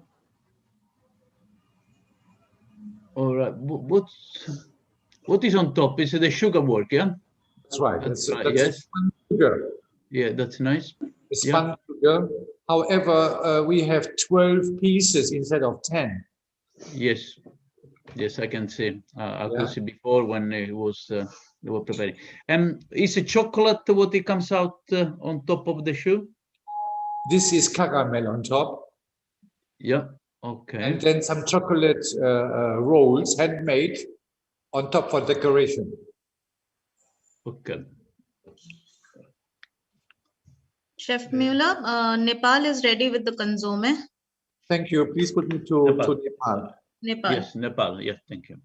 All right. What is on top? Is it the sugar work, yeah? That's right. That's That's, right, yes. sugar. Yeah, that's nice. It's Yeah. spun sugar. However, we have 12 pieces instead of 10. Yes. Yes, I can see. I could see before when it was they were preparing. And is it chocolate what it comes out on top of the shoe? This is caramel on top. Yeah. Okay. And then some chocolate rolls, handmade, on top for decoration. Okay. Chef Mueller, Nepal is ready with the consomme. Thank you. Please put me to Nepal. Nepal. Yes, Nepal. Yes, thank you.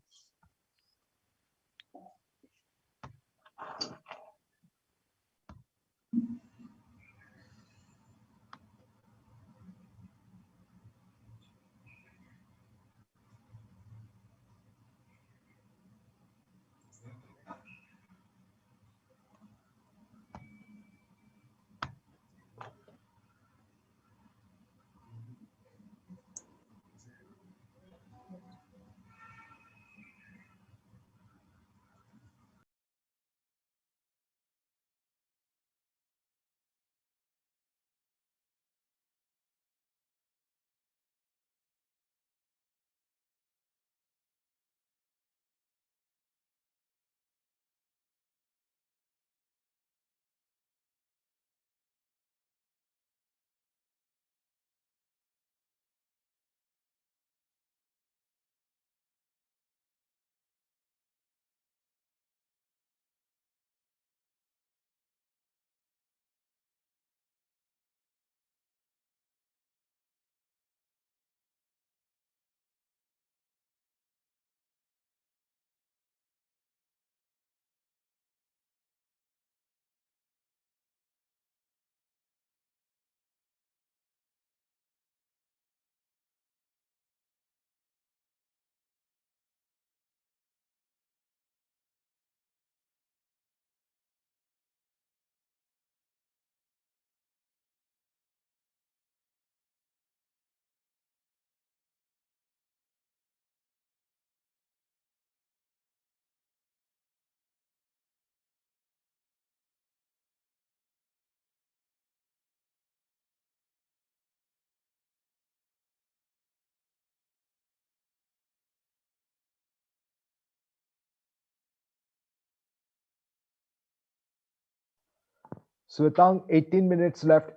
Swetang, 18 minutes left.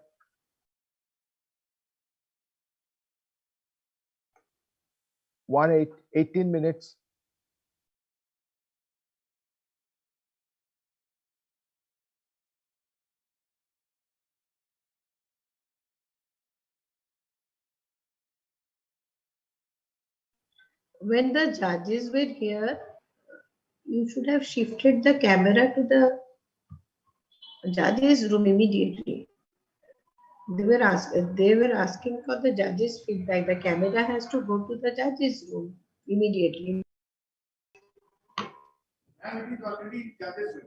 18 minutes. When the judges were here, you should have shifted the camera to the judges' room immediately. They were asking for the judges' feedback. The camera has to go to the judges' room immediately. And it is already judges' room.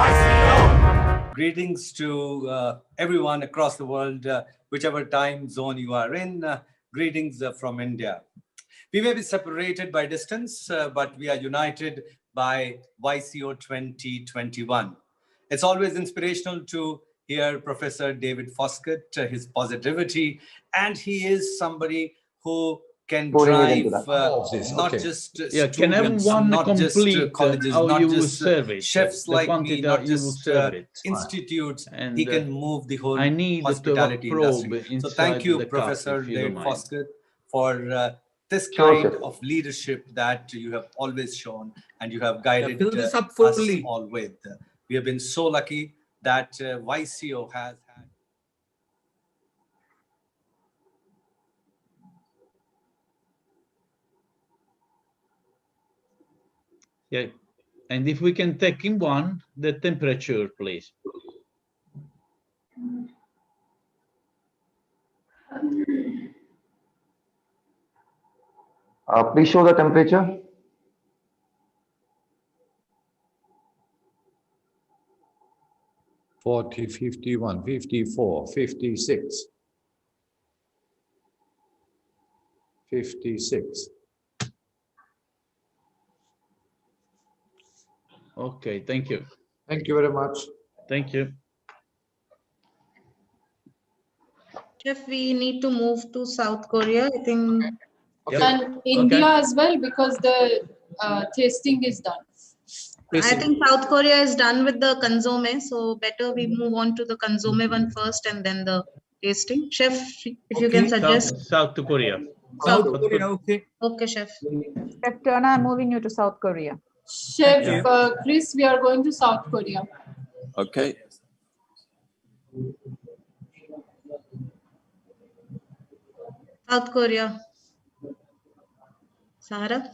YCO. Greetings to everyone across the world, whichever time zone you are in. Greetings from India. We may be separated by distance, but we are united by by YCO 2021. It's always inspirational to hear Professor David Foskett, his positivity, and he is somebody who can drive not just can students, everyone not just complete colleges, how not you will just serve it, chefs the like me, quantity not you will just serve it. institutes. And He can move the whole I need to have a hospitality probe industry. So inside thank you, the cup, Professor if you David don't mind. Foskett, for this Sure, kind chef. of leadership that you have always shown and you have guided fill this up us fully. all with. We have been so lucky that YCO has had. Yeah, and if we can take in one, the temperature, please. Please show the temperature. – 40, 51, 54, 56, 56. Okay, thank you. Thank you very much. Thank you. Chef, we need to move to South Korea, I think. And India as well, because the tasting is done. I think South Korea is done with the consomme, so better we move on to the consomme one first and then the tasting. Chef, if you can suggest. South Korea. South Korea, okay. Okay, Chef. Chef Turner, I'm moving you to South Korea. Chef Chris, we are going to South Korea. Okay. South Korea. Sahara?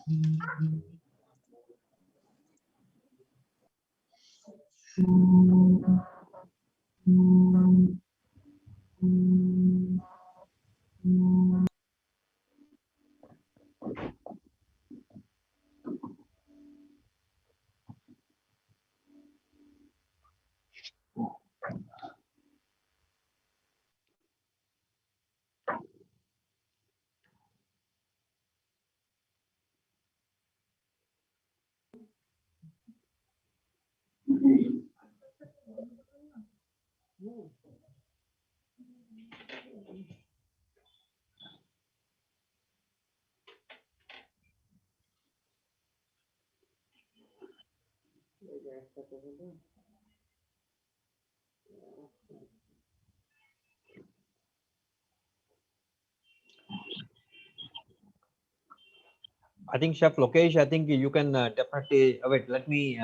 I think Chef Lokesh, I think you can definitely wait. Let me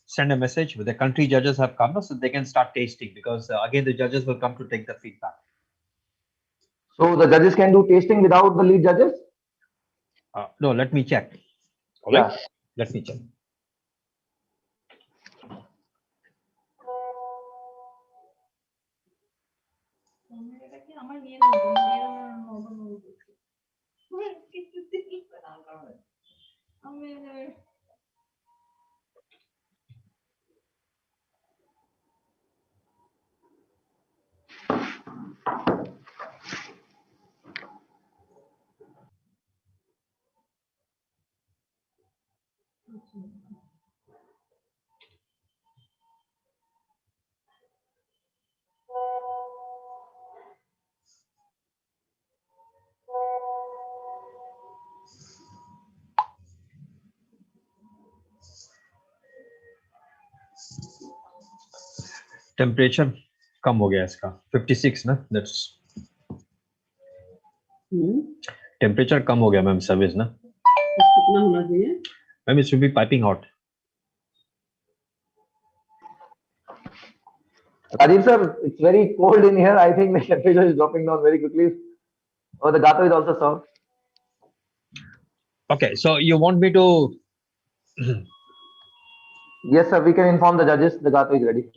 send a message. The country judges have come, so they can start tasting, because again the judges will come to take the feedback. So the judges can do tasting without the lead judges? No, let me check. All right, Yeah. let me check. Temperature कम हो गया इसका 56 ना, that's temperature कम हो गया ma'am service ना, कितना होना चाहिए ma'am it should be piping hot. Rajiv sir, it's very cold in here. I think the temperature is dropping down very quickly. Oh, the gato is also served. Okay, so you want me to Yes, sir. We can inform the judges. The gato is ready.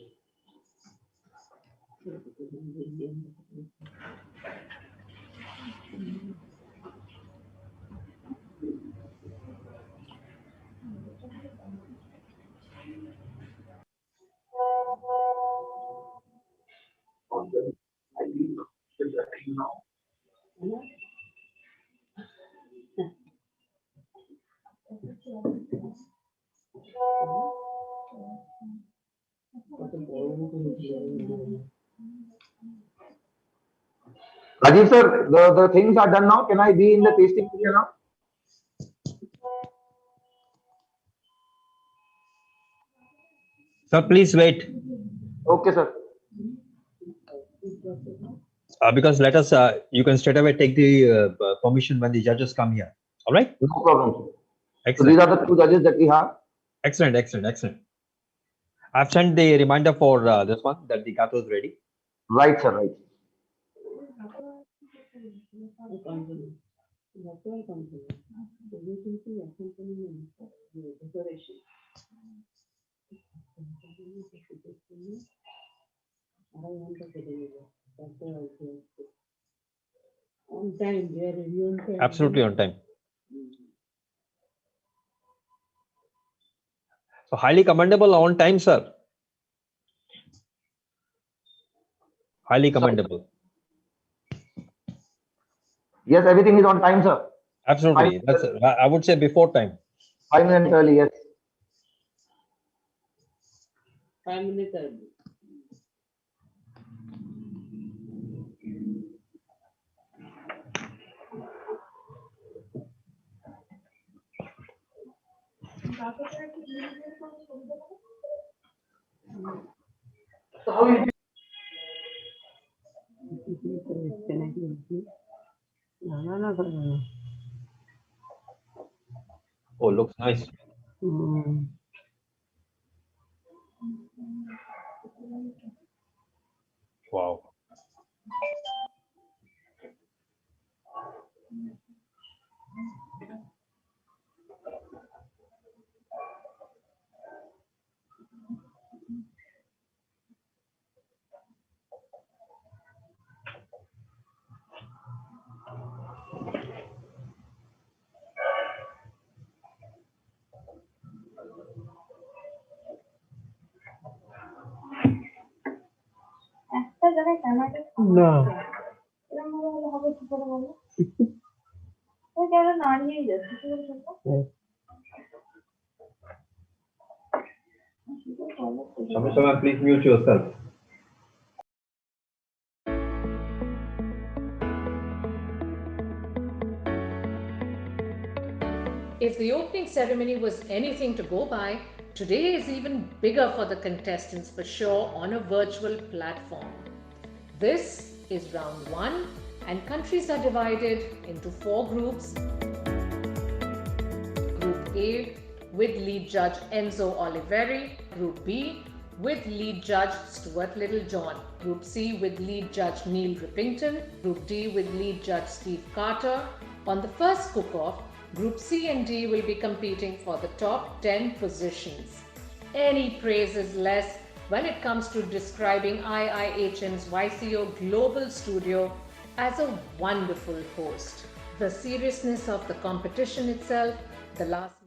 Rajiv sir, the things are done now. Can I be in the tasting area now? Sir, please wait. Okay, sir. Because let us, you can straight away take the permission when the judges come here. All right? No problem. Excellent. So these are the two judges that we have. Excellent, excellent, excellent. I've sent the reminder for this one that the gato is ready. Right, sir, right. On time, they are ready on time. Absolutely on time. So highly commendable on time, sir. Highly commendable. Yes, everything is on time, sir. Absolutely. That's, I would say before time. 5 minutes early, yes. 5 minutes early. Oh, looks nice. Wow. No. Shama, please mute yourself. If the opening ceremony was anything to go by, today is even bigger for the contestants for sure on a virtual platform. This is round 1 and countries are divided into 4 groups. Group A with lead judge Enzo Oliveri, Group B with lead judge Stuart Littlejohn, Group C with lead judge Neil Rippington, Group D with lead judge Steve Carter. On the first cook-off, Group C and D will be competing for the top 10 positions. Any praise is less when it comes to describing IIHM's YCO Global Studio as a wonderful host. The seriousness of the competition itself, the last minute.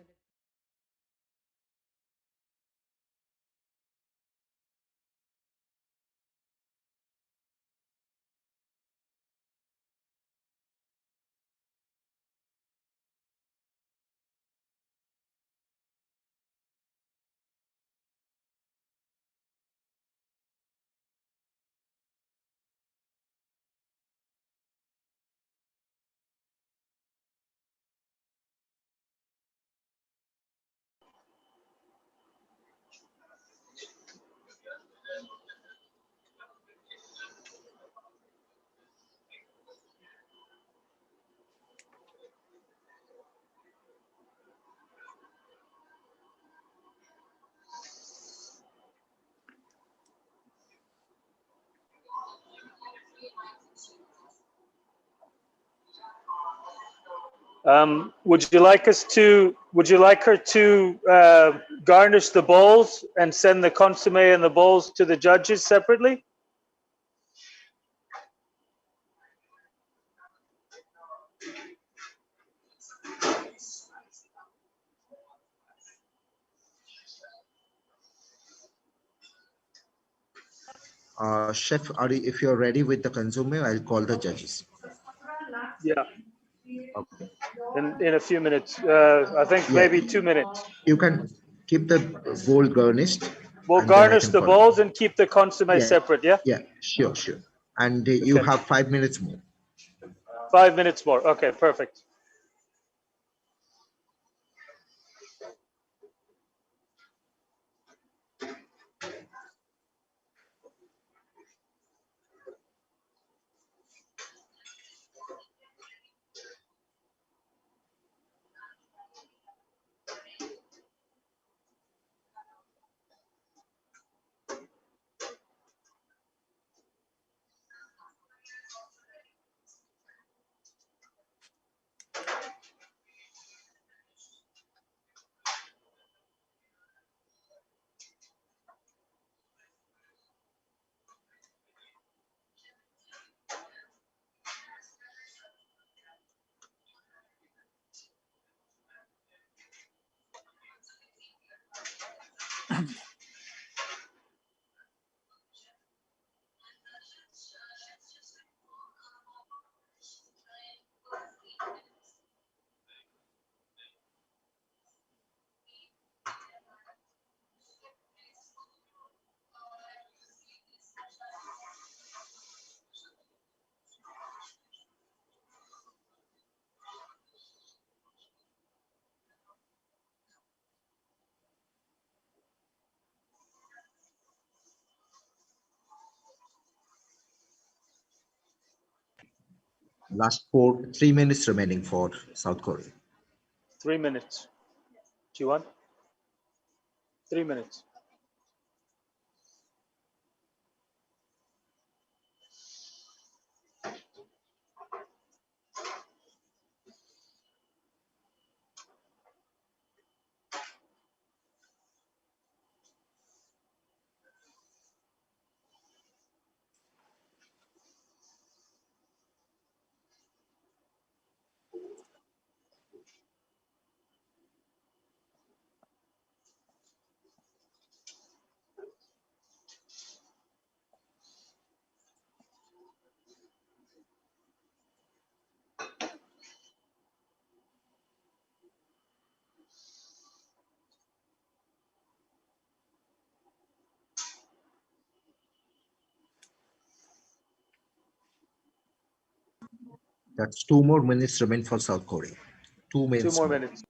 Would you like her to garnish the bowls and send the consomme and the bowls to the judges separately? Chef, if you're ready with the consomme, I'll call the judges. Yeah. Okay. In a few minutes. I think maybe 2 minutes. You can keep the bowl garnished. We'll garnish the bowls and keep the consomme separate, yeah? Yeah, sure. And you have 5 minutes more. 5 minutes more. Okay, perfect. Last 3 minutes remaining for South Korea. 3 minutes. Do you want? 3 minutes. That's 2 more minutes remain for South Korea. 2 minutes 2 more more. minutes.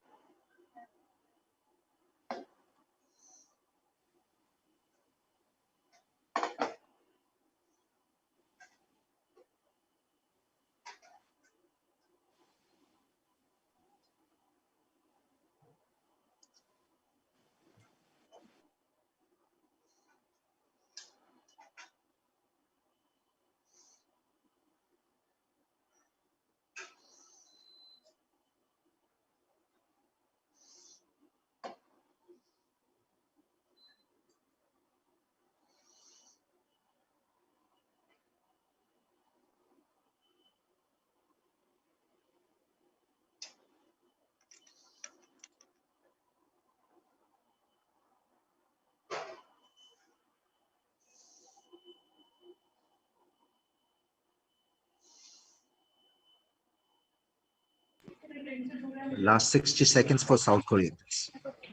Last 60 seconds for South Korea.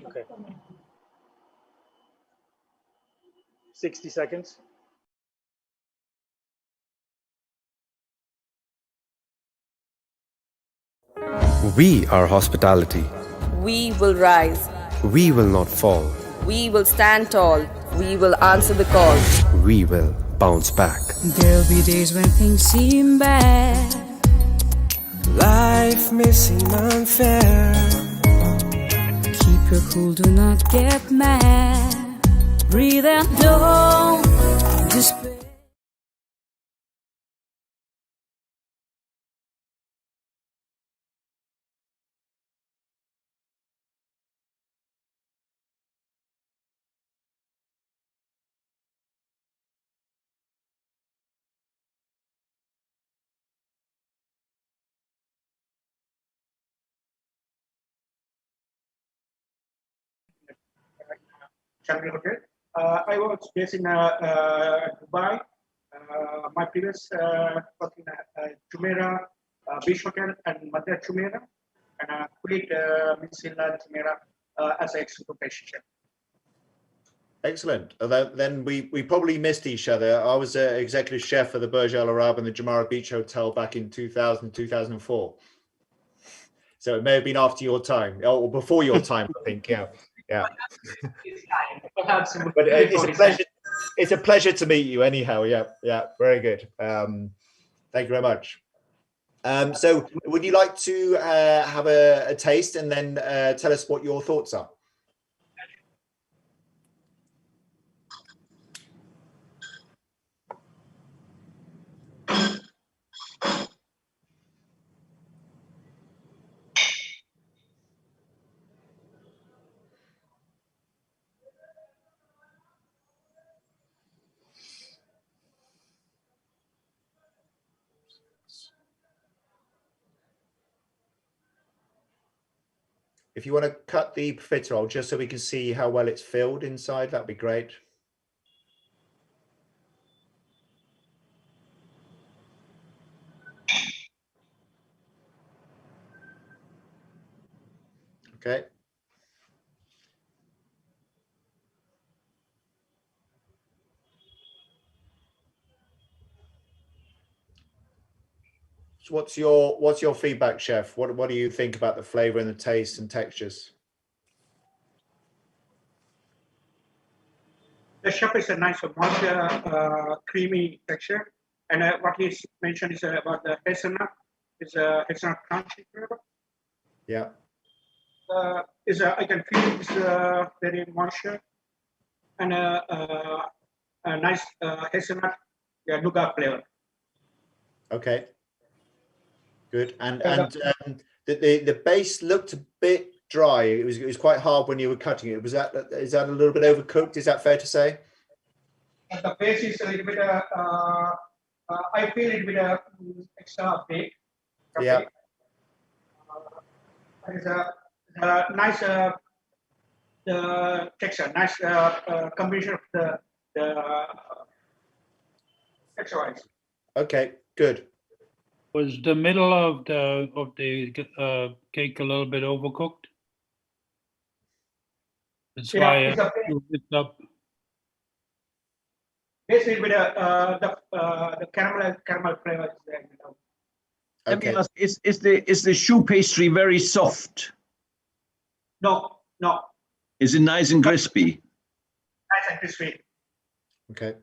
Okay. 60 seconds. We are hospitality. We will rise. We will not fall. We will stand tall. We will answer the call. We will bounce back. There'll be days when things seem bad. Life may seem unfair. Keep your cool, do not get mad. Breathe and don't despair. Changi Hotel. I was based in Dubai. My previous was in Jumeirah Beach Hotel and Madhya Jumeirah, and I quit Minsilla Jumeirah as an executive chef. Excellent. Then we probably missed each other. I was executive chef for the Burj Al Arab and the Jumeirah Beach Hotel back in 2000, 2004. So it may have been after your time, or before your time, I think. Yeah. Perhaps. But it's a pleasure. It's a pleasure to meet you anyhow. Yeah. Very good. Thank you very much. So would you like to have a taste and then tell us what your thoughts are? If you want to cut the profiterole just so we can see how well it's filled inside, that'd be great. Okay. So what's your feedback, chef? What do you think about the flavor and the taste and textures? The chef is a nice, moist, creamy texture, and what he's mentioned is about the hazelnut. It's a hazelnut crunchy flavor. Yeah. I can feel it's very moisture and a nice hazelnut nougat flavor. Okay. Good. And the base looked a bit dry. It was quite hard when you were cutting it. Is that a little bit overcooked? Is that fair to say? The base is a little bit. I feel it with extra bake. Yeah. It's a nice the texture, nice combination of the texture. Okay. Good. Was the middle of the cake a little bit overcooked? That's why I moved it up. Basically, with the caramel flavor is there. Let me ask: is the choux pastry very soft? No. Is it nice and crispy? Nice and crispy. Okay.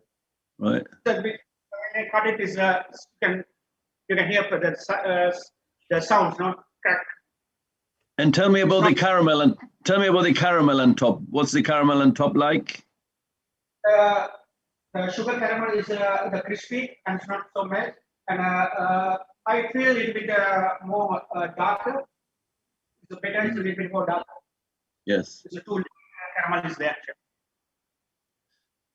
Right. When I cut it, you can hear the sounds, no crack. And tell me about the caramel on top. What's the caramel on top like? The sugar caramel is the crispy and it's not so melt. And I feel it bit more darker. The better is a little bit more darker. Yes. The two caramel is there.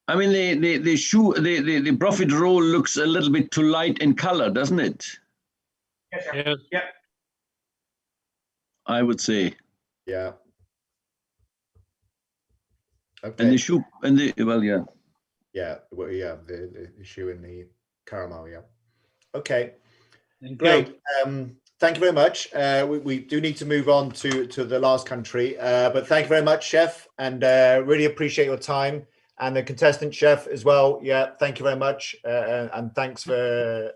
I mean, the profiterole looks a little bit too light in color, doesn't it? Yes, sir. Yeah. I would say. Yeah. Okay. And the choux and the yeah. Yeah, the choux and the caramel. Yeah. Okay. Great. Thank you very much. We do need to move on to the last country, but thank you very much, chef, and really appreciate your time. And the contestant chef as well. Yeah, thank you very much, and thanks for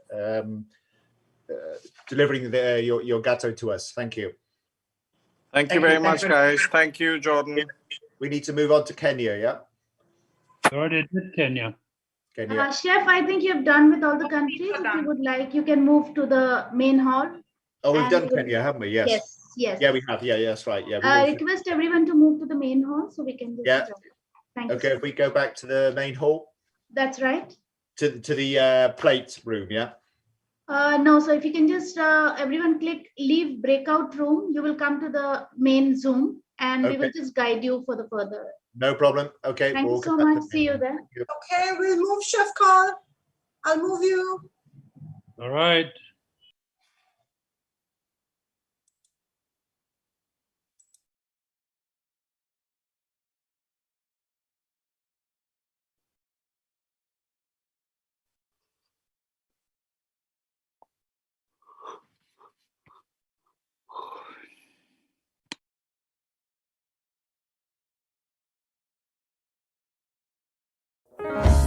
delivering your gâteau to us. Thank you. Thank you very much, guys. Thank you, Jordan. We need to move on to Kenya. Yeah. Already did Kenya. Chef, I think you've done with all the countries. If you would like, you can move to the main hall. Oh, we've done Kenya, haven't we? Yes. Yes. Yeah, we have. Yeah, that's right. Yeah. I request everyone to move to the main hall so we can just. Thank you. Okay, if we go back to the main hall. That's right. To the plate room, yeah. No, so if you can just everyone click leave breakout room, you will come to the main Zoom, and we will just guide you for the further. No problem. Okay. Thank you so much. See you there. Okay, we'll move Chef Carl. I'll move you. All right.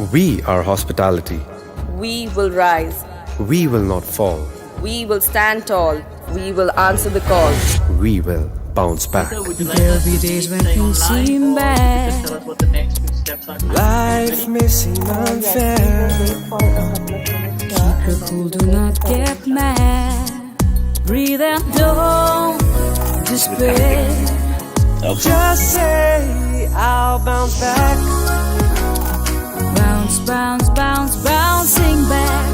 We are hospitality. We will rise. We will not fall. We will stand tall. We will answer the call. We will bounce back. There'll be days when things seem bad. Life may seem unfair. Keep your cool, do not get mad. Breathe and don't despair. Just say, I'll bounce back. Bounce, bounce, bounce, bouncing back.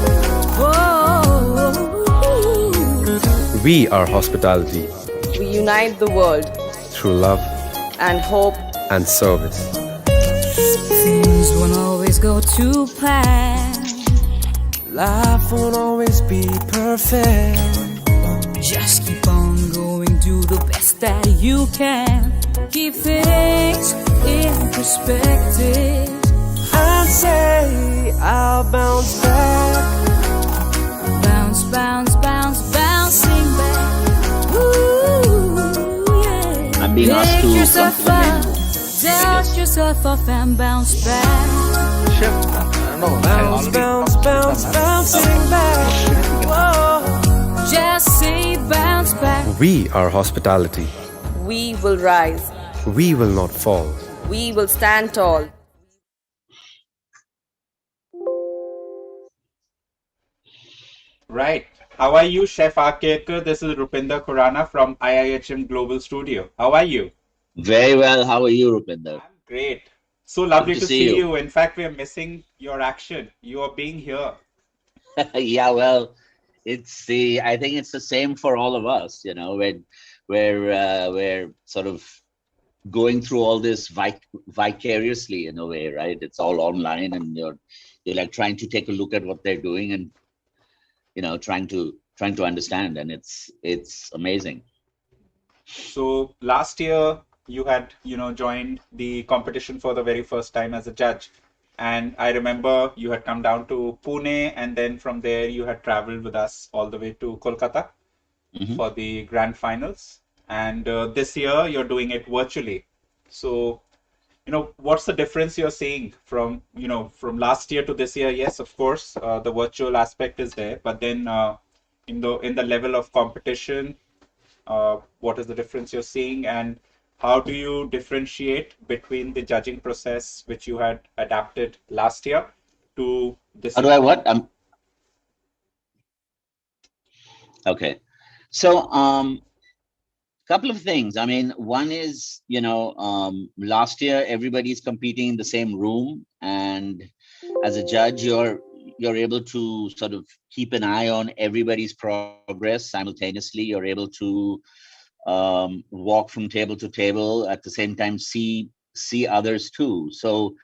Whoa. We are hospitality. We unite the world Through love and hope and service. Things won't always go to plan. Life won't always be perfect. Just keep on going, do the best that you can. Keep things in perspective. And say, I'll bounce back. Bounce, bounce, bounce, bouncing back. Ooh, yeah. I'm being asked Pick to yourself come up, in. dust yourself off and bounce back. Bounce, bounce, bounce, bouncing back. Whoa. Just say bounce back. We are hospitality. we will rise. We will not fall. We will stand tall. Right. How are you, Chef Arkekar? This is Rupinder Khurana from IIHM Global Studio. How are you? Very well. How are you, Rupinder? Great. So lovely Good to to see see you. you. In fact, we are missing your action. You are being here. Yeah, well, I think it's the same for all of us, you know, we're sort of going through all this vicariously in a way, right? It's all online and you're like trying to take a look at what they're doing and, you know, trying to understand, and it's amazing. So last year you had, joined the competition for the very first time as a judge. And I remember you had come down to Pune, and then from there you had traveled with us all the way to Kolkata for the grand finals. And this year you're doing it virtually. So, what's the difference you're seeing from last year to this year? Yes, of course, the virtual aspect is there, but then in the level of competition, what is the difference you're seeing, and how do you differentiate between the judging process which you had adapted last year to this? How do I what? Okay. So, couple of things. I mean, one is, last year everybody's competing in the same room, and as a judge, you're able to sort of keep an eye on everybody's progress simultaneously. You're able to walk from table to table at the same time, see others too. So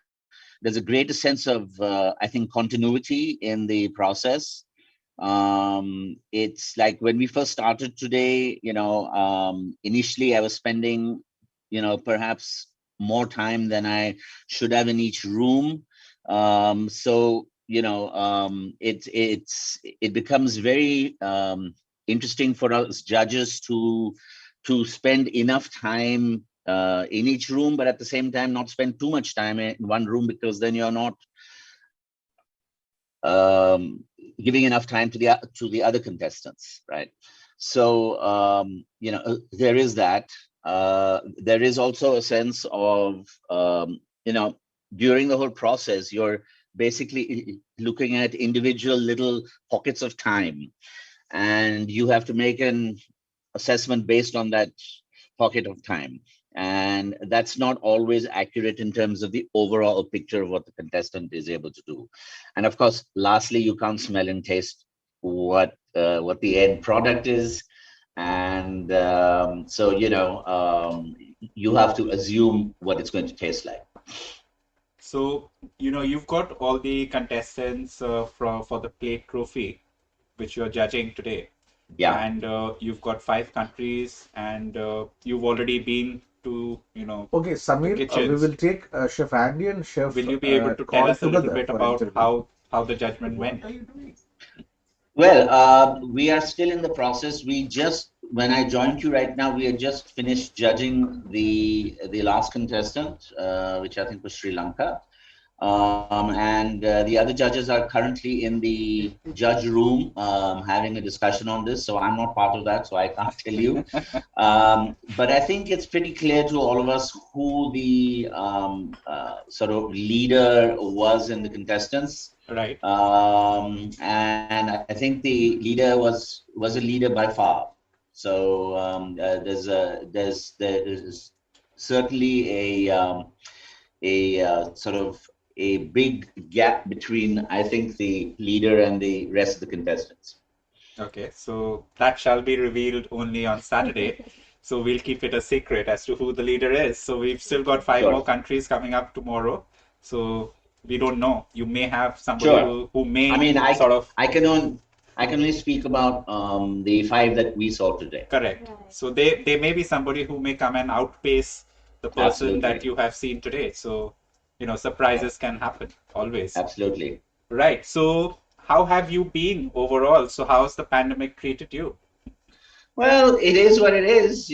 there's a greater sense of, I think, continuity in the process. It's like when we first started today, initially I was spending, perhaps more time than I should have in each room. So, it becomes very interesting for us judges to spend enough time in each room, but at the same time not spend too much time in one room, because then you're not giving enough time to the other contestants, right? So there is that. There is also a sense of during the whole process, you're basically looking at individual little pockets of time, and you have to make an assessment based on that pocket of time. And that's not always accurate in terms of the overall picture of what the contestant is able to do. And of course, lastly, you can't smell and taste what the end product is. And so, you have to assume what it's going to taste like. So, you've got all the contestants for the plate trophy, which you're judging today. Yeah. And you've got 5 countries, and you've already been to, Okay, Samir, we kitchens. will take Chef Andy and Chef Will you be able to tell Call us a little together bit for about interview. how the judgment went? Well, we are still in the process. When I joined you right now, we had just finished judging the last contestant, which I think was Sri Lanka. and the other judges are currently in the judge room having a discussion on this. So I'm not part of that, so I can't tell you. But I think it's pretty clear to all of us who the sort of leader was in the contestants. Right. And I think the leader was a leader by far. So there's certainly a sort of a big gap between, I think, the leader and the rest of the contestants. Okay, so that shall be revealed only on Saturday. So we'll keep it a secret as to who the leader is. So we've still got 5 more countries coming up tomorrow. So we don't know. You may have somebody who may I can only speak about the 5 that we saw today. Correct. So they may be somebody who may come and outpace the person that you have seen today. So, surprises can happen always. Absolutely. Right. So how have you been overall? So how's the pandemic treated you? Well, it is what it is,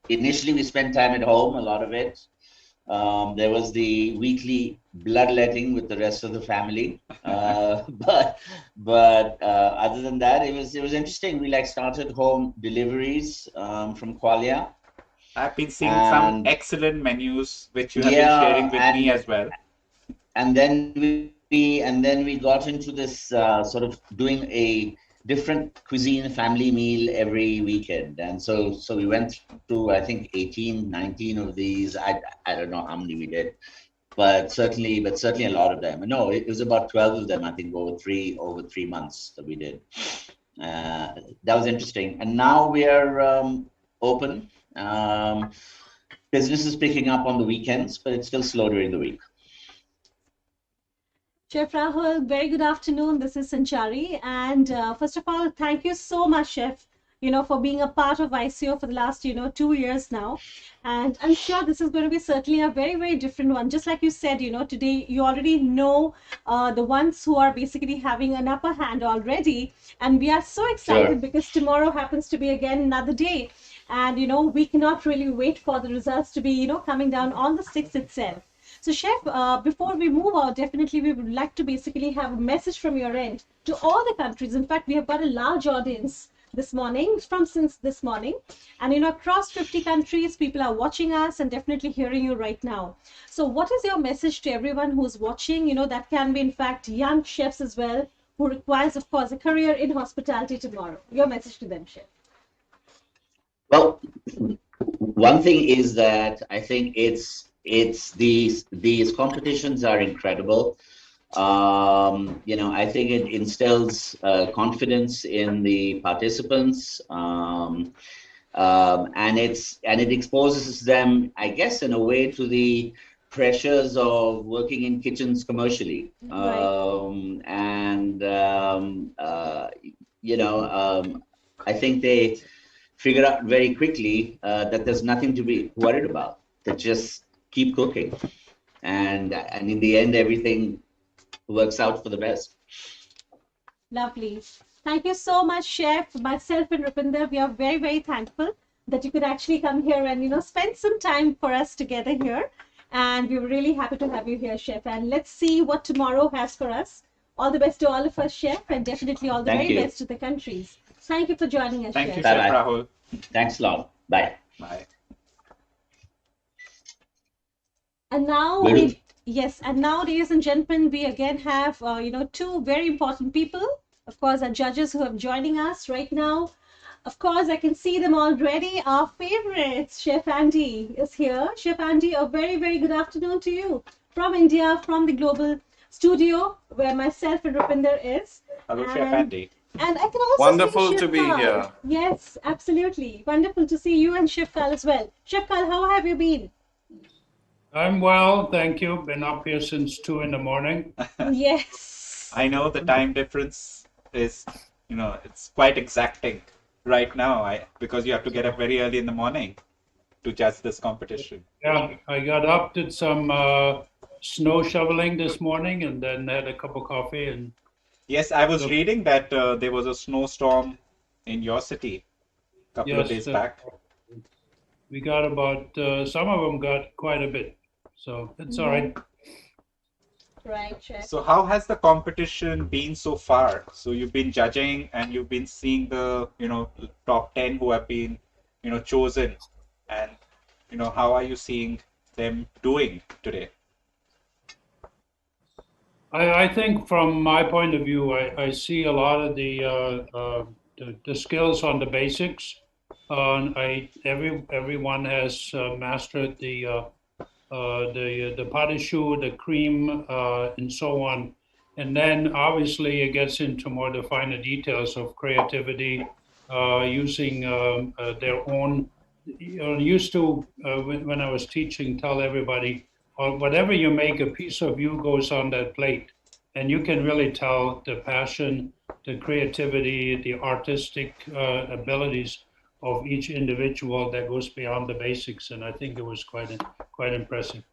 Initially we spent time at home, a lot of it. There was the weekly bloodletting with the rest of the family, but other than that, it was interesting. We started home deliveries from Qualia. I've been seeing some excellent menus which you have been sharing with me as well. And then we got into this sort of doing a different cuisine family meal every weekend, and so we went through, I think, 19 of these. I don't know how many we did, but certainly a lot of them. No, it was about 12 of them, I think, over three months that we did. That was interesting. And now we are open. Business is picking up on the weekends, but it's still slow during the week. Chef Rahul, very good afternoon. This is Sanchari. And first of all, thank you so much, Chef, for being a part of YCO for the last, 2 years now. And I'm sure this is going to be certainly a very, very different one. Just like you said, today you already know the ones who are basically having an upper hand already. And we are so excited because tomorrow happens to be again another day. And, we cannot really wait for the results to be, coming down on the 6th itself. So, Chef, before we move on, definitely we would like to basically have a message from your end to all the countries. In fact, we have got a large audience this morning, since this morning. And, across 50 countries, people are watching us and definitely hearing you right now. So what is your message to everyone who's watching? That can be, in fact, young chefs as well, who requires, of course, a career in hospitality tomorrow. Your message to them, Chef. Well, one thing is that I think these competitions are incredible. I think it instills confidence in the participants, and it exposes them, I guess, in a way, to the pressures of working in kitchens commercially. I think they figure out very quickly that there's nothing to be worried about. That just keep cooking, and in the end, everything works out for the best. Lovely. Thank you so much, Chef. Myself and Rupinder, we are very, very thankful that you could actually come here and spend some time for us together here. And we were really happy to have you here, Chef. And let's see what tomorrow has for us. All the best to all of us, Chef, and definitely all the very best to the countries. Thank you for joining us, Chef. Thank you, Chef Rahul. Thanks a lot. Bye. Bye. And now, ladies and gentlemen, we again have, two very important people. Of course, our judges who are joining us right now. Of course, I can see them already. Our favorites, Chef Andy is here. Chef Andy, a very, very good afternoon to you from India, from the global studio where myself and Rupinder is. Hello, Chef Andy. And I can also wonderful see to be Kal. here. Yes, absolutely. Wonderful to see you and Chef Kal as well. Chef Kal, how have you been? I'm well, thank you. Been up here since 2 a.m. Yes. I know the time difference is, it's quite exacting right now because you have to get up very early in the morning to judge this competition. Yeah, I got up, did some snow shoveling this morning, and then had a cup of coffee. And yes, I was reading that there was a snowstorm in your city a couple of days back. We got about, some of them got quite a bit. So it's all right. Right, Chef. So how has the competition been so far? So you've been judging and you've been seeing the, top 10 who have been, chosen, and, how are you seeing them doing today? I think from my point of view, I see a lot of the skills on the basics. Everyone has mastered the pot choux, the cream, and so on. And then obviously it gets into more the finer details of creativity, using their own. Used to when I was teaching, tell everybody, whatever you make, a piece of you goes on that plate, and you can really tell the passion, the creativity, the artistic abilities of each individual that goes beyond the basics, and I think it was quite impressive.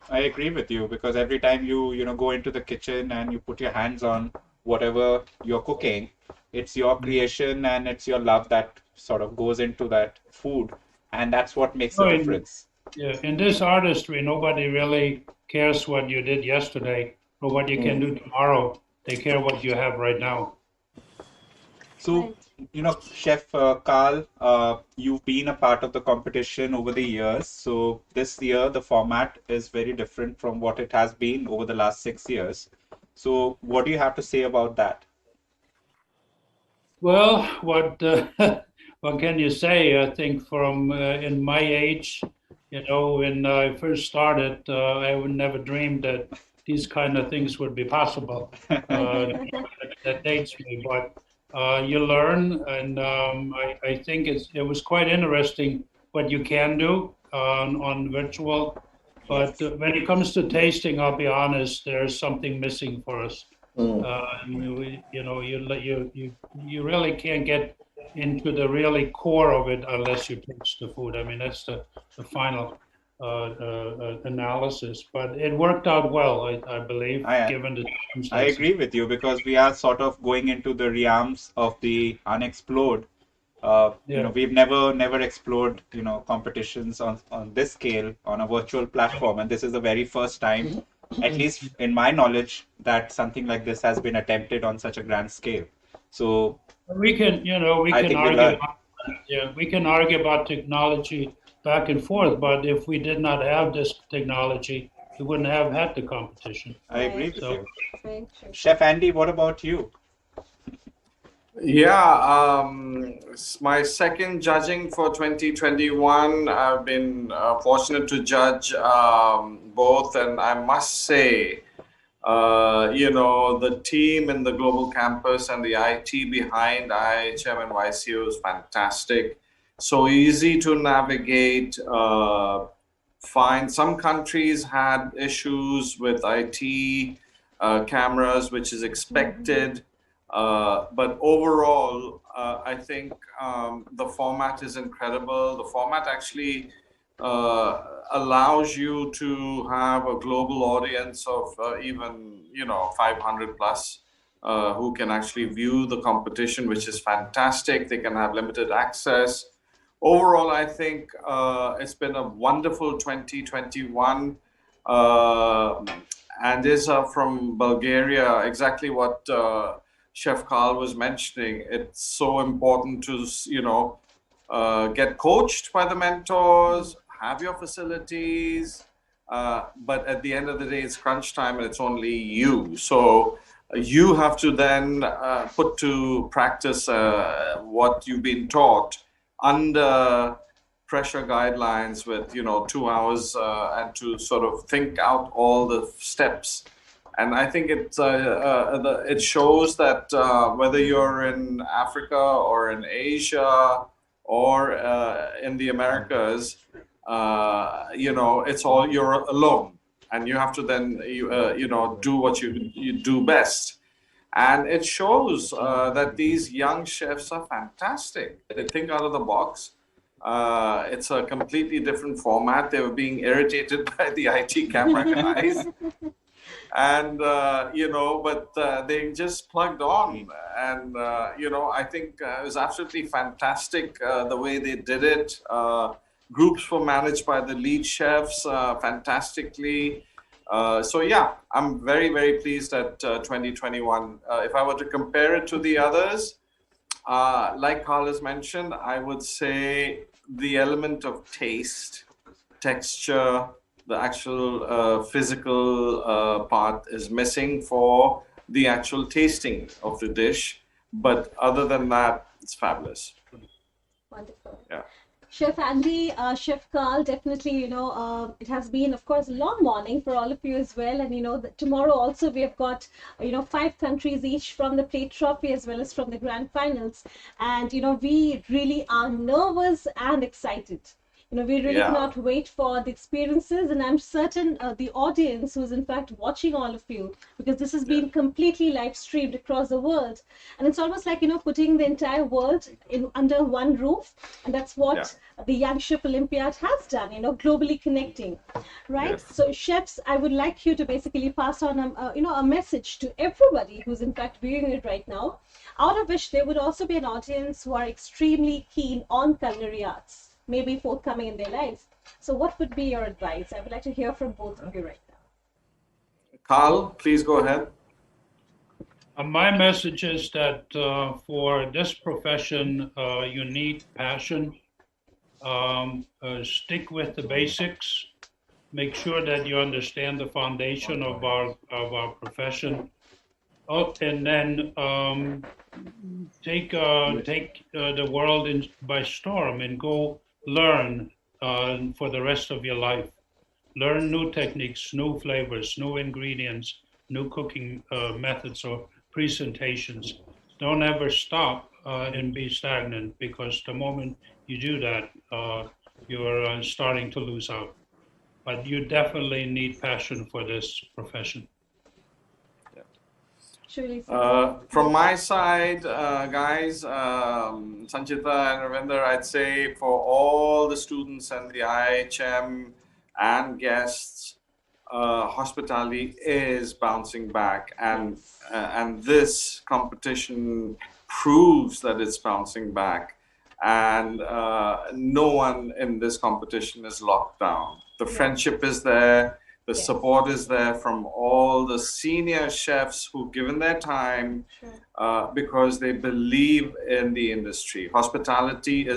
I agree with you, because every time you go into the kitchen and you put your hands on whatever you're cooking, it's your creation and it's your love that sort of goes into that food, and that's what makes the difference. Yeah, in this artistry, nobody really cares what you did yesterday or what you can do tomorrow. They care what you have right now. So, Chef Carl, you've been a part of the competition over the years. So this year, the format is very different from what it has been over the last 6 years. So what do you have to say about that? Well, what can you say? I think from in my age, when I first started, I would never dream that these kind of things would be possible. That dates me, but you learn, and I think it was quite interesting what you can do on virtual. But when it comes to tasting, I'll be honest, there's something missing for us. You really can't get into the really core of it unless you taste the food. I mean, that's the final analysis. But it worked out well, I believe, given the circumstances. I agree with you, because we are sort of going into the realms of the unexplored. We've never explored competitions on this scale on a virtual platform, and this is the very first time, at least in my knowledge, that something like this has been attempted on such a grand scale. So we can argue about technology back and forth, but if we did not have this technology, we wouldn't have had the competition. I agree with you. Chef Andy, what about you? Yeah, it's my second judging for 2021. I've been fortunate to judge both, and I must say, the team in the global campus and the IT behind IHM and YCO is fantastic. So easy to navigate. Fine. Some countries had issues with IT cameras, which is expected. But overall, I think the format is incredible. The format actually allows you to have a global audience of even 500 plus who can actually view the competition, which is fantastic. They can have limited access. Overall, I think it's been a wonderful 2021. And is from Bulgaria, exactly what Chef Carl was mentioning. It's so important to, get coached by the mentors, have your facilities, but at the end of the day, it's crunch time and it's only you. So you have to then put to practice what you've been taught under pressure guidelines with, 2 hours and to sort of think out all the steps. And I think it shows that whether you're in Africa or in Asia or in the Americas, it's all you're alone, and you have to then do what you do best. And it shows that these young chefs are fantastic. They think out of the box. It's a completely different format. They were being irritated by the IT camera guys. And, but they just plugged on. And, I think it was absolutely fantastic the way they did it. Groups were managed by the lead chefs fantastically. So yeah, I'm very, very pleased at 2021. If I were to compare it to the others, like Carl has mentioned, I would say the element of taste, texture, the actual physical part is missing for the actual tasting of the dish. But other than that, it's fabulous. Wonderful. Yeah. Chef Andy, Chef Carl, definitely, it has been, of course, a long morning for all of you as well. And, tomorrow also we have got, 5 countries each from the plate trophy as well as from the grand finals. And, we really are nervous and excited. We really cannot wait for the experiences, and I'm certain the audience who's in fact watching all of you, because this has been completely live streamed across the world, and it's almost like putting the entire world in under one roof, and that's what the Young Chef Olympiad has done. Globally connecting, right? Yes. So chefs, I would like you to basically pass on a message to everybody who's in fact viewing it right now, out of which there would also be an audience who are extremely keen on culinary arts, maybe forthcoming in their lives. So what would be your advice? I would like to hear from both of you right now. Carl, please go ahead. My message is that for this profession, you need passion. Stick with the basics. Make sure that you understand the foundation of our profession. Oh, and then take the world by storm and go learn for the rest of your life. Learn new techniques, new flavors, new ingredients, new cooking methods or presentations. Don't ever stop and be stagnant, because the moment you do that, you're starting to lose out. But you definitely need passion for this profession. From my side, guys, Sanchita and Ravinder, I'd say for all the students and the IHM and guests, hospitality is bouncing back, and this competition proves that it's bouncing back, and no one in this competition is locked down. The friendship is there. The support is there from all the senior chefs who've given their time because they believe in the industry. Hospitality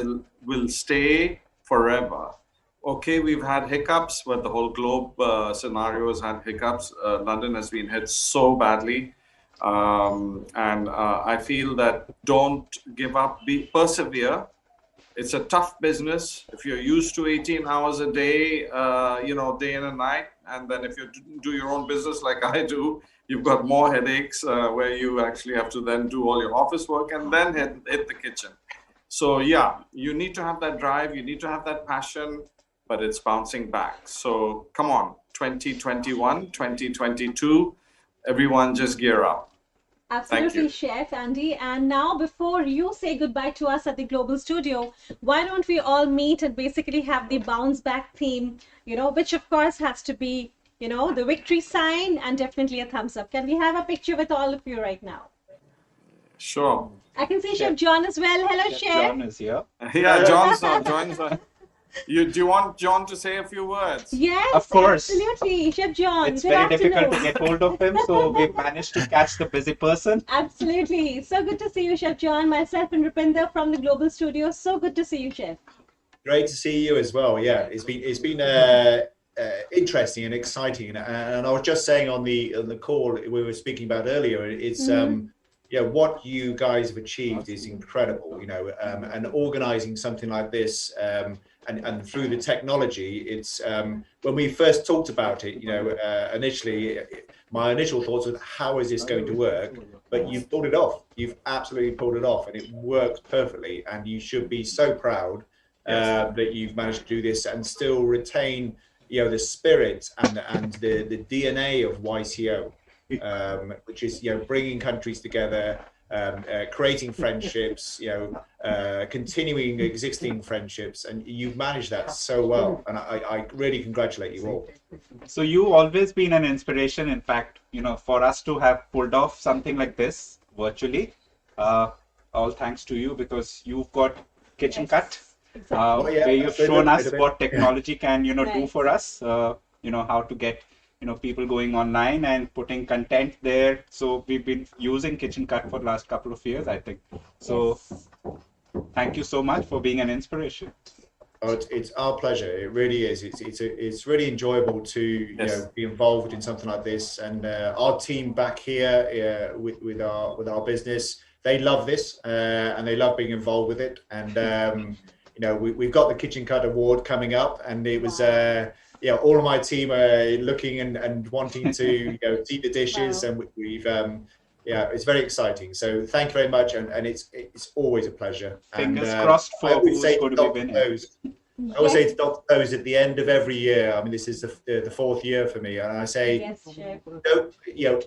will stay forever. Okay, we've had hiccups, but the whole globe scenario has had hiccups. London has been hit so badly. And I feel that don't give up, persevere. It's a tough business. If you're used to 18 hours a day, day in and night, and then if you do your own business like I do, you've got more headaches where you actually have to then do all your office work and then hit the kitchen. So yeah, you need to have that drive, you need to have that passion, but it's bouncing back. So come on, 2021, 2022, everyone just gear up. Absolutely, Chef Andy. And now, before you say goodbye to us at the Global Studio, why don't we all meet and basically have the bounce back theme, which of course has to be, the victory sign and definitely a thumbs up. Can we have a picture with all of you right now? Sure. I can see Chef John as well. Hello, Chef. John is here. Yeah, John's on. Do you want John to say a few words? Yes, of course. Absolutely. Chef John, it's very difficult to get hold of him, so we've managed to catch the busy person. Absolutely. So good to see you, Chef John. Myself and Rupinder from the Global Studio. So good to see you, Chef. Great to see you as well. Yeah, it's been interesting and exciting. And I was just saying on the call we were speaking about earlier, it's what you guys have achieved is incredible. And organizing something like this. And through the technology, it's when we first talked about it, initially, my initial thoughts were, how is this going to work? But you've pulled it off. You've absolutely pulled it off, and it works perfectly. And you should be so proud that you've managed to do this and still retain, the spirit and the DNA of YCO, which is, bringing countries together. Creating friendships, continuing existing friendships, and you've managed that so well, and I really congratulate you all. So you've always been an inspiration. In fact, for us to have pulled off something like this virtually, all thanks to you, because you've got kitchen cut, where you've shown us what technology can, do Right. for us, how to get, people going online and putting content there. So we've been using Kitchen Cut for the last couple of years, I think. So thank you so much for being an inspiration. Oh, it's our pleasure. It really is. It's really enjoyable to be involved in something like this. And our team back here with our business, they love this and they love being involved with it. And we've got the Kitchen Cut Award coming up, and it was all of my team are looking and wanting to see the dishes, and we've it's very exciting. So thank you very much, and it's always a pleasure. Fingers crossed for who's going to be winning. I always say to Dr. Toes at the end of every year. I mean, this is the fourth year for me, and I say, Yes, Chef.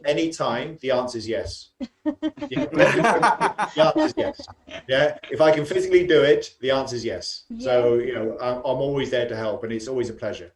any time the answer is yes. The answer is yes. Yeah, if I can physically do it, the answer is yes. So I'm always there to help, and it's always a pleasure.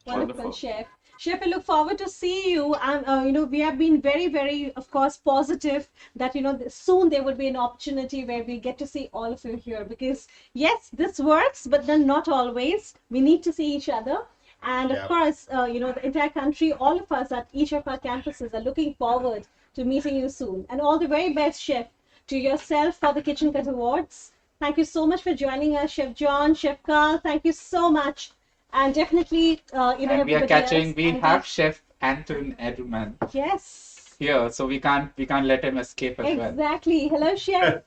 Wonderful, Chef. Chef, I look forward to see you. And, we have been very, very, of course, positive that, soon there would be an opportunity where we get to see all of you here. Because, yes, this works, but then not always. We need to see each other. And, of course, the entire country, all of us at each of our campuses are looking forward to meeting you soon. And all the very best, Chef, to yourself for the Kitchen Cut Awards. Thank you so much for joining us, Chef John, Chef Carl. Thank you so much. And definitely, and we are catching. We have Chef Anton Edelman. Yes. Here, so we can't let him escape as well. Exactly. Hello, Chef.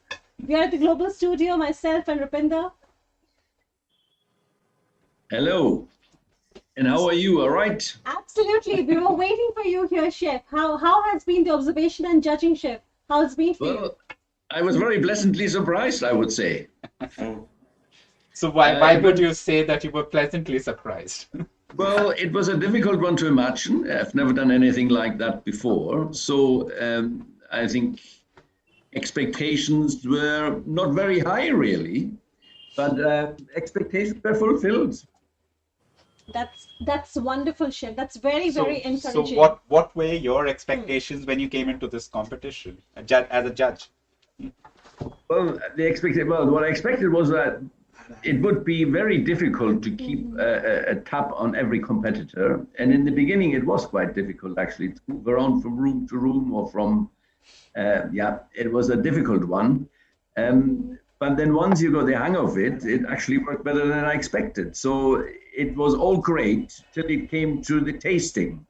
We are at the Global Studio. Myself and Rupinder. Hello. And how are you? All right. Absolutely. We were waiting for you here, Chef. How has been the observation and judging, Chef? How it's been for you? I was very pleasantly surprised, I would say. So why would you say that you were pleasantly surprised? Well, it was a difficult one to imagine. I've never done anything like that before. So I think expectations were not very high, really, but expectations were fulfilled. That's wonderful, Chef. That's very encouraging. So what were your expectations when you came into this competition as a judge? Well, what I expected was that it would be very difficult to keep a tab on every competitor. And in the beginning, it was quite difficult, actually, to move around from room to room or from, it was a difficult one. But then once you got the hang of it, it actually worked better than I expected. So it was all great till it came to the tasting.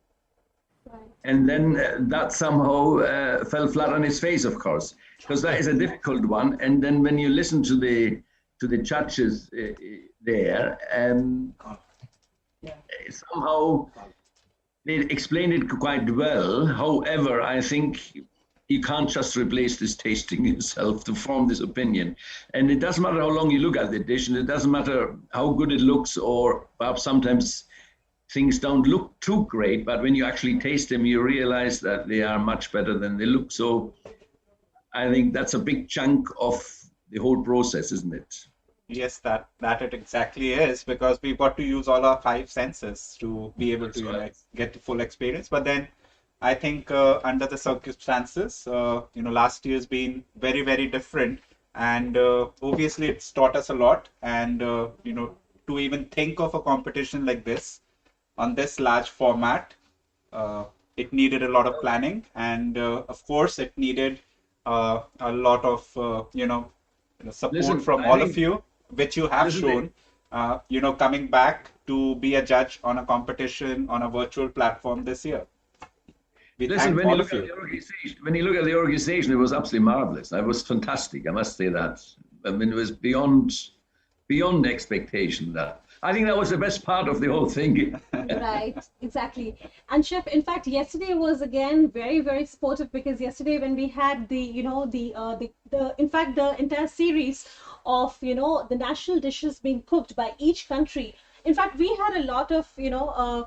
And then that somehow fell flat on its face, of course, because that is a difficult one. And then when you listen to the judges there, somehow they explained it quite well. However, I think you can't just replace this tasting yourself to form this opinion. And it doesn't matter how long you look at the dish, and it doesn't matter how good it looks, or perhaps sometimes things don't look too great, but when you actually taste them, you realize that they are much better than they look. So I think that's a big chunk of the whole process, isn't it? Yes, that it exactly is, because we've got to use all our 5 senses to be able to get the full experience. But then I think under the circumstances, last year's been very, very different, and obviously it's taught us a lot. And to even think of a competition like this on this large format, it needed a lot of planning, and of course it needed a lot of support from all of you, which you have shown. Coming back to be a judge on a competition on a virtual platform this year. Listen, when you look at the organization, it was absolutely marvelous. It was fantastic. I must say that. I mean, it was beyond expectation. That I think that was the best part of the whole thing. Right, exactly. And Chef, in fact, yesterday was again very, very sportive, because yesterday when we had the entire series of the national dishes being cooked by each country. In fact, we had a lot of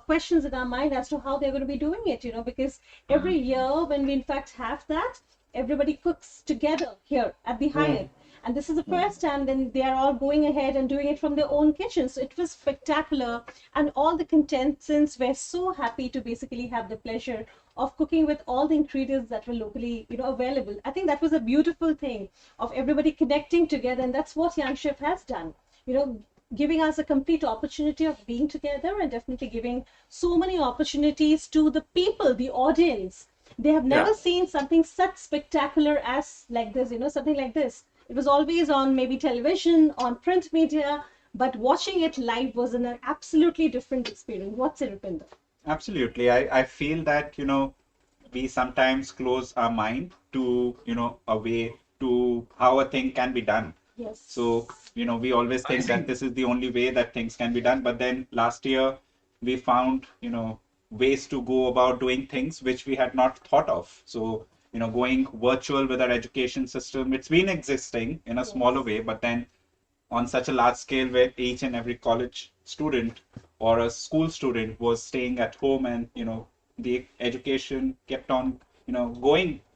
questions in our mind as to how they're going to be doing it. Because every year when we in fact have that, everybody cooks together here at the Hyatt. And this is the first time then they are all going ahead and doing it from their own kitchen. So it was spectacular. And all the contestants were so happy to basically have the pleasure of cooking with all the ingredients that were locally, available. I think that was a beautiful thing of everybody connecting together. And that's what Young Chef has done. giving us a complete opportunity of being together, and definitely giving so many opportunities to the people, the audience. They have never seen something such spectacular as like this, something like this. It was always on maybe television, on print media, but watching it live was an absolutely different experience. What's it, Rupinder? Absolutely. I feel that, we sometimes close our mind to, a way to how a thing can be done. Yes. So, we always think that this is the only way that things can be done. But then last year we found, ways to go about doing things which we had not thought of. So, going virtual with our education system, it's been existing in a smaller way, but then on such a large scale where each and every college student or a school student was staying at home, and the education kept on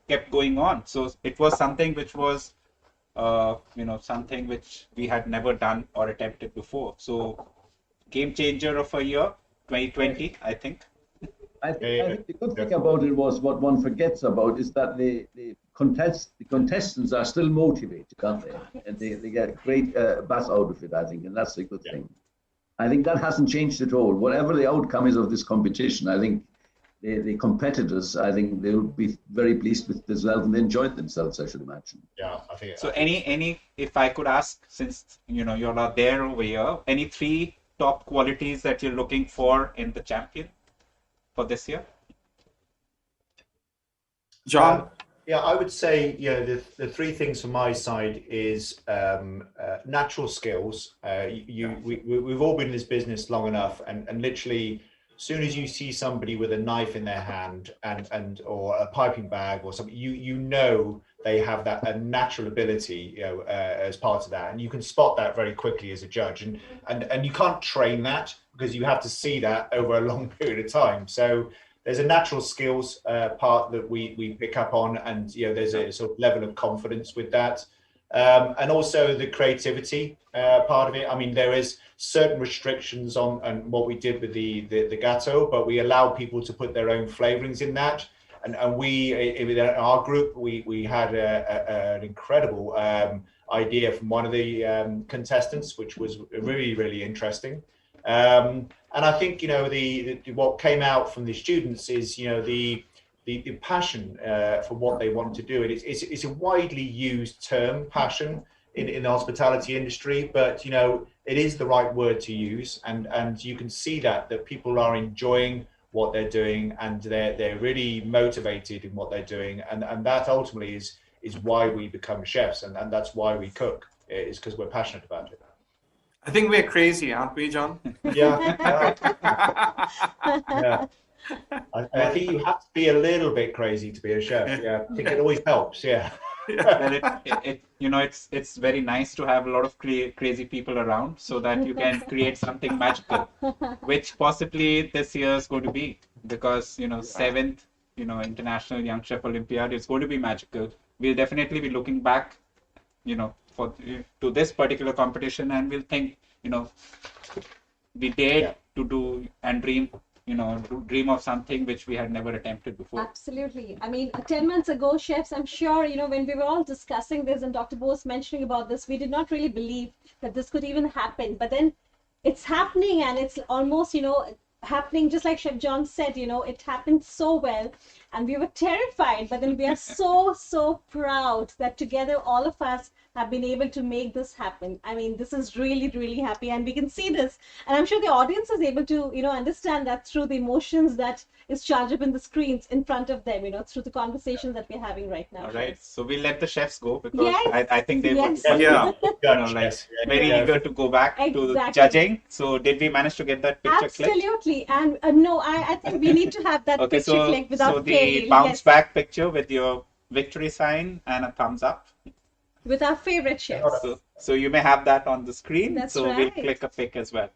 kept going on. So it was something which was something which we had never done or attempted before. So game changer of a year, 2020, I think. I think the good thing about it was, what one forgets about is that the contestants are still motivated, aren't they? And they get great buzz out of it, I think, and that's a good thing. I think that hasn't changed at all. Whatever the outcome is of this competition, I think the competitors, I think they'll be very pleased with themselves, and they enjoyed themselves, I should imagine. Yeah, I think. So any, if I could ask, since you are there over here, any 3 top qualities that you're looking for in the champion for this year? John? Yeah, I would say, the 3 things from my side is natural skills. We've all been in this business long enough, and literally, as soon as you see somebody with a knife in their hand and or a piping bag or something, they have that a natural ability, as part of that, and you can spot that very quickly as a judge, and you can't train that, because you have to see that over a long period of time. So there's a natural skills part that we pick up on, and there's a sort of level of confidence with that, and also the creativity part of it. I mean, there is certain restrictions on what we did with the gatto, but we allow people to put their own flavorings in that. And we, in our group, we had an incredible idea from one of the contestants, which was really, really interesting. And I think, what came out from the students is, the passion for what they want to do. It's a widely used term, passion, in the hospitality industry, but, it is the right word to use. And you can see that people are enjoying what they're doing, and they're really motivated in what they're doing. And that ultimately is why we become chefs, and that's why we cook, is because we're passionate about it. I think we're crazy, aren't we, John? Yeah. Yeah. I think you have to be a little bit crazy to be a chef. Yeah, I think it always helps. Yeah. Well, it's very nice to have a lot of crazy people around, so that you can create something magical, which possibly this year is going to be, because 7th International Young Chef Olympiad is going to be magical. We'll definitely be looking back to this particular competition, and we'll think we dared to do and dream of something which we had never attempted before. Absolutely. I mean, 10 months ago, chefs, I'm sure, when we were all discussing this and Dr. Bose mentioning about this, we did not really believe that this could even happen. But then it's happening, and it's almost, happening just like Chef John said, it happened so well, and we were terrified, but then we are so proud that together all of us have been able to make this happen. I mean, this is really, really happy, and we can see this, and I'm sure the audience is able to, understand that through the emotions that is charged up in the screens in front of them, through the conversations that we're having right now. All right, so we'll let the chefs go, because yes. I think they would very eager to go back to judging. So did we manage to get that picture clicked? Absolutely, and no, I think we need to have that picture clicked without so the bounce back picture with your victory sign and a thumbs up. With our favorite chefs. So you may have that on the screen. That's so right. We'll click a pic as well.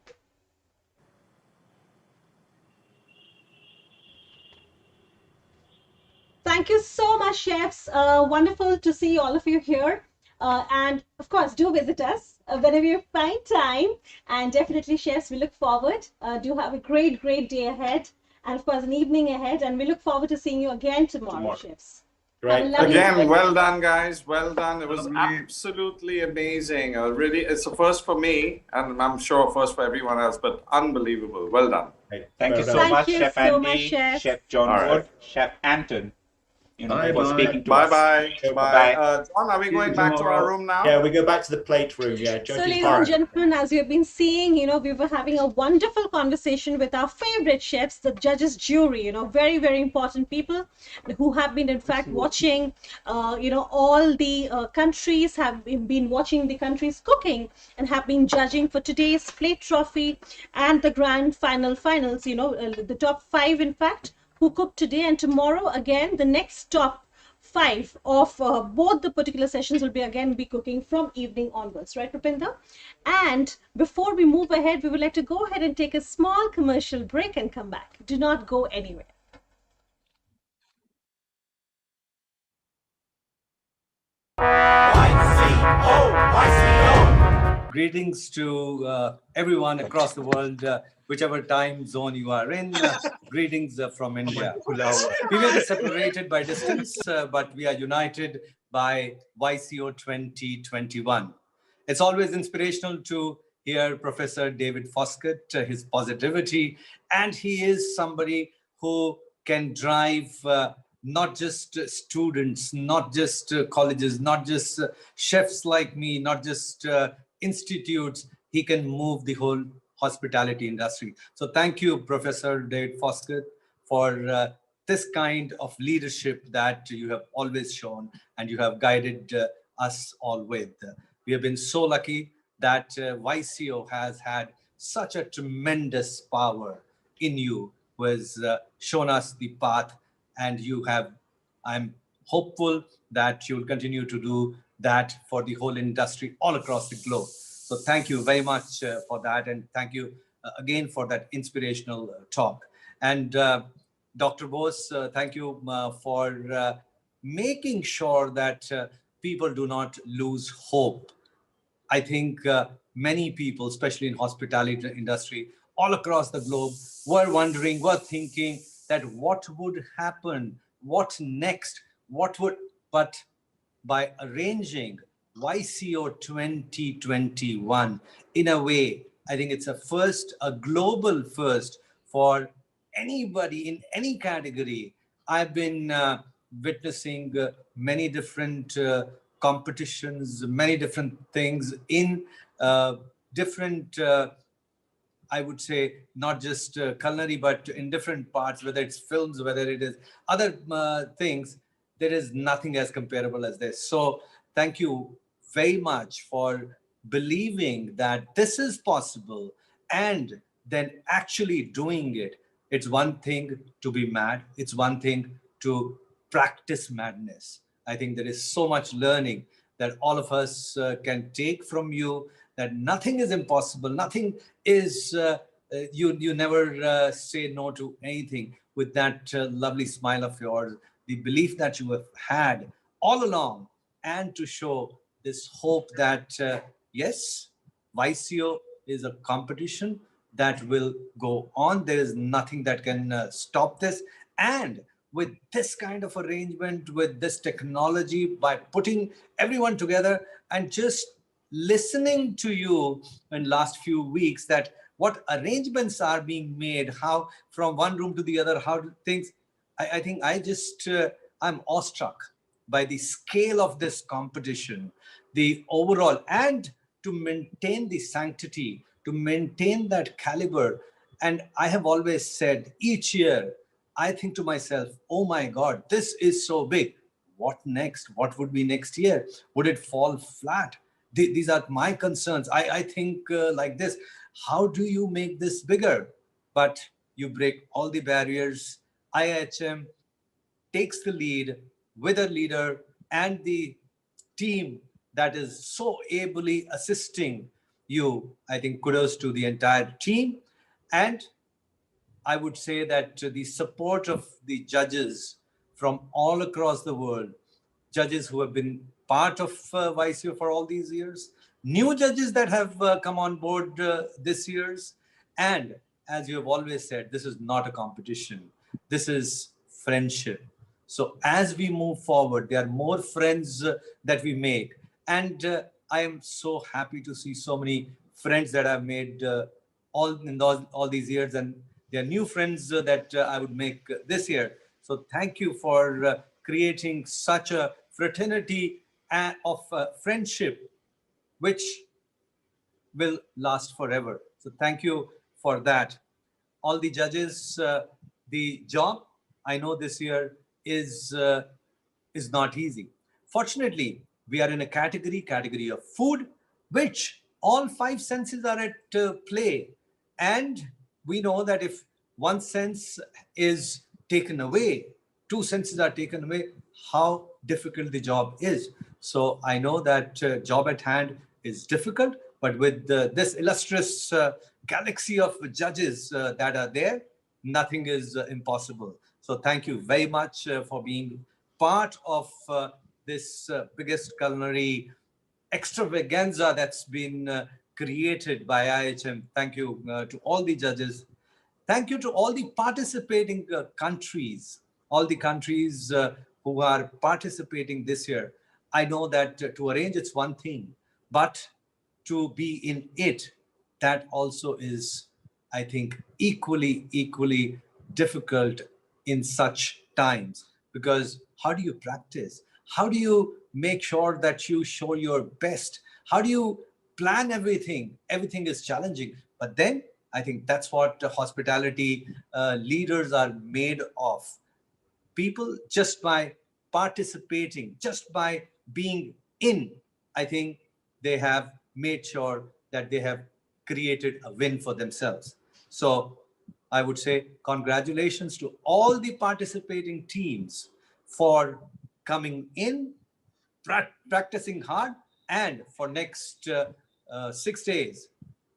Thank you so much, chefs. Wonderful to see all of you here. And of course, do visit us whenever you find time. And definitely, chefs, we look forward. Do have a great, great day ahead. And of course, an evening ahead. And we look forward to seeing you again tomorrow. Chefs. Great. Again, well done, guys. Well done. It was absolutely amazing. Really, it's a first for me, and I'm sure first for everyone else, but unbelievable. Well done. Thank you so much, Chef Andy, Chef John Wood, Chef Anton, for speaking to us. Bye. John, are we going back to our room now? Yeah, we go back to the plate room. Yeah, So, ladies and gentlemen, as you've been seeing, we were having a wonderful conversation with our favorite chefs, the judges jury, very, very important people who have been, in fact, watching, all the countries, have been watching the countries cooking and have been judging for today's plate trophy and the grand finals, the top 5, in fact, who cooked today and tomorrow. Again, the next top 5 of both the particular sessions will be cooking from evening onwards, right, Rupinder? And before we move ahead, we would like to go ahead and take a small commercial break and come back. Do not go anywhere. YCO. Greetings to everyone across the world, whichever time zone you are in. Greetings from India. We may be separated by distance, but we are united by YCO 2021. It's always inspirational to hear Professor David Foskett, his positivity, and he is somebody who can drive not just students, not just colleges, not just chefs like me, not just institutes. He can move the whole hospitality industry. So thank you, Professor David Foskett, for this kind of leadership that you have always shown and you have guided us all with. We have been so lucky that YCO has had such a tremendous power in you, who has shown us the path, and you have, I'm hopeful that you'll continue to do that for the whole industry all across the globe. So thank you very much for that. And thank you again for that inspirational talk. And Dr. Bose, thank you for making sure that people do not lose hope. I think many people, especially in hospitality industry, all across the globe, were wondering, were thinking that what would happen, what next, but by arranging YCO 2021, in a way, I think it's a global first for anybody in any category. I've been witnessing many different competitions, many different things in different, I would say, not just culinary, but in different parts, whether it's films, whether it is other things. There is nothing as comparable as this. So thank you very much for believing that this is possible and then actually doing it. It's one thing to be mad. It's one thing to practice madness. I think there is so much learning that all of us can take from you, that nothing is impossible. Nothing is, you never say no to anything, with that lovely smile of yours, the belief that you have had all along, and to show this hope that, yes, YCO is a competition that will go on. There is nothing that can stop this. And with this kind of arrangement, with this technology, by putting everyone together and just listening to you in last few weeks, that what arrangements are being made, how from one room to the other, how things, I think I'm awestruck by the scale of this competition, the overall, and to maintain the sanctity, to maintain that caliber. And I have always said, each year, I think to myself, oh my God, this is so big. What next? What would be next year? Would it fall flat? These are my concerns. I think like this, how do you make this bigger? But you break all the barriers. IHM takes the lead with a leader and the team that is so ably assisting you. I think kudos to the entire team. And I would say that the support of the judges from all across the world, judges who have been part of YCO for all these years, new judges that have come on board this year's, and as you have always said, this is not a competition. This is friendship. So as we move forward, there are more friends that we make. And I am so happy to see so many friends that I've made all these years, and there are new friends that I would make this year. So thank you for creating such a fraternity of friendship, which will last forever. So thank you for that. All the judges, the job, I know this year is not easy. Fortunately, we are in a category of food, which all five senses are at play. And we know that if one sense is taken away, two senses are taken away, how difficult the job is. So I know that job at hand is difficult, but with this illustrious galaxy of judges that are there, nothing is impossible. So thank you very much for being part of this biggest culinary extravaganza that's been created by IHM. Thank you to all the judges. Thank you to all the participating countries, all the countries who are participating this year. I know that to arrange it's one thing, but to be in it, that also is, I think, equally difficult in such times. Because how do you practice? How do you make sure that you show your best? How do you plan everything? Everything is challenging. But then I think that's what hospitality leaders are made of. People, just by participating, just by being in, I think they have made sure that they have created a win for themselves. So I would say congratulations to all the participating teams for coming in, practicing hard, and for next 6 days,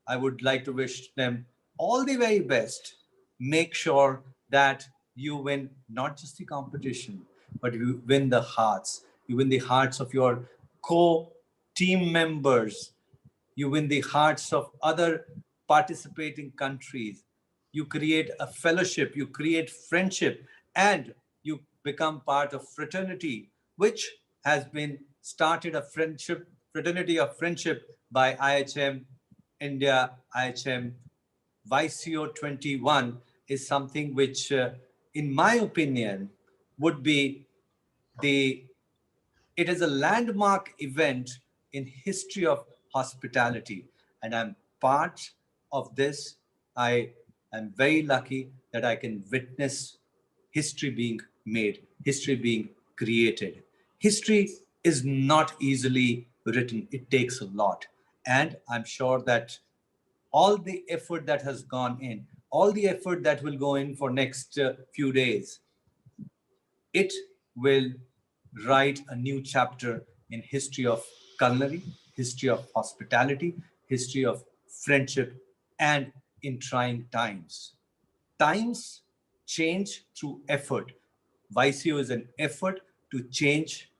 I would like to wish them all the very best. Make sure that you win not just the competition, but you win the hearts. You win the hearts of your co-team members. You win the hearts of other participating countries. You create a fellowship, you create friendship, and you become part of fraternity, which has been started a fraternity of friendship by IHM India. IHM YCO 21 is something which, in my opinion, would be it is a landmark event in history of hospitality, and I'm part of this. I am very lucky that I can witness history being made, history being created. History is not easily written. It takes a lot. And I'm sure that all the effort that has gone in, all the effort that will go in for next few days, it will write a new chapter in history of culinary, history of hospitality, history of friendship, and in trying times. Times change through effort. YCO is an effort to change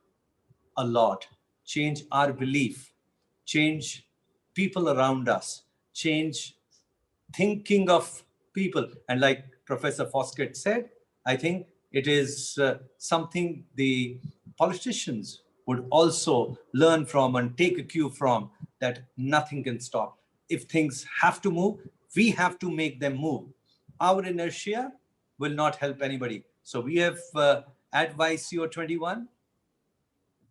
a lot, change our belief, change people around us, change thinking of people. And like Professor Foskett said, I think it is something the politicians would also learn from and take a cue from, that nothing can stop. If things have to move, we have to make them move. Our inertia will not help anybody. So we have at YCO 21,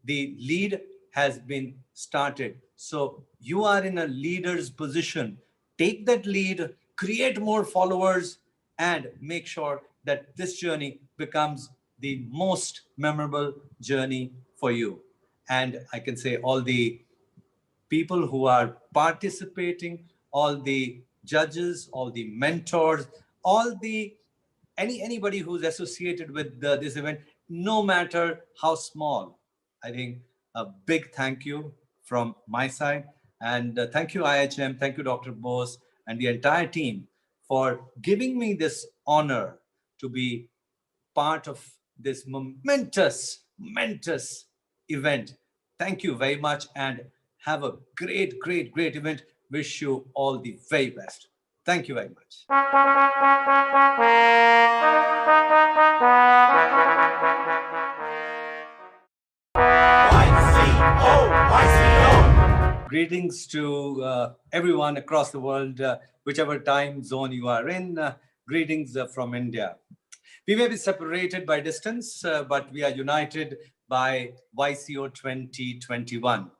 the lead has been started. So you are in a leader's position. Take that lead, create more followers, and make sure that this journey becomes the most memorable journey for you. And I can say all the people who are participating, all the judges, all the mentors, all the anybody who's associated with this event, no matter how small. I think a big thank you from my side. And thank you, IHM, thank you, Dr. Bose, and the entire team for giving me this honor to be part of this momentous event. Thank you very much, and have a great event. Wish you all the very best. Thank you very much. YCO. Greetings to everyone across the world, whichever time zone you are in. Greetings from India. We may be separated by distance, but we are united by YCO 2021.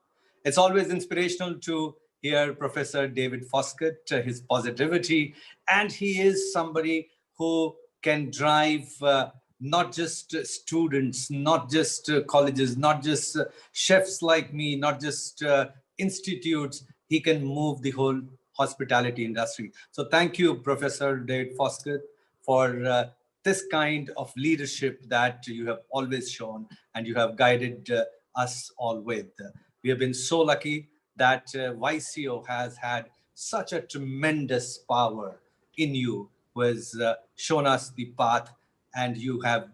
It's always inspirational to hear Professor David Foskett, his positivity, and he is somebody who can drive not just students, not just colleges, not just chefs like me, not just institutes. He can move the whole hospitality industry. So thank you, Professor David Foskett, for this kind of leadership that you have always shown and you have guided us all with. We have been so lucky that YCO has had such a tremendous power in you, who has shown us the path, and you have,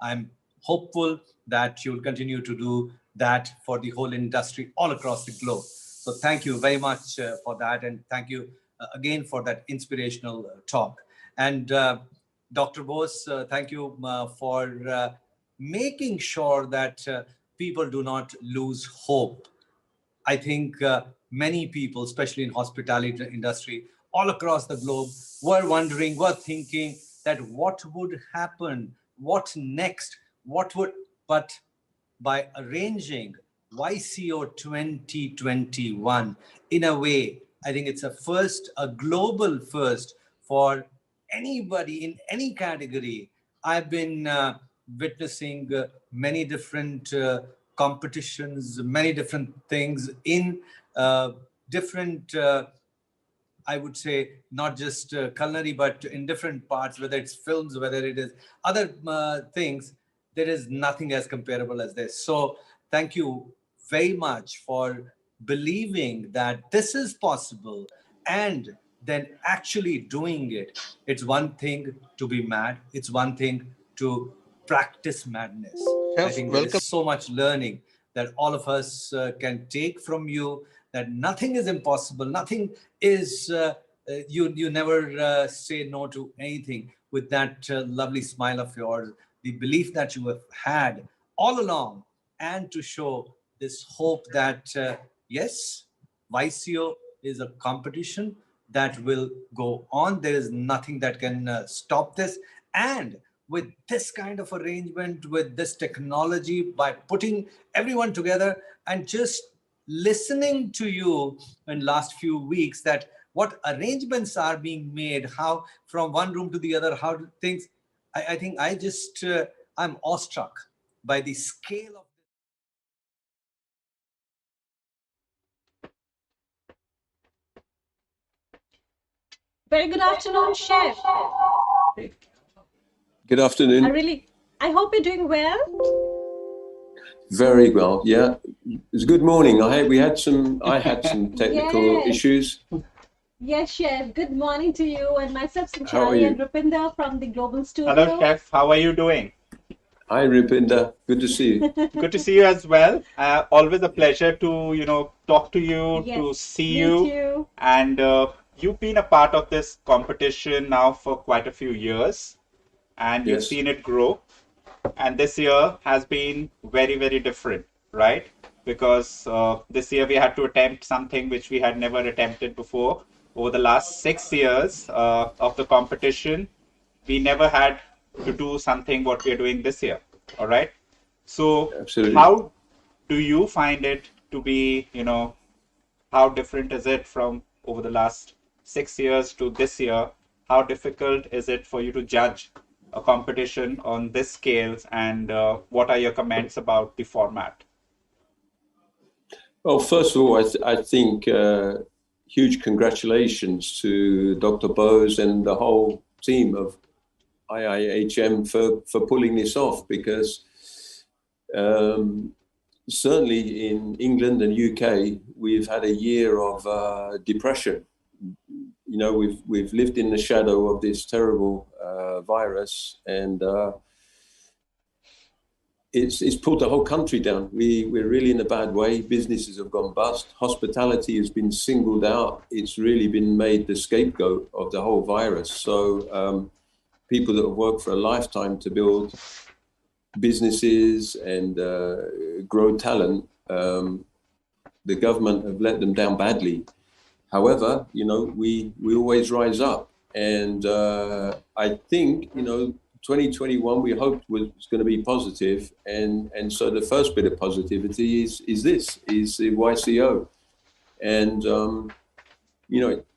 I'm hopeful that you'll continue to do that for the whole industry all across the globe. So thank you very much for that, and thank you again for that inspirational talk. And Dr. Bose, thank you for making sure that people do not lose hope. I think many people, especially in hospitality industry, all across the globe, were wondering, were thinking that what would happen, what next, what would, but by arranging YCO 2021, in a way, I think it's a first, a global first for anybody in any category. I've been witnessing many different competitions, many different things in different, I would say, not just culinary, but in different parts, whether it's films, whether it is other things, there is nothing as comparable as this. So thank you very much for believing that this is possible and then actually doing it. It's one thing to be mad. It's one thing to practice madness. I think there is so much learning that all of us can take from you, that nothing is impossible. Nothing is, you never say no to anything, with that lovely smile of yours, the belief that you have had all along, and to show this hope that, yes, YCO is a competition that will go on. There is nothing that can stop this. And with this kind of arrangement, with this technology, by putting everyone together and just listening to you in last few weeks, that what arrangements are being made, how from one room to the other, how things, I think I just, I'm awestruck by the scale of. Very good afternoon, Chef. Good afternoon. I hope you're doing well. Very well, yeah. It's good morning. I had some technical issues. Yes, Chef. Good morning to you, and myself, How are Sanchari, you? and Rupinder from the Global Studio. Hello, Chef. How are you doing? Hi, Rupinder. Good to see you. Good to see you as well. Always a pleasure to, talk to you, to see you. And you've been a part of this competition now for quite a few years, and you've seen it grow. And this year has been very, very different, right? Because this year we had to attempt something which we had never attempted before. Over the last 6 years of the competition, we never had to do something what we're doing this year. All right. So Absolutely. How do you find it to be, how different is it from over the last 6 years to this year? How difficult is it for you to judge a competition on this scale, and what are your comments about the format? Well, first of all, I think huge congratulations to Dr. Bose and the whole team of IIHM for pulling this off, because certainly in England and UK, we've had a year of depression. We've lived in the shadow of this terrible virus, and it's pulled the whole country down. We're really in a bad way. Businesses have gone bust. Hospitality has been singled out. It's really been made the scapegoat of the whole virus. So people that have worked for a lifetime to build businesses and grow talent the government have let them down badly. However, we always rise up. And I think, 2021 we hoped was going to be positive. And so the first bit of positivity is the YCO. And,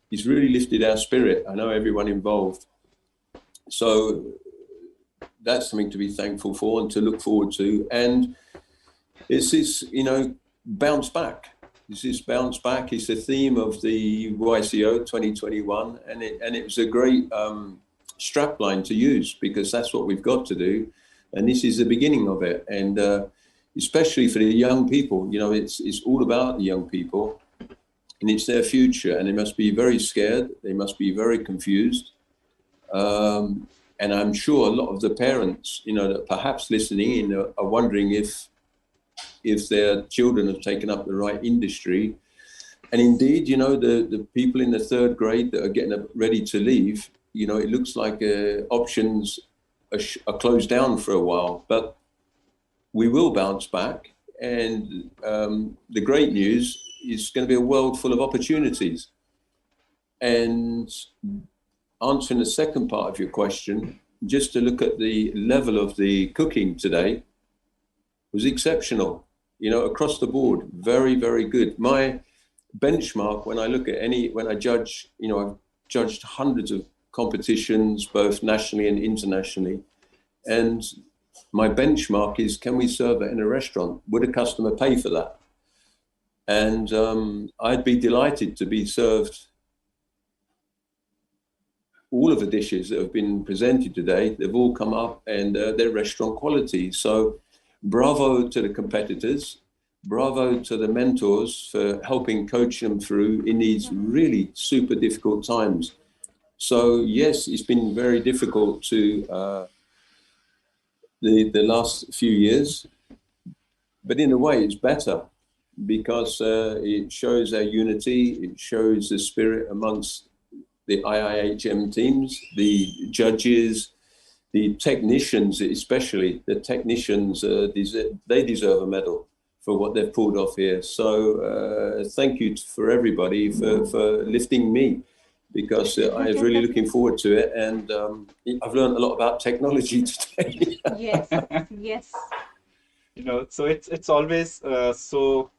it's really lifted our spirit. I know everyone involved. So that's something to be thankful for and to look forward to. And it's this, bounce back. This bounce back is the theme of the YCO 2021. And it was a great strapline to use, because that's what we've got to do. And this is the beginning of it. And especially for the young people, it's all about the young people. And it's their future, and they must be very scared. They must be very confused. And I'm sure a lot of the parents, that perhaps listening in are wondering if their children have taken up the right industry. And indeed, the people in the third grade that are getting ready to leave, it looks like options are closed down for a while, but we will bounce back. And the great news, it's going to be a world full of opportunities. And answering the second part of your question, just to look at the level of the cooking today was exceptional, across the board, very, very good. My benchmark when I look at when I judge, I've judged hundreds of competitions, both nationally and internationally. And my benchmark is, can we serve it in a restaurant? Would a customer pay for that? And I'd be delighted to be served all of the dishes that have been presented today. They've all come up and they're restaurant quality. So bravo to the competitors. Bravo to the mentors for helping coach them through in these really super difficult times. So yes, it's been very difficult to the last few years, but in a way it's better, because it shows our unity, it shows the spirit amongst the IIHM teams, the judges, the technicians, especially the technicians, they deserve a medal for what they've pulled off here. So thank you for everybody for lifting me, because I was really looking forward to it. And I've learned a lot about technology today. Yes, yes. So it's always so,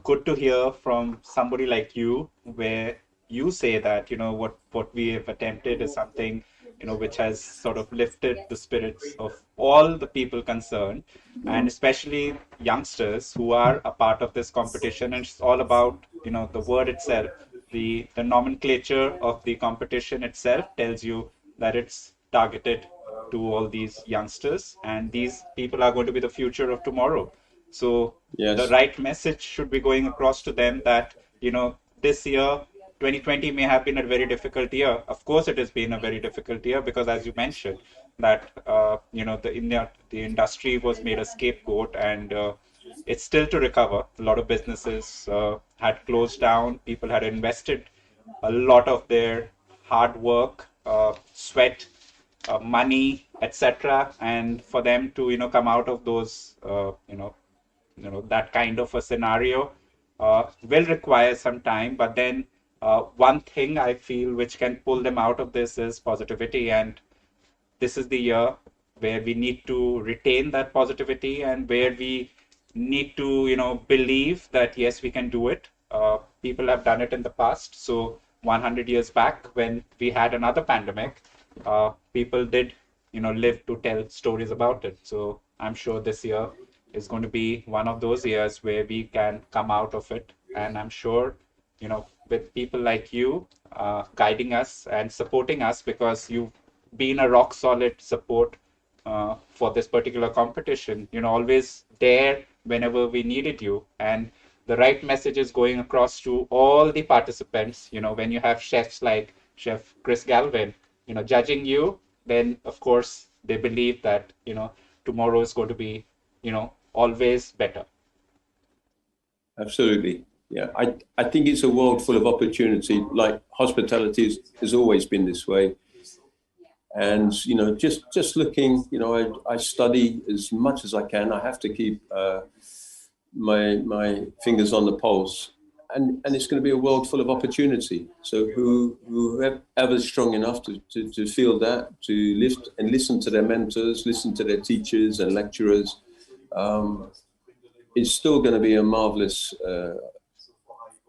good to hear from somebody like you, where you say that, what we have attempted is something, which has sort of lifted the spirits of all the people concerned, and especially youngsters who are a part of this competition. And it's all about, the word itself, the nomenclature of the competition itself tells you that it's targeted to all these youngsters, and these people are going to be the future of tomorrow. So yes, the right message should be going across to them that, this year, 2020 may have been a very difficult year. Of course, it has been a very difficult year, because as you mentioned, that, the industry was made a scapegoat, and it's still to recover. A lot of businesses had closed down. People had invested a lot of their hard work, sweat, money, etc. And for them to, come out of those, that kind of a scenario will require some time. But then one thing I feel which can pull them out of this is positivity. And this is the year where we need to retain that positivity, and where we need to, believe that, yes, we can do it. People have done it in the past. So 100 years back, when we had another pandemic, people did, live to tell stories about it. So I'm sure this year is going to be one of those years where we can come out of it. And I'm sure, with people like you guiding us and supporting us, because you've been a rock solid support for this particular competition, always there whenever we needed you. And the right message is going across to all the participants. When you have chefs like Chef Chris Galvin, judging you, then of course they believe that, tomorrow is going to be, always better. Absolutely. Yeah, I think it's a world full of opportunity. Like hospitality has always been this way. And, just looking, I study as much as I can. I have to keep my fingers on the pulse, and it's going to be a world full of opportunity. So whoever's strong enough to feel that, to lift and listen to their mentors, listen to their teachers and lecturers, it's still going to be a marvelous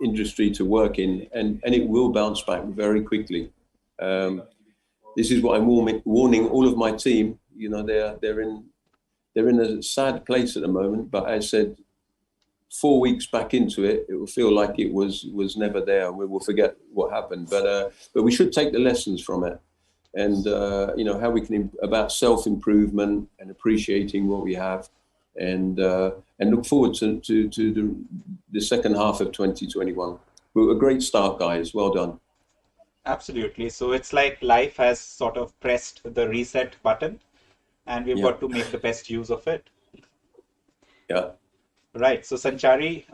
industry to work in, and it will bounce back very quickly. This is what I'm warning all of my team. You know, they're in a sad place at the moment, but I said 4 weeks back into it, it will feel like it was never there, and we will forget what happened. But we should take the lessons from it, and you know, how we can about self-improvement and appreciating what we have, and look forward to the second half of 2021. Well, a great start, guys. Well done. Absolutely. So it's like life has sort of pressed the reset button, and we've got to make the best use of it. Yeah. Right. So Sanchari,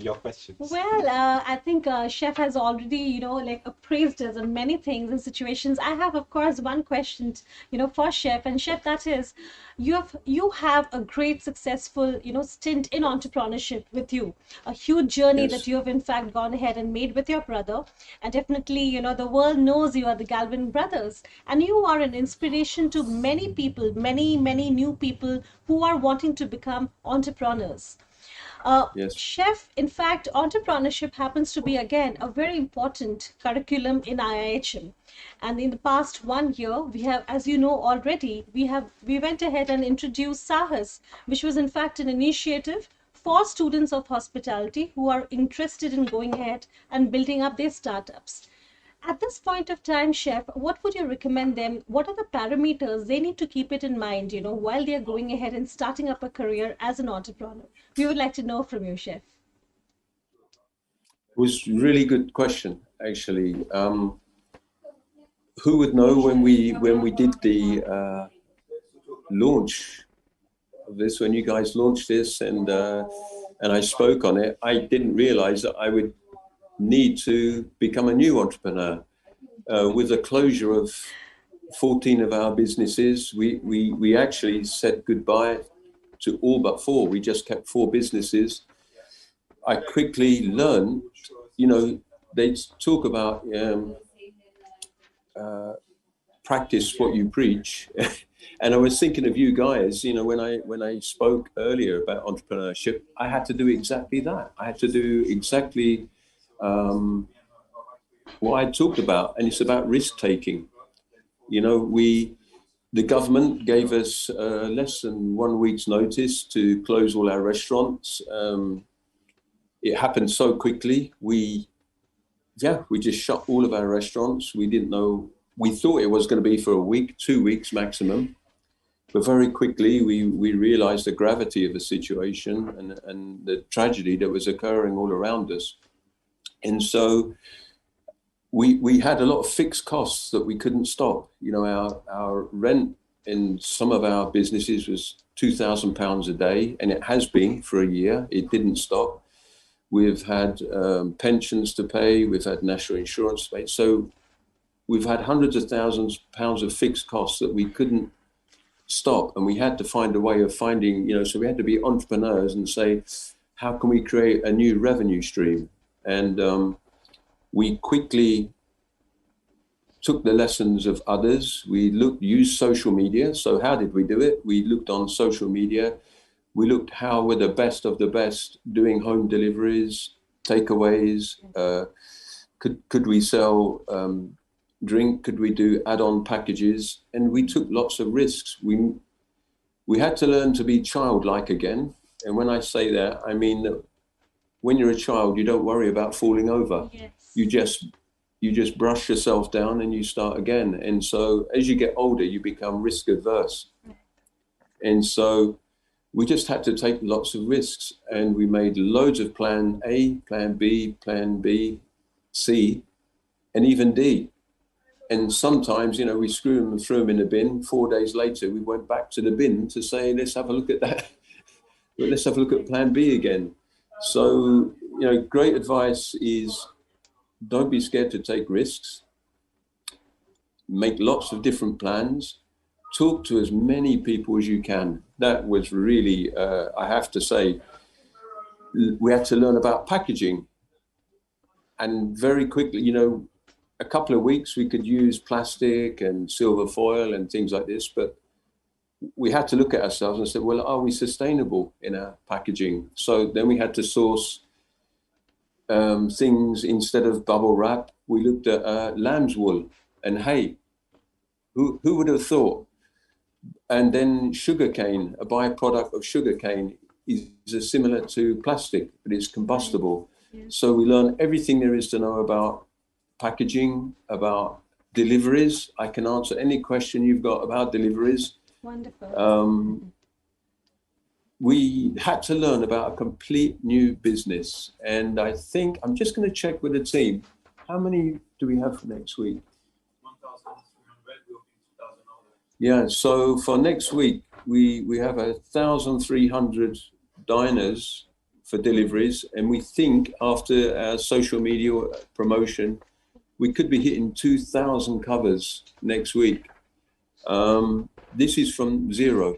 your questions. Well, I think Chef has already, you know, like appraised us on many things and situations. I have, of course, one question, you know, for Chef. And Chef, that is, you have a great successful, you know, stint in entrepreneurship with you, a huge journey that you have in fact gone ahead and made with your brother. And definitely, you know, the world knows you are the Galvin brothers, and you are an inspiration to many people, many new people who are wanting to become entrepreneurs. Chef, in fact, entrepreneurship happens to be, again, a very important curriculum in IIHM. And in the past 1 year, we have, as you know already, we went ahead and introduced Sahas, which was in fact an initiative for students of hospitality who are interested in going ahead and building up their startups. At this point of time, Chef, what would you recommend them? What are the parameters they need to keep it in mind, you know, while they are going ahead and starting up a career as an entrepreneur? We would like to know from you, Chef. It was a really good question, actually. Who would know when we did the launch of this, when you guys launched this, and I spoke on it, I didn't realize that I would need to become a new entrepreneur. With the closure of 14 of our businesses, we actually said goodbye to all but 4. We just kept 4 businesses. I quickly learned, you know, they talk about practice what you preach. And I was thinking of you guys, you know, when I spoke earlier about entrepreneurship, I had to do exactly that. I had to do exactly what I talked about, and it's about risk taking. You know, the government gave us less than 1 week's notice to close all our restaurants. It happened so quickly. We just shut all of our restaurants. We didn't know. We thought it was going to be for a week, 2 weeks maximum. But very quickly, we realized the gravity of the situation and the tragedy that was occurring all around us. And so we had a lot of fixed costs that we couldn't stop. You know, our rent in some of our businesses was £2,000 a day, and it has been for a year. It didn't stop. We've had pensions to pay. We've had national insurance to pay. So we've had hundreds of thousands of pounds of fixed costs that we couldn't stop. And we had to find a way of finding, you know, so we had to be entrepreneurs and say, how can we create a new revenue stream? And we quickly took the lessons of others. We used social media. So how did we do it? We looked on social media. We looked how were the best of the best doing home deliveries, takeaways. Could we sell drink? Could we do add-on packages? And we took lots of risks. We had to learn to be childlike again. And when I say that, I mean that when you're a child, you don't worry about falling over. Yes. You just brush yourself down and you start again. And so as you get older, you become risk averse. And so we just had to take lots of risks, and we made loads of plan A, plan B, C, and even D. And sometimes, you know, we threw them in the bin. 4 days later, we went back to the bin to say, let's have a look at that. Let's have a look at plan B again. So, you know, great advice is don't be scared to take risks. Make lots of different plans. Talk to as many people as you can. That was really, I have to say, we had to learn about packaging. And very quickly, a couple of weeks we could use plastic and silver foil and things like this, but we had to look at ourselves and say, well, are we sustainable in our packaging? So then we had to source things instead of bubble wrap. We looked at lamb's wool and hay. Who would have thought? And then sugarcane, a byproduct of sugarcane, is similar to plastic, but it's combustible. So we learn everything there is to know about packaging, about deliveries. I can answer any question you've got about deliveries. Wonderful. We had to learn about a complete new business. And I think, I'm just going to check with the team, how many do we have for next week? Yeah, so for next week, we have 1,300 diners for deliveries. And we think after our social media promotion, we could be hitting 2,000 covers next week. This is from zero.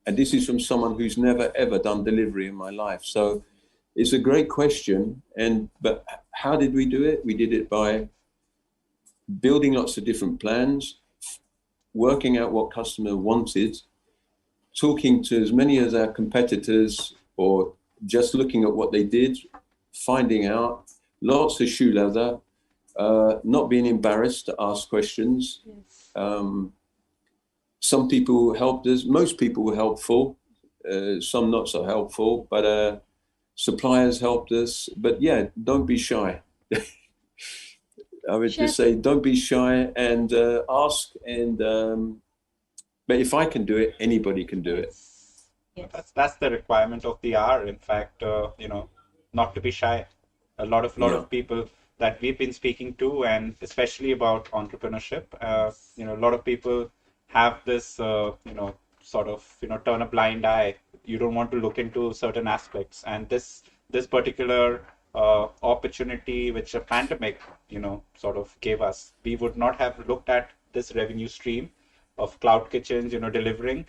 And this is from someone who's never, ever done delivery in my life. So it's a great question. But how did we do it? We did it by building lots of different plans, working out what customer wanted, talking to as many of our competitors, or just looking at what they did, finding out, lots of shoe leather, not being embarrassed to ask questions. Yes. Some people helped us, most people were helpful, some not so helpful, but suppliers helped us. But yeah, don't be shy. I would just say, don't be shy and ask. But if I can do it, anybody can do it. Yes. That's the requirement of the hour. In fact, not to be shy. A lot of people that we've been speaking to, and especially about entrepreneurship, a lot of people have this, sort of, turn a blind eye. You don't want to look into certain aspects. And this particular opportunity which a pandemic, sort of gave us, we would not have looked at this revenue stream of cloud kitchens, delivering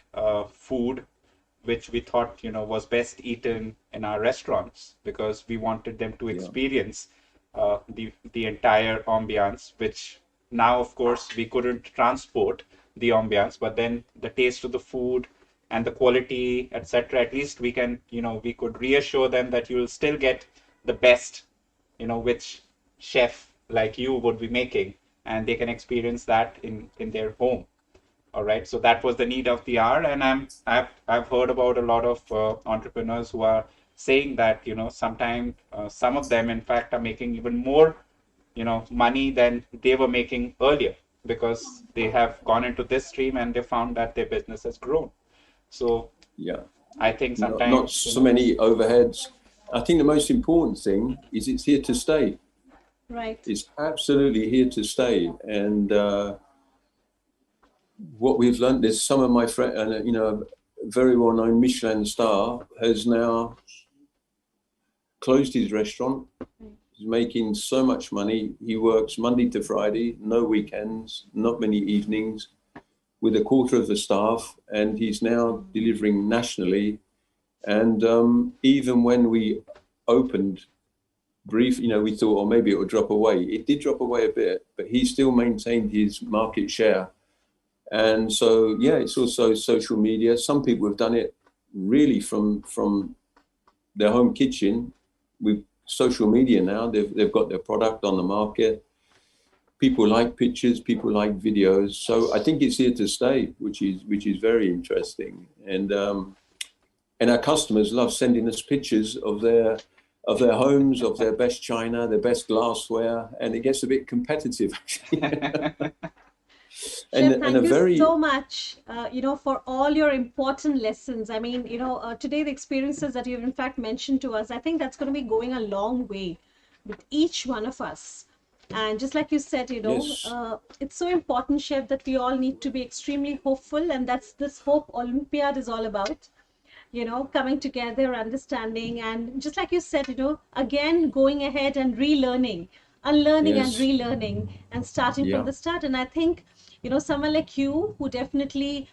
food, which we thought, was best eaten in our restaurants, because we wanted them to experience the entire ambiance, which now, of course, we couldn't transport the ambiance, but then the taste of the food and the quality, etc. At least we can, we could reassure them that you'll still get the best, which chef like you would be making, and they can experience that in their home. All right. So that was the need of the hour, and I've heard about a lot of entrepreneurs who are saying that, sometimes some of them, in fact, are making even more, money than they were making earlier, because they have gone into this stream and they found that their business has grown. So yeah, I think sometimes not so many overheads. I think the most important thing is it's here to stay. Right. It's absolutely here to stay. And what we've learned is some of my friends, a very well-known Michelin star has now closed his restaurant. He's making so much money. He works Monday to Friday, no weekends, not many evenings, with a quarter of the staff, and he's now delivering nationally. And even when we opened brief, we thought, oh, maybe it would drop away. It did drop away a bit, but he still maintained his market share. And so, yeah, it's also social media. Some people have done it really from their home kitchen. With social media now, they've got their product on the market. People like pictures, people like videos. So I think it's here to stay, which is very interesting. And our customers love sending us pictures of their homes, of their best china, their best glassware, and it gets a bit competitive. Chef, thank you so much, for all your important lessons. I mean, today the experiences that you've in fact mentioned to us, I think that's going to be going a long way with each one of us. And just like you said, Yes. it's so important, Chef, that we all need to be extremely hopeful. And that's this Hope Olympiad is all about, coming together, understanding. And just like you said, again, going ahead and relearning, unlearning and Yes. relearning, and starting Yeah. from the start. And I think, someone like you who definitely,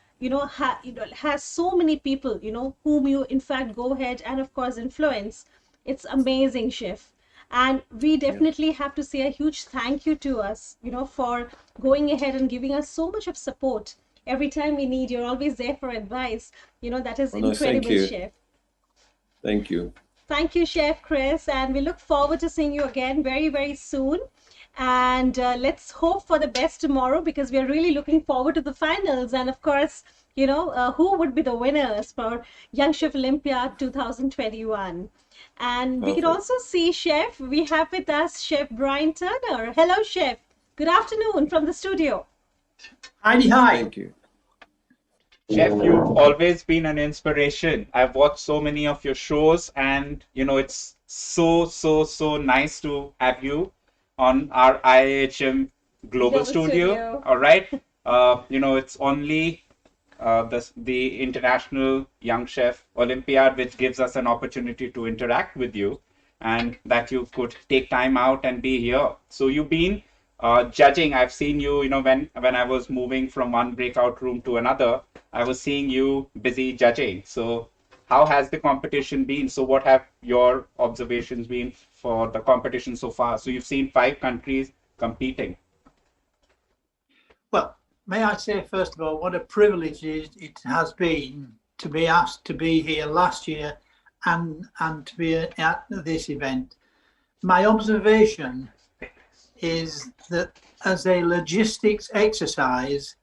has so many people, whom you in fact go ahead and of course influence It's amazing, Chef. And we definitely have to say a huge thank you to us, for going ahead and giving us so much of support. Every time we need, you're always there for advice. That is Oh, no, thank incredible, you. Chef. Thank you. Thank you, Chef Chris. And we look forward to seeing you again very, very soon. And let's hope for the best tomorrow, because we are really looking forward to the finals. And of course, who would be the winners for Young Chef Olympiad 2021. And we can also see, Chef, we have with us Chef Brian Turner. Hello, Chef. Good afternoon from the studio. Hi. Thank you. Chef, you've always been an inspiration. I've watched so many of your shows, and it's so nice to have you on our IIHM Global Studio. All right. It's only the International Young Chef Olympiad which gives us an opportunity to interact with you, and that you could take time out and be here. So you've been judging. I've seen you, when I was moving from one breakout room to another, I was seeing you busy judging. So how has the competition been? So what have your observations been for the competition so far? So you've seen 5 countries competing. Well, may I say, first of all, what a privilege it has been to be asked to be here last year and to be at this event. My observation is that as a logistics exercise,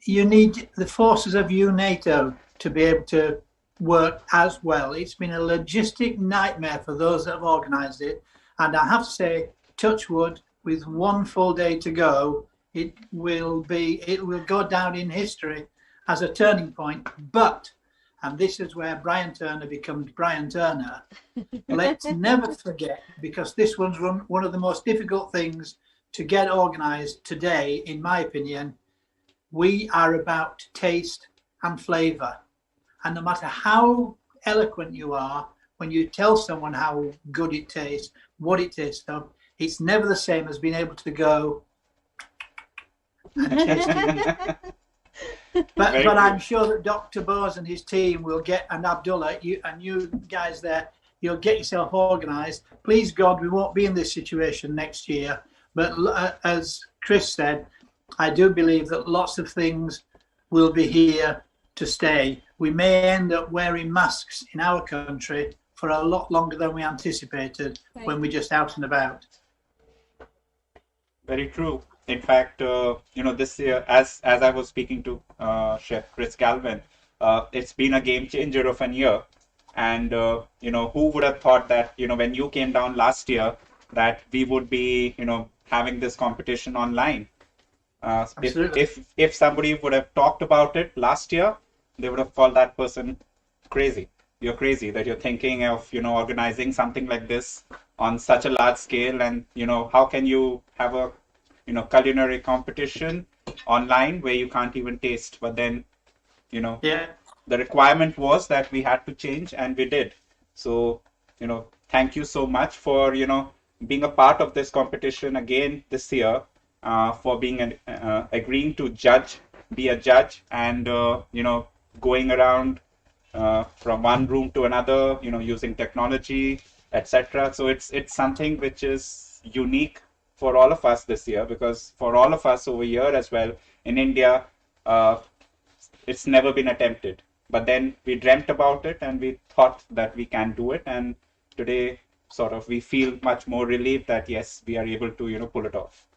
you need the forces of NATO to be able to work as well. It's been a logistic nightmare for those that have organised it, and I have to say, touch wood, with one full day to go, it will go down in history as a turning point. But, and this is where Brian Turner becomes Brian Turner, let's never forget, because this one's one of the most difficult things to get organised today, in my opinion. We are about taste and flavour. And no matter how eloquent you are, when you tell someone how good it tastes, what it tastes of, it's never the same as being able to go and taste it. But I'm sure that Dr. Bose and his team will get, and Abdullah, you guys there, you'll get yourself organised. Please God, we won't be in this situation next year. But as Chris said, I do believe that lots of things will be here to stay. We may end up wearing masks in our country for a lot longer than we anticipated when we're just out and about. Very true. In fact, this year, as I was speaking to Chef Chris Galvin, it's been a game changer of an year. And, who would have thought that, when you came down last year, that we would be, having this competition online. If somebody would have talked about it last year, they would have called that person crazy. You're crazy that you're thinking of, organizing something like this on such a large scale. And, how can you have a, culinary competition online where you can't even taste? But then, the requirement was that we had to change, and we did. So, thank you so much for, being a part of this competition again this year, for being agreeing to be a judge, and, going around from one room to another, using technology, etc. So it's something which is unique for all of us this year, because for all of us over here as well in India, it's never been attempted. But then we dreamt about it, and we thought that we can do it. And today, sort of, we feel much more relieved that yes, we are able to, pull it off.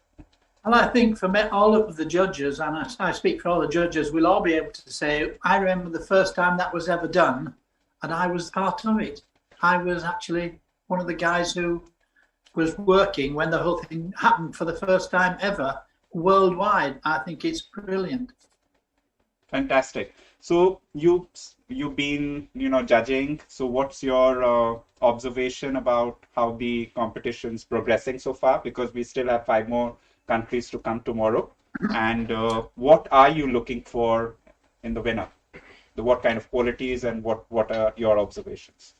Well, I think for all of the judges, and I speak for all the judges, we'll all be able to say, I remember the first time that was ever done, and I was part of it. I was actually one of the guys who was working when the whole thing happened for the first time ever worldwide. I think it's brilliant. Fantastic. So you've been, judging. So what's your observation about how the competition's progressing so far? Because we still have 5 more countries to come tomorrow. And what are you looking for in the winner? What kind of qualities, and what are your observations?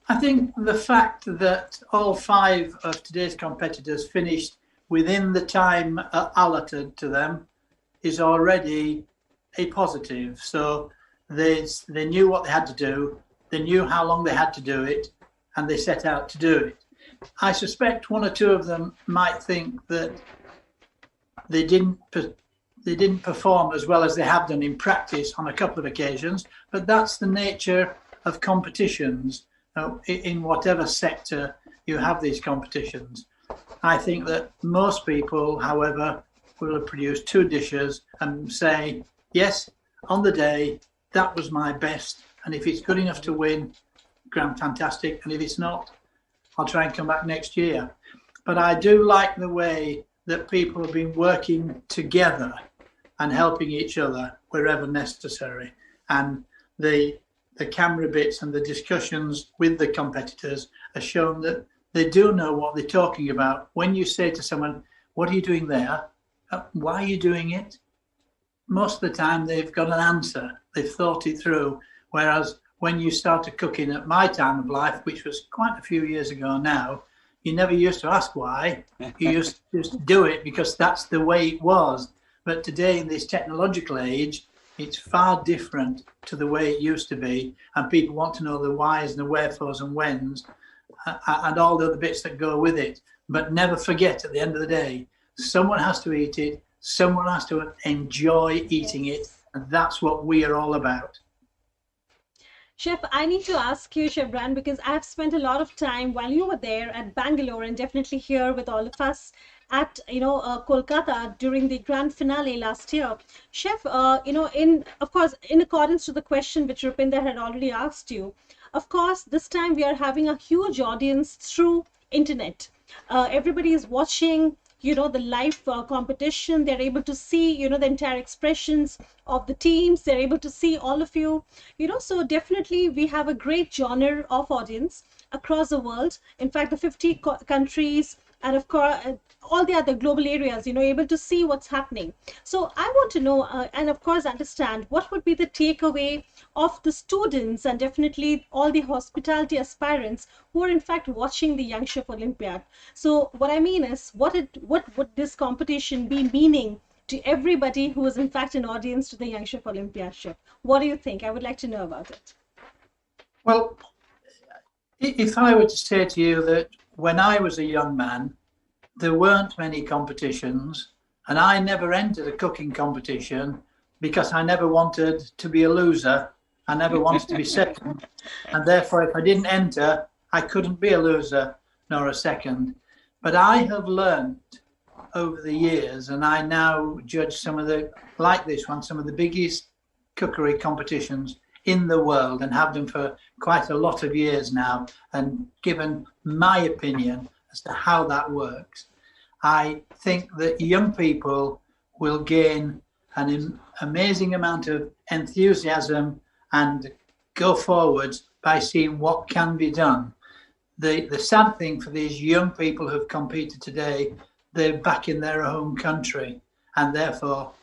I think the fact that all 5 of today's competitors finished within the time allotted to them is already a positive. So they knew what they had to do. they knew how long they had to do it, and they set out to do it. I suspect one or two of them might think that they didn't perform as well as they have done in practice on a couple of occasions, but that's the nature of competitions in whatever sector you have these competitions. I think that most people, however, will have produced 2 dishes and say, yes, on the day, that was my best. And if it's good enough to win, grand, fantastic. And if it's not, I'll try and come back next year. But I do like the way that people have been working together and helping each other wherever necessary. And the camera bits and the discussions with the competitors have shown that they do know what they're talking about. When you say to someone, what are you doing there? Why are you doing it? Most of the time they've got an answer. They've thought it through. Whereas when you started cooking at my time of life, which was quite a few years ago now, you never used to ask why. You used to just do it because that's the way it was. But today in this technological age, it's far different to the way it used to be. And people want to know the whys and the wherefores and whens and all the other bits that go with it. But never forget, at the end of the day, someone has to eat it, someone has to enjoy eating it, and that's what we are all about. Chef, I need to ask you, Chef Brian, because I've spent a lot of time while you were there at Bangalore and definitely here with all of us at Kolkata during the grand finale last year. Chef, in accordance to the question which Rupinder had already asked you, of course, this time we are having a huge audience through internet. Everybody is watching, the live competition. They're able to see, the entire expressions of the teams. They're able to see all of you, so definitely we have a great genre of audience across the world. In fact, the 50 countries and of course all the other global areas, able to see what's happening. So I want to know and of course understand what would be the takeaway of the students and definitely all the hospitality aspirants who are in fact watching the Young Chef Olympiad. So what I mean is, what would this competition be meaning to everybody who is in fact an audience to the Young Chef Olympiad, Chef? What do you think? I would like to know about it. Well, if I were to say to you that when I was a young man, there weren't many competitions, and I never entered a cooking competition because I never wanted to be a loser. I never wanted to be second. And therefore, if I didn't enter, I couldn't be a loser nor a second. But I have learned over the years, and I now judge some of the biggest cookery competitions in the world and have done for quite a lot of years now, and given my opinion as to how that works. I think that young people will gain an amazing amount of enthusiasm and go forwards by seeing what can be done. The sad thing for these young people who've competed today, they're back in their home country, and therefore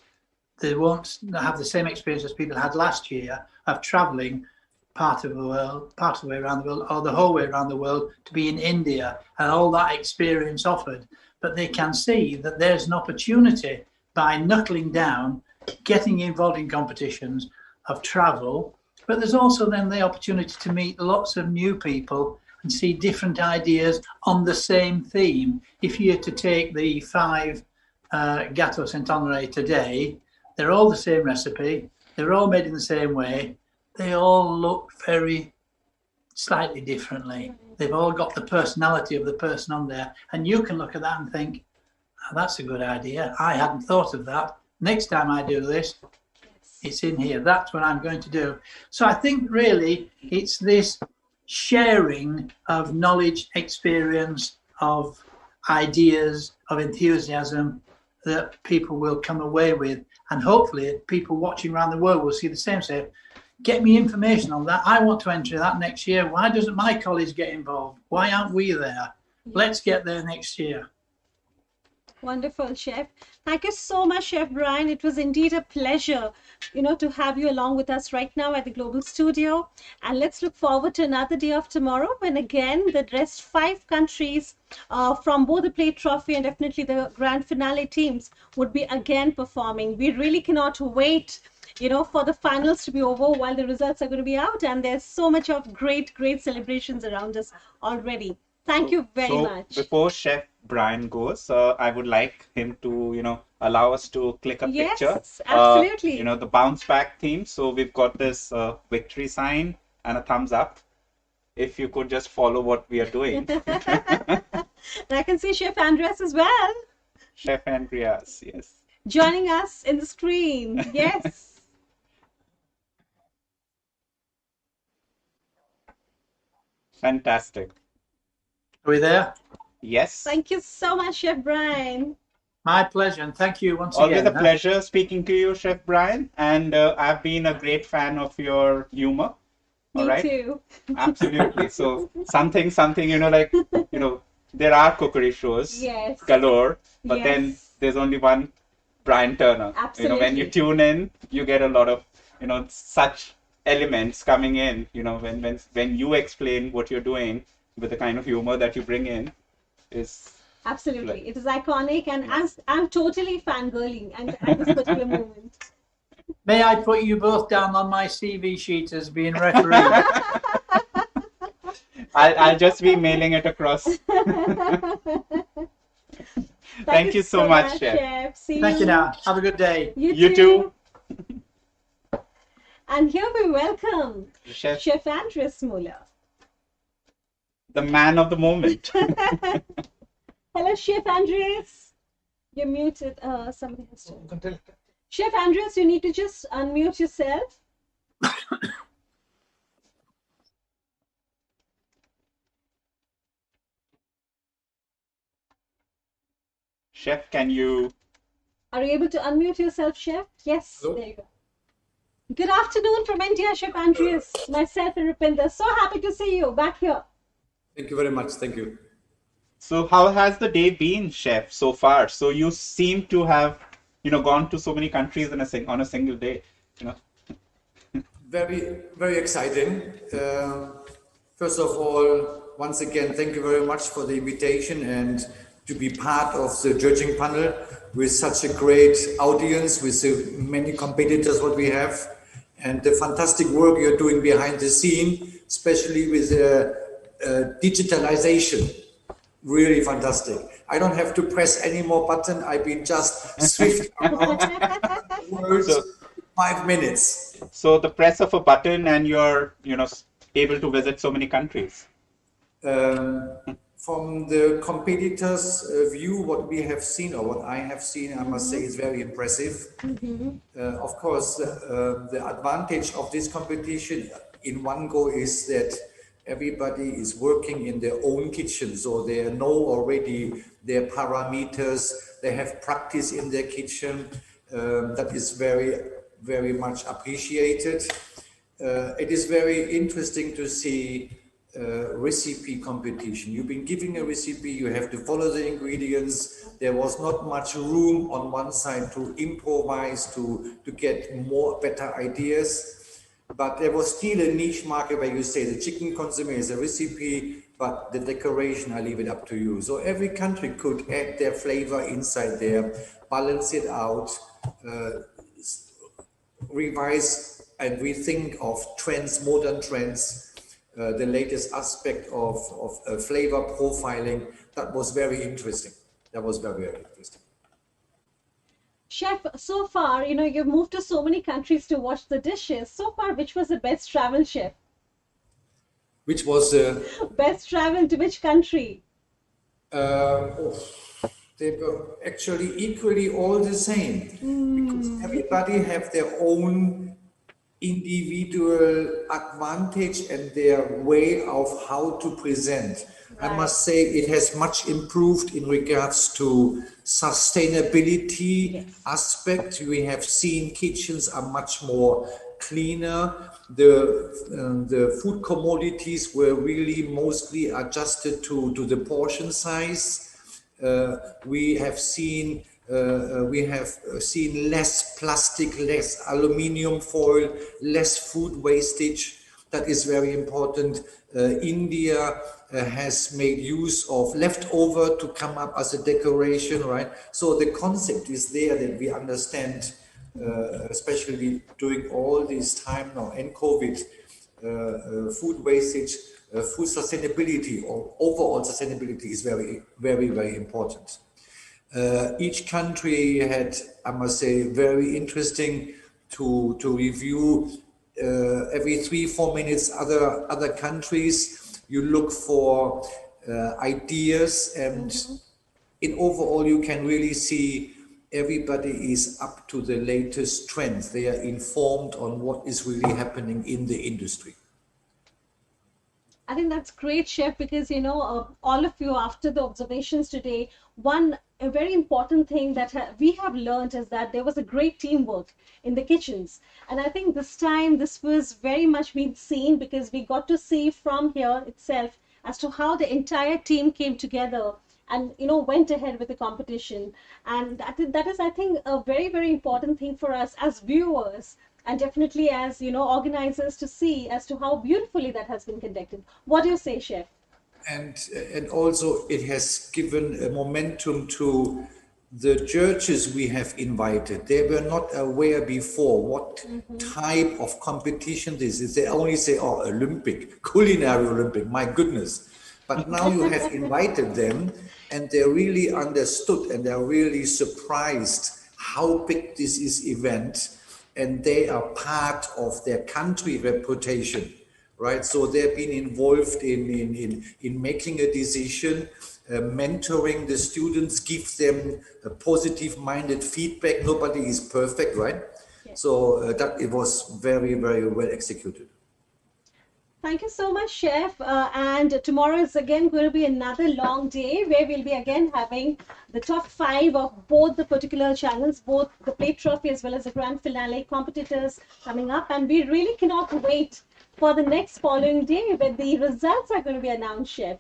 they won't have the same experience as people had last year of traveling part of the way around the world, or the whole way around the world to be in India and all that experience offered. But they can see that there's an opportunity by knuckling down, getting involved in competitions of travel, but there's also then the opportunity to meet lots of new people and see different ideas on the same theme. If you're to take the 5 Gâteau Saint-Honoré today, they're all the same recipe, they're all made in the same way, they all look very slightly differently. They've all got the personality of the person on there, and you can look at that and think, oh, that's a good idea. I hadn't thought of that. Next time I do this, it's in here. That's what I'm going to do. So I think really it's this sharing of knowledge, experience, of ideas, of enthusiasm that people will come away with. And hopefully people watching around the world will see the same, say, get me information on that. I want to enter that next year. Why doesn't my college get involved? Why aren't we there? Let's get there next year. Wonderful, Chef. Thank you so much, Chef Brian. It was indeed a pleasure, to have you along with us right now at the Global Studio. And let's look forward to another day of tomorrow when again the rest 5 countries from both the plate trophy and definitely the grand finale teams would be again performing. We really cannot wait for the finals to be over while the results are going to be out. And there's so much of great celebrations around us already. Thank you very much. Before Chef Brian goes, I would like him to, allow us to click a picture. Yes, absolutely. The bounce back theme. So we've got this victory sign and a thumbs up. If you could just follow what we are doing. And I can see Chef Andreas as well. Chef Andreas, yes. Joining us in the screen. Yes. Fantastic. Are we there? Yes. Thank you so much, Chef Brian. My pleasure, and thank you once Always again. a pleasure speaking to you, Chef Brian. And I've been a great fan of your humor. Me all right? too. Absolutely. So something, there are cookery shows Yes. galore, but Yes. then there's only one Brian Turner. Absolutely. When you tune in, you get a lot of, such elements coming in, when you explain what you're doing with the kind of humor that you bring in is Absolutely. It is iconic, and I'm totally fangirling at this particular moment. May I put you both down on my CV sheet as being referee? I'll just be mailing it across. Thank you so much, Chef. See Thank you now. Have a good day. You too. And here we welcome Chef. Chef Andreas Muller. The man of the moment. Hello, Chef Andreas. You're muted. Somebody has to. Chef Andreas, you need to just unmute yourself. Chef, can you? Are you able to unmute yourself, Chef? Yes. Hello? There you go. Good afternoon from India, Chef Andreas. Myself and Rupinder. So happy to see you back here. Thank you very much. Thank you. So how has the day been, Chef, so far? So you seem to have, gone to so many countries on a single day. Very, very exciting. First of all, once again, thank you very much for the invitation and to be part of the judging panel with such a great audience, with the many competitors what we have, and the fantastic work you're doing behind the scene, especially with digitalization. Really fantastic. I don't have to press any more button. I've been just swift around words, 5 minutes. So the press of a button and you're, able to visit so many countries. From the competitors' view, what we have seen or what I have seen, I must say is very impressive. Of course, the advantage of this competition in one go is that everybody is working in their own kitchen, so they know already their parameters, they have practice in their kitchen. That is very, very much appreciated. It is very interesting to see recipe competition. You've been giving a recipe, you have to follow the ingredients. There was not much room on one side to improvise, to get better ideas. But there was still a niche market where you say the chicken consommé is a recipe, but the decoration, I leave it up to you. So every country could add their flavor inside there, balance it out, revise and rethink of trends, modern trends, the latest aspect of flavor profiling. That was very interesting. That was very, very interesting. Chef, so far, you've moved to so many countries to watch the dishes. So far, which was the best travel, Chef? Which was best travel to which country? They were actually equally all the same, because everybody have their own individual advantage and their way of how to present. I must say it has much improved in regards to sustainability aspect. We have seen kitchens are much more cleaner. The food commodities were really mostly adjusted to the portion size. We have seen less plastic, less aluminium foil, less food wastage. That is very important. India has made use of leftover to come up as a decoration, right? So the concept is there that we understand especially during all this time now and COVID, food wastage, food sustainability or overall sustainability is very, very, very important. Each country had, I must say, very interesting to review every 3-4 minutes other countries. You look for ideas, and in overall you can really see everybody is up to the latest trends. They are informed on what is really happening in the industry. I think that's great, Chef, because all of you, after the observations today, a very important thing that we have learned is that there was a great teamwork in the kitchens, and I think this time this was very much being seen because we got to see from here itself as to how the entire team came together and went ahead with the competition, and that is I think a very, very important thing for us as viewers and definitely as organizers to see as to how beautifully that has been conducted. What do you say, Chef? And also it has given a momentum to the judges we have invited. They were not aware before what type of competition this is. They only say, oh, Olympic, culinary Olympic, my goodness. But now you have invited them and they really understood and they're really surprised how big this is event, and they are part of their country reputation, right? So they've been involved in making a decision, mentoring the students, give them a positive-minded feedback. Nobody is perfect, right? Yes. So that it was very, very well executed. Thank you so much, Chef. And tomorrow is again going to be another long day where we'll be again having the top 5 of both the particular channels, both the plate trophy as well as the grand finale competitors coming up. And we really cannot wait for the next following day when the results are going to be announced, Chef.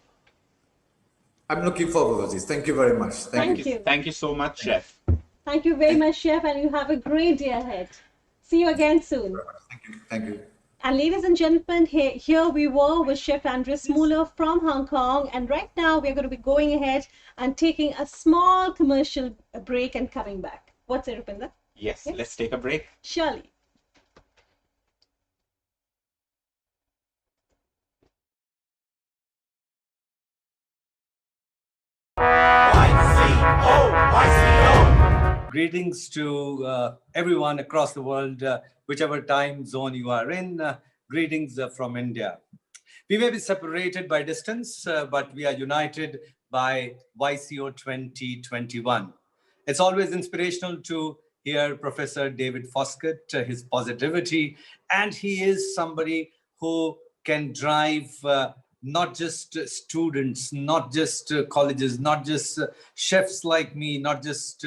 I'm looking forward to this. Thank you very much. Thank you. Thank you so much, Chef. Thank you very much, Chef, and you have a great day ahead. See you again soon. Thank you. Thank you. And ladies and gentlemen, here we were with Chef Andres Muller from Hong Kong. And right now we're going to be going ahead and taking a small commercial break and coming back. What's it, Rupinder? Yes, let's take a break. Surely. YCO. Greetings to everyone across the world, whichever time zone you are in. Greetings from India. We may be separated by distance, but we are united by YCO 2021. It's always inspirational to hear Professor David Foskett, his positivity, and he is somebody who can drive not just students, not just colleges, not just chefs like me, not just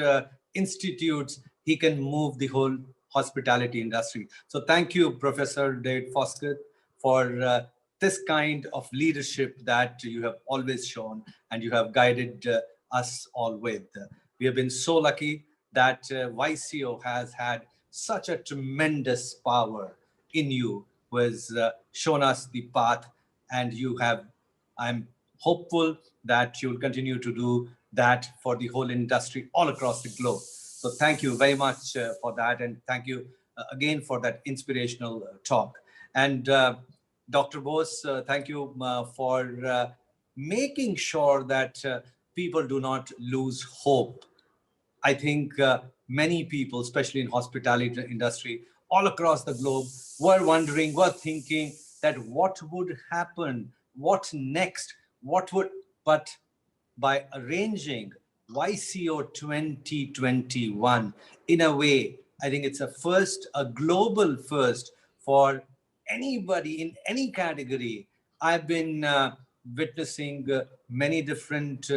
institutes. He can move the whole hospitality industry. So thank you, Professor David Foskett, for this kind of leadership that you have always shown and you have guided us all with. We have been so lucky that YCO has had such a tremendous power in you, who has shown us the path, and you have, I'm hopeful that you'll continue to do that for the whole industry all across the globe. So thank you very much for that. And thank you again for that inspirational talk. And Dr. Bose, thank you for making sure that people do not lose hope. I think many people, especially in hospitality industry, all across the globe, were wondering, were thinking that what would happen, what next, but by arranging YCO 2021, in a way, I think it's a global first for anybody in any category. I've been witnessing many different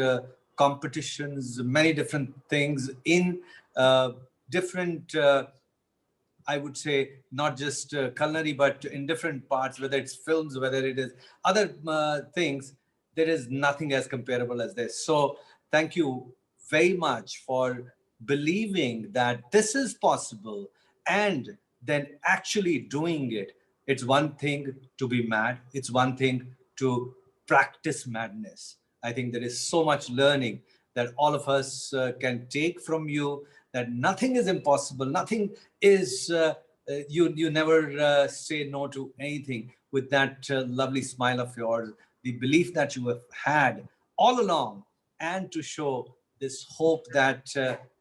competitions, many different things in different, I would say, not just culinary, but in different parts, whether it's films, whether it is other things. There is nothing as comparable as this. So thank you very much for believing that this is possible and then actually doing it. It's one thing to be mad. It's one thing to practice madness. I think there is so much learning that all of us can take from you. that nothing is impossible. Nothing is, you never say no to anything, with that lovely smile of yours, the belief that you have had all along, and to show this hope that,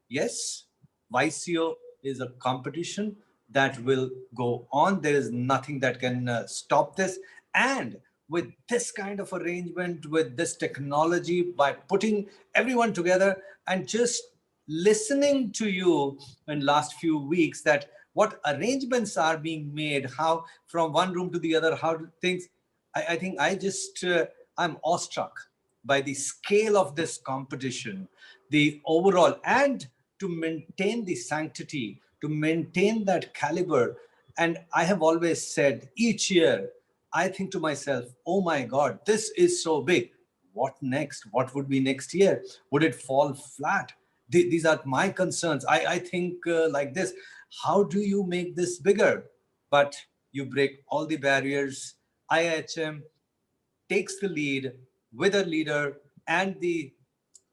yes, YCO is a competition that will go on. There is nothing that can stop this. And with this kind of arrangement, with this technology, by putting everyone together and just listening to you in last few weeks, that what arrangements are being made, how from one room to the other, how things, I think I just, I'm awestruck by the scale of this competition, the overall, and to maintain the sanctity, to maintain that caliber. And I have always said, each year, I think to myself, oh my God, this is so big. What next? What would be next year? Would it fall flat? These are my concerns. I think like this, how do you make this bigger? But you break all the barriers. IHM takes the lead with a leader and the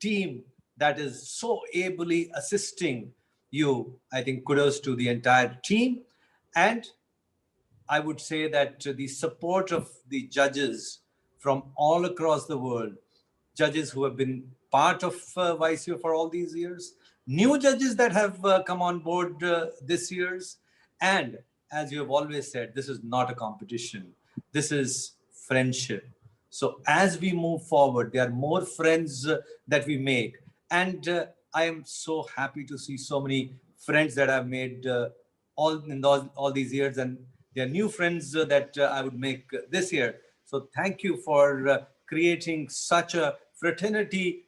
team that is so ably assisting you. I think kudos to the entire team. And I would say that the support of the judges from all across the world, judges who have been part of YCO for all these years, new judges that have come on board this year's, and as you have always said, this is not a competition. This is friendship. So as we move forward, there are more friends that we make. And I am so happy to see so many friends that I've made all these years, and there are new friends that I would make this year. So thank you for creating such a fraternity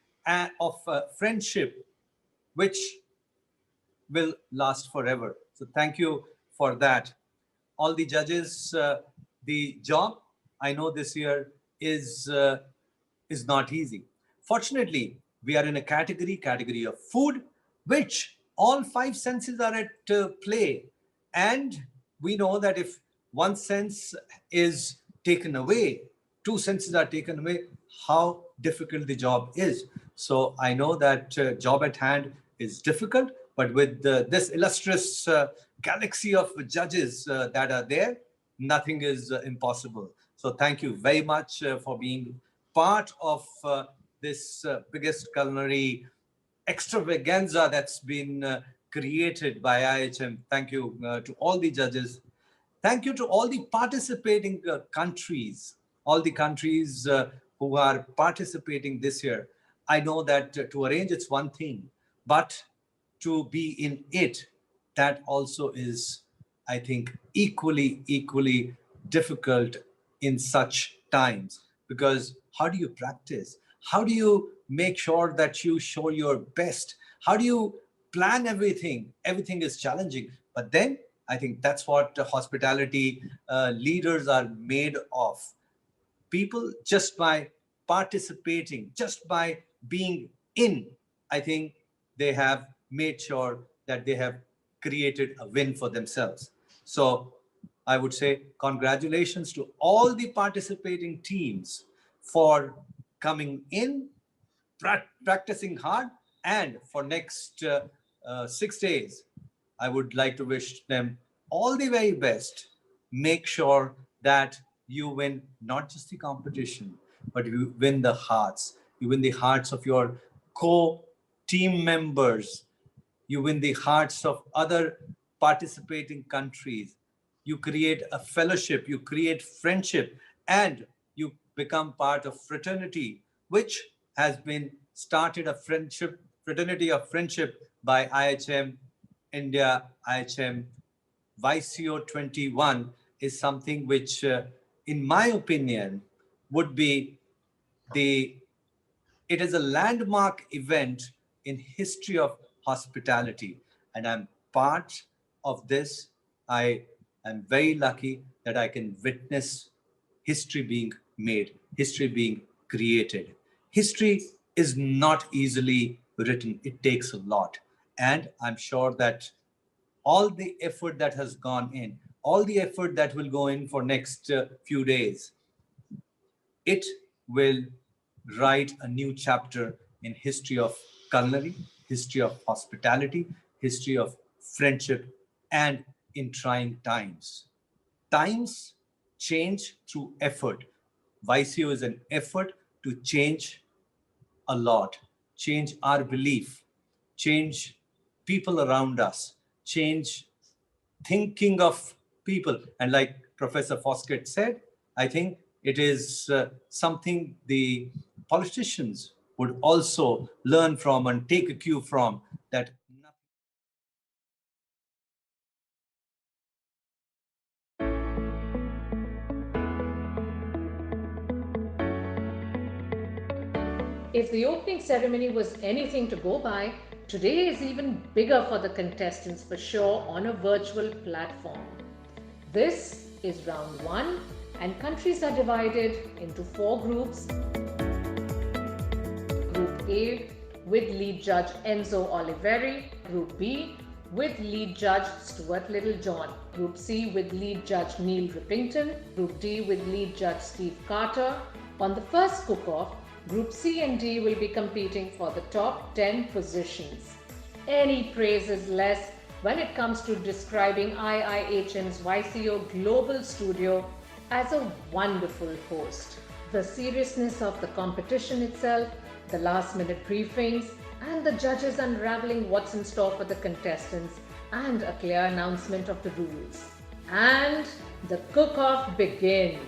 of friendship, which will last forever. So thank you for that. All the judges, the job, I know this year is not easy. Fortunately, we are in a category of food, which all five senses are at play. And we know that if one sense is taken away, two senses are taken away, how difficult the job is. So I know that job at hand is difficult, but with this illustrious galaxy of judges that are there, nothing is impossible. So thank you very much for being part of this biggest culinary extravaganza that's been created by IHM. Thank you to all the judges. Thank you to all the participating countries, all the countries who are participating this year. I know that to arrange it's one thing, but to be in it, that also is, I think, equally difficult in such times. Because how do you practice? How do you make sure that you show your best? How do you plan everything? Everything is challenging. But then I think that's what hospitality leaders are made of. People, just by participating, just by being in, I think they have made sure that they have created a win for themselves. So I would say congratulations to all the participating teams for coming in, practicing hard, and for next 6 days, I would like to wish them all the very best. Make sure that you win not just the competition, but you win the hearts. You win the hearts of your co-team members. You win the hearts of other participating countries. You create a fellowship, you create friendship, and you become part of fraternity, which has been started a fraternity of friendship by IHM India. IHM YCO 21 is something which, in my opinion, would be it is a landmark event in history of hospitality, and I'm part of this. I am very lucky that I can witness history being made, history being created. History is not easily written. It takes a lot. And I'm sure that all the effort that has gone in, all the effort that will go in for next few days, it will write a new chapter in history of culinary, history of hospitality, history of friendship and in trying times. Times change through effort. YCO is an effort to change a lot, change our belief, change people around us, change thinking of people. And like Professor Foskett said, I think it is something the politicians would also learn from and take a cue from, that If the opening ceremony was anything to go by, today is even bigger for the contestants for sure on a virtual platform. This is round 1 and countries are divided into 4 groups. Group A with lead judge Enzo Oliveri, Group B with lead judge Stuart Littlejohn, Group C with lead judge Neil Rippington, Group D with lead judge Steve Carter. On the first cook-off, Group C and D will be competing for the top 10 positions. Any praise is less when it comes to describing IIHN's YCO Global Studio as a wonderful host. The seriousness of the competition itself, the last-minute briefings, and the judges unraveling what's in store for the contestants, and a clear announcement of the rules. And the cook-off begins.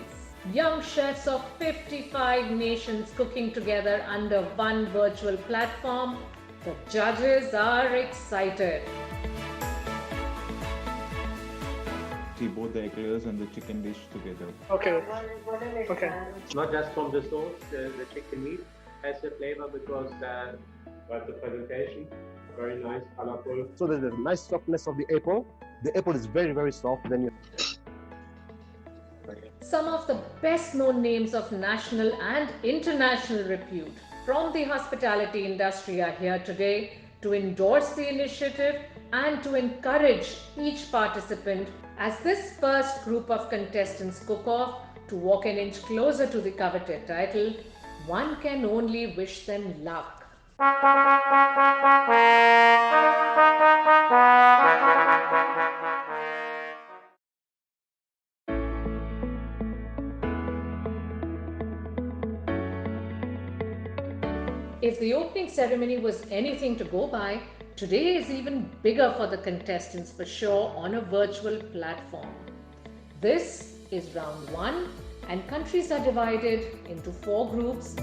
Young chefs of 55 nations cooking together under one virtual platform. The judges are excited. See both the eclairs and the chicken dish together. Okay. Okay. Not just from the sauce, the chicken meat has a flavor because but the presentation, very nice, colorful. So there's a nice softness of the apple. The apple is very, very soft. Then you. Some of the best known names of national and international repute from the hospitality industry are here today to endorse the initiative and to encourage each participant as this first group of contestants cook-off to walk an inch closer to the coveted title. One can only wish them luck. If the opening ceremony was anything to go by, today is even bigger for the contestants for sure on a virtual platform. This is round 1 and countries are divided into 4 groups.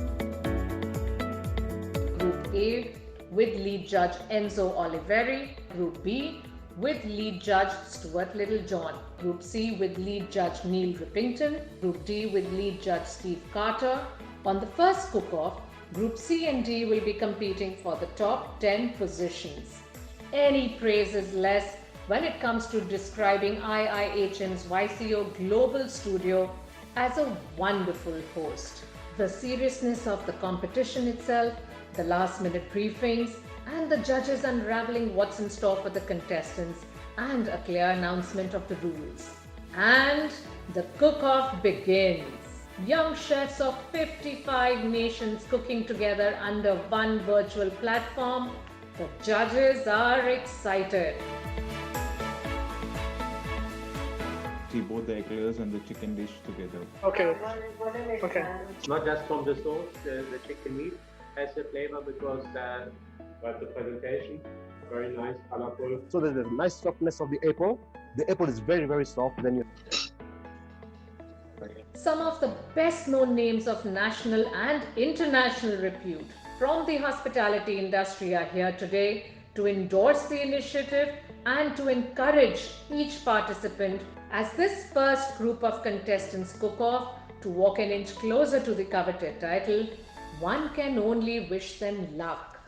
Group A with lead judge Enzo Oliveri, Group B with lead judge Stuart Littlejohn, Group C with lead judge Neil Rippington, Group D with lead judge Steve Carter. On the first cook-off, Group C and D will be competing for the top 10 positions. Any praise is less when it comes to describing IIHN's YCO Global Studio as a wonderful host. The seriousness of the competition itself, the last-minute briefings, and the judges unraveling what's in store for the contestants, and a clear announcement of the rules. And the cook-off begins. Young chefs of 55 nations cooking together under one virtual platform. The judges are excited. See both the eclairs and the chicken dish together. Okay. Okay. Not just from the sauce, the chicken meat has a flavor because but the presentation, very nice, colorful. So there's a nice softness of the apple. The apple is very, very soft. Then you. Some of the best known names of national and international repute from the hospitality industry are here today to endorse the initiative and to encourage each participant as this first group of contestants cook-off to walk an inch closer to the coveted title. One can only wish them luck.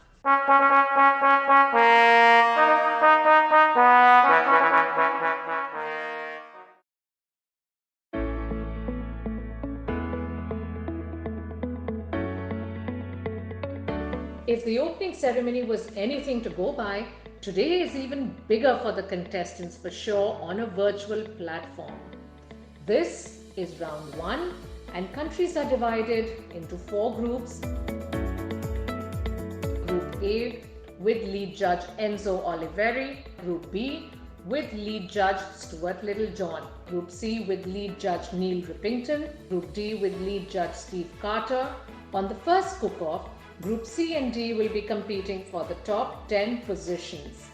If the opening ceremony was anything to go by, today is even bigger for the contestants for sure on a virtual platform. This is round 1 and countries are divided into 4 groups. Group A with lead judge Enzo Oliveri. Group B with lead judge Stuart Littlejohn. Group C with lead judge Neil Rippington. Group D with lead judge Steve Carter. On the first cook-off, Group C and D will be competing for the top 10 positions.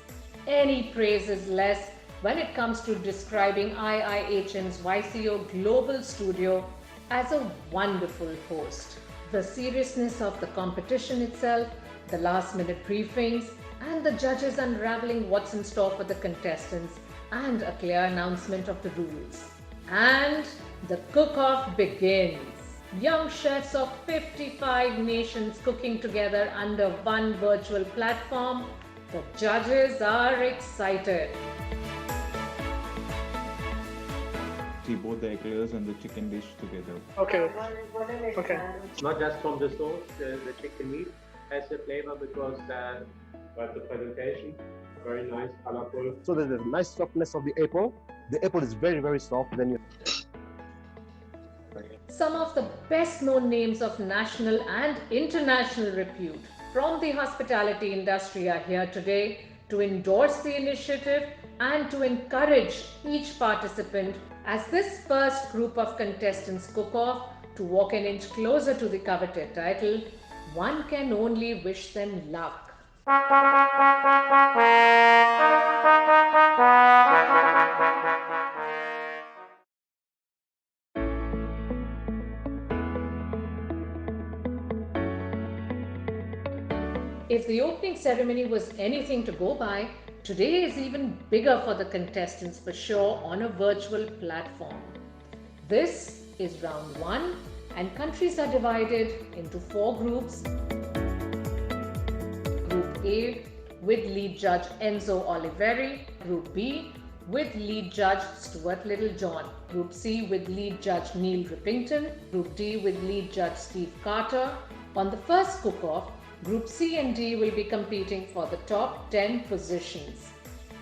Any praise is less when it comes to describing IIHN's YCO Global Studio as a wonderful host. The seriousness of the competition itself, the last-minute briefings, and the judges unraveling what's in store for the contestants, and a clear announcement of the rules. And the cook-off begins. Young chefs of 55 nations cooking together under one virtual platform. The judges are excited. See both the eclairs and the chicken dish together. Okay. Okay. Not just from the sauce, the chicken meat has a flavor because but the presentation, very nice, colorful. So there's a nice softness of the apple. The apple is very, very soft. Then you. Some of the best-known names of national and international repute from the hospitality industry are here today to endorse the initiative and to encourage each participant as this first group of contestants cook off to walk an inch closer to the coveted title. One can only wish them luck. If the opening ceremony was anything to go by, today is even bigger for the contestants for sure on a virtual platform. This is round 1 and countries are divided into 4 groups. Group A with lead judge Enzo Oliveri. Group B with lead judge Stuart Littlejohn. Group C with lead judge Neil Rippington. Group D with lead judge Steve Carter. On the first cook-off, Group C and D will be competing for the top 10 positions.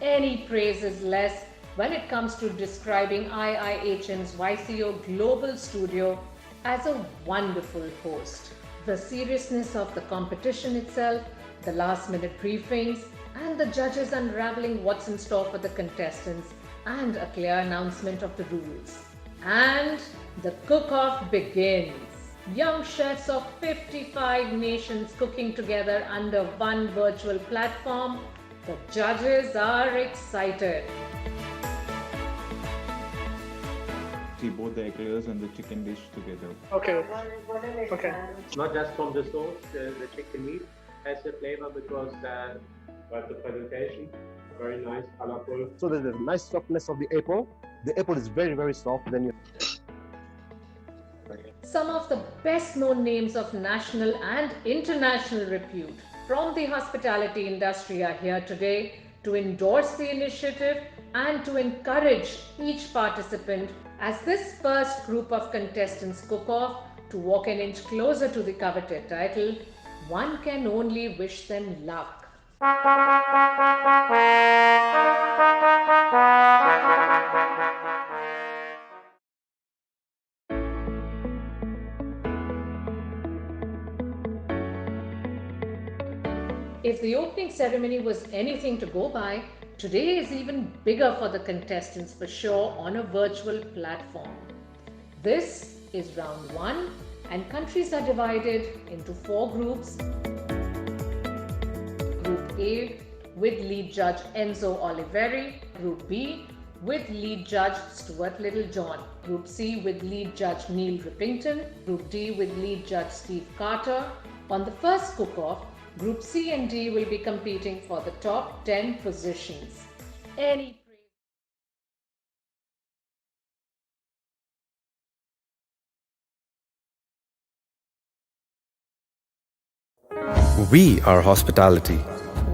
Any praise is less when it comes to describing IIHN's YCO Global Studio as a wonderful host. The seriousness of the competition itself, the last-minute briefings, and the judges unraveling what's in store for the contestants, and a clear announcement of the rules. And the cook-off begins. Young chefs of 55 nations cooking together under one virtual platform. The judges are excited. See both the eclairs and the chicken dish together. Okay. Okay. Not just from the sauce, the chicken meat has a flavor because but the presentation, very nice, colorful. So there's a nice softness of the apple. The apple is very, very soft. Then you. Some of the best-known names of national and international repute from the hospitality industry are here today to endorse the initiative and to encourage each participant as this first group of contestants cook off to walk an inch closer to the coveted title. One can only wish them luck. If the opening ceremony was anything to go by, today is even bigger for the contestants for sure on a virtual platform. This is round 1 and countries are divided into 4 groups. Group A with lead judge Enzo Oliveri. Group B with lead judge Stuart Littlejohn. Group C with lead judge Neil Rippington. Group D with lead judge Steve Carter. On the first cook-off, Group C and D will be competing for the top 10 positions. We are hospitality.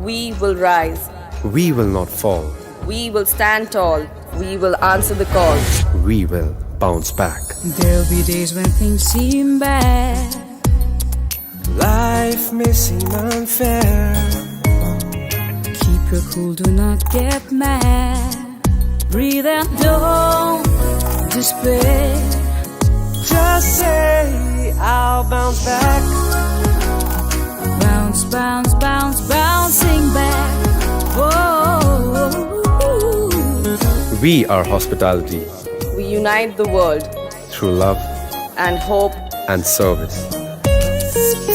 We will rise. We will not fall. We will stand tall. We will answer the call. We will bounce back. There'll be days when things seem bad. Life may seem unfair. Keep your cool, do not get mad. Breathe and don't despair. Just say, I'll bounce back. Bounce, bounce, bounce, bouncing We are hospitality We unite the world through love and hope and service.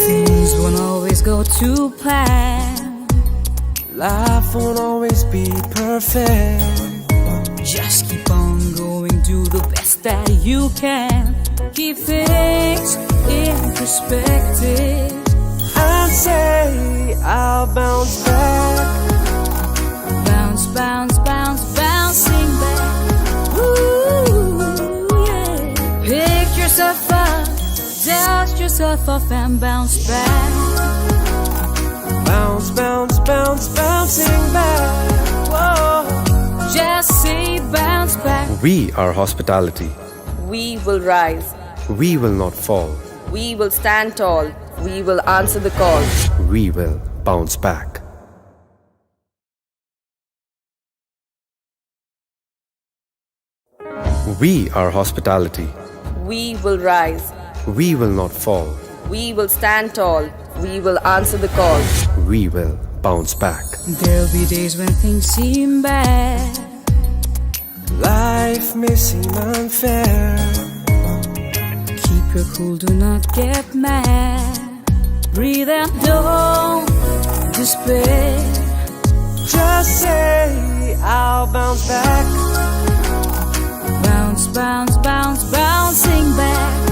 Things won't always go to plan. Life won't always be perfect. Just keep on going, do the best that you can. Keep things in perspective. And say, I'll bounce back. Bounce, bounce, bounce, bouncing back. Ooh, yeah. Pick yourself up, dust yourself off and bounce back. Bounce, bounce, bounce, bouncing back. Whoa. Just say bounce back. We are hospitality. We will rise. We will not fall. We will stand tall. We will answer the call. We will bounce back. We are hospitality. We will rise. We will not fall. We will stand tall. We will answer the call. We will bounce back. There'll be days when things seem bad. Life may seem unfair. Keep your cool, do not get mad. Breathe out, don't despair. Just say, I'll bounce back. Bounce, bounce, bounce, bouncing back.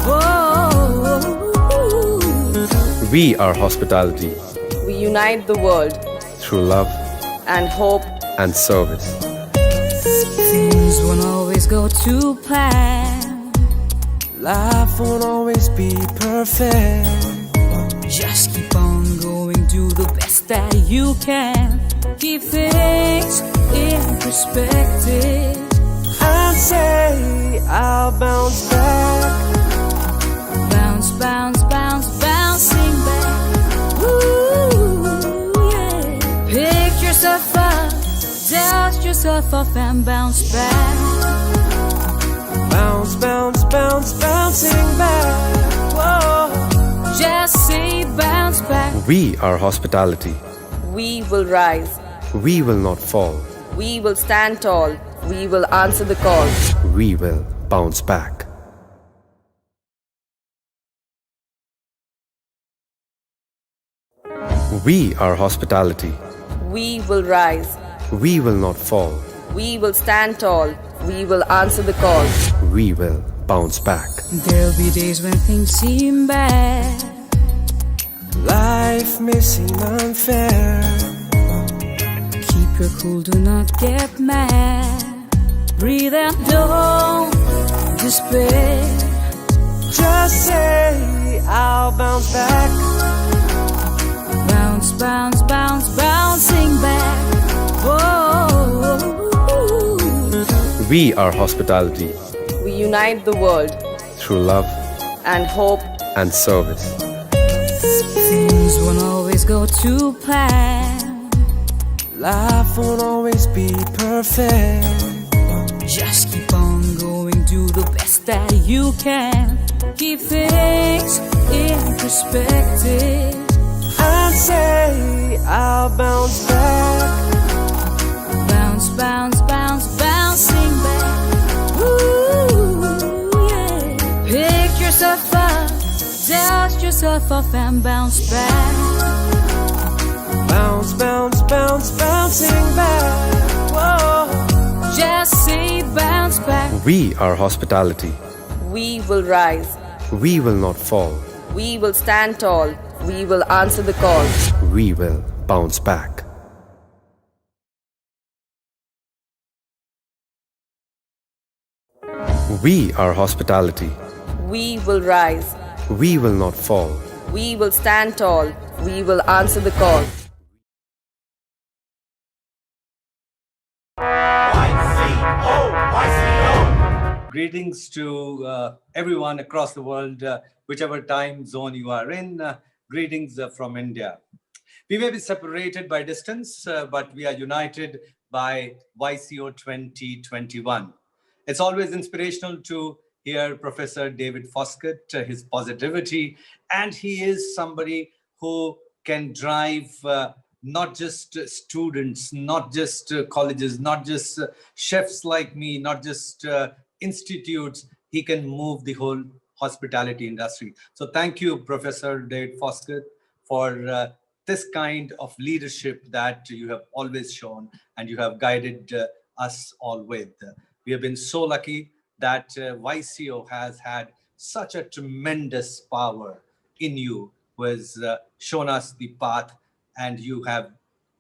Whoa. We are hospitality We unite the world through love and hope and service. Things won't always go to plan. Life won't always be perfect. Just keep on going, do the best that you can. Keep things in perspective. And say, I'll bounce back. Bounce, bounce, bounce, bouncing back. Ooh, yeah. Pick yourself up, dust yourself off and bounce back. Bounce, bounce, bounce, bouncing back. Whoa. Just say bounce back. We are hospitality. We will rise. We will not fall. We will stand tall. We will answer the call. We will bounce back. We are hospitality. We will rise. We will not fall. We will stand tall. We will answer the call. We will bounce back. There'll be days when things seem bad. Life may seem unfair. Keep your cool, do not get mad. Breathe out, don't despair. Just say, I'll bounce back. Bounce, bounce, bounce, bouncing back. Whoa. We are hospitality We unite the world through love and hope and service. Things won't always go to plan. Life won't always be perfect. Just keep on going, do the best that you can. Keep things in perspective. And say, I'll bounce back. Bounce, bounce, bounce, bouncing back. Ooh, yeah. Pick yourself up, dust yourself off and bounce back. Bounce, bounce, bounce, bouncing back. Whoa. Just say bounce back. We are hospitality. We will rise. We will not fall. We will stand tall. We will answer the call. We will bounce back. We are hospitality. We will rise. We will not fall. We will stand tall. We will answer the call. Greetings to everyone across the world, whichever time zone you are in. Greetings from India. We may be separated by distance, but we are united by YCO 2021. It's always inspirational to hear Professor David Foskett, his positivity, and he is somebody who can drive not just students, not just colleges, not just chefs like me, not just institutes. He can move the whole hospitality industry. So thank you, Professor David Foskett, for this kind of leadership that you have always shown and you have guided us all with. We have been so lucky that YCO has had such a tremendous power in you, who has shown us the path, and you have,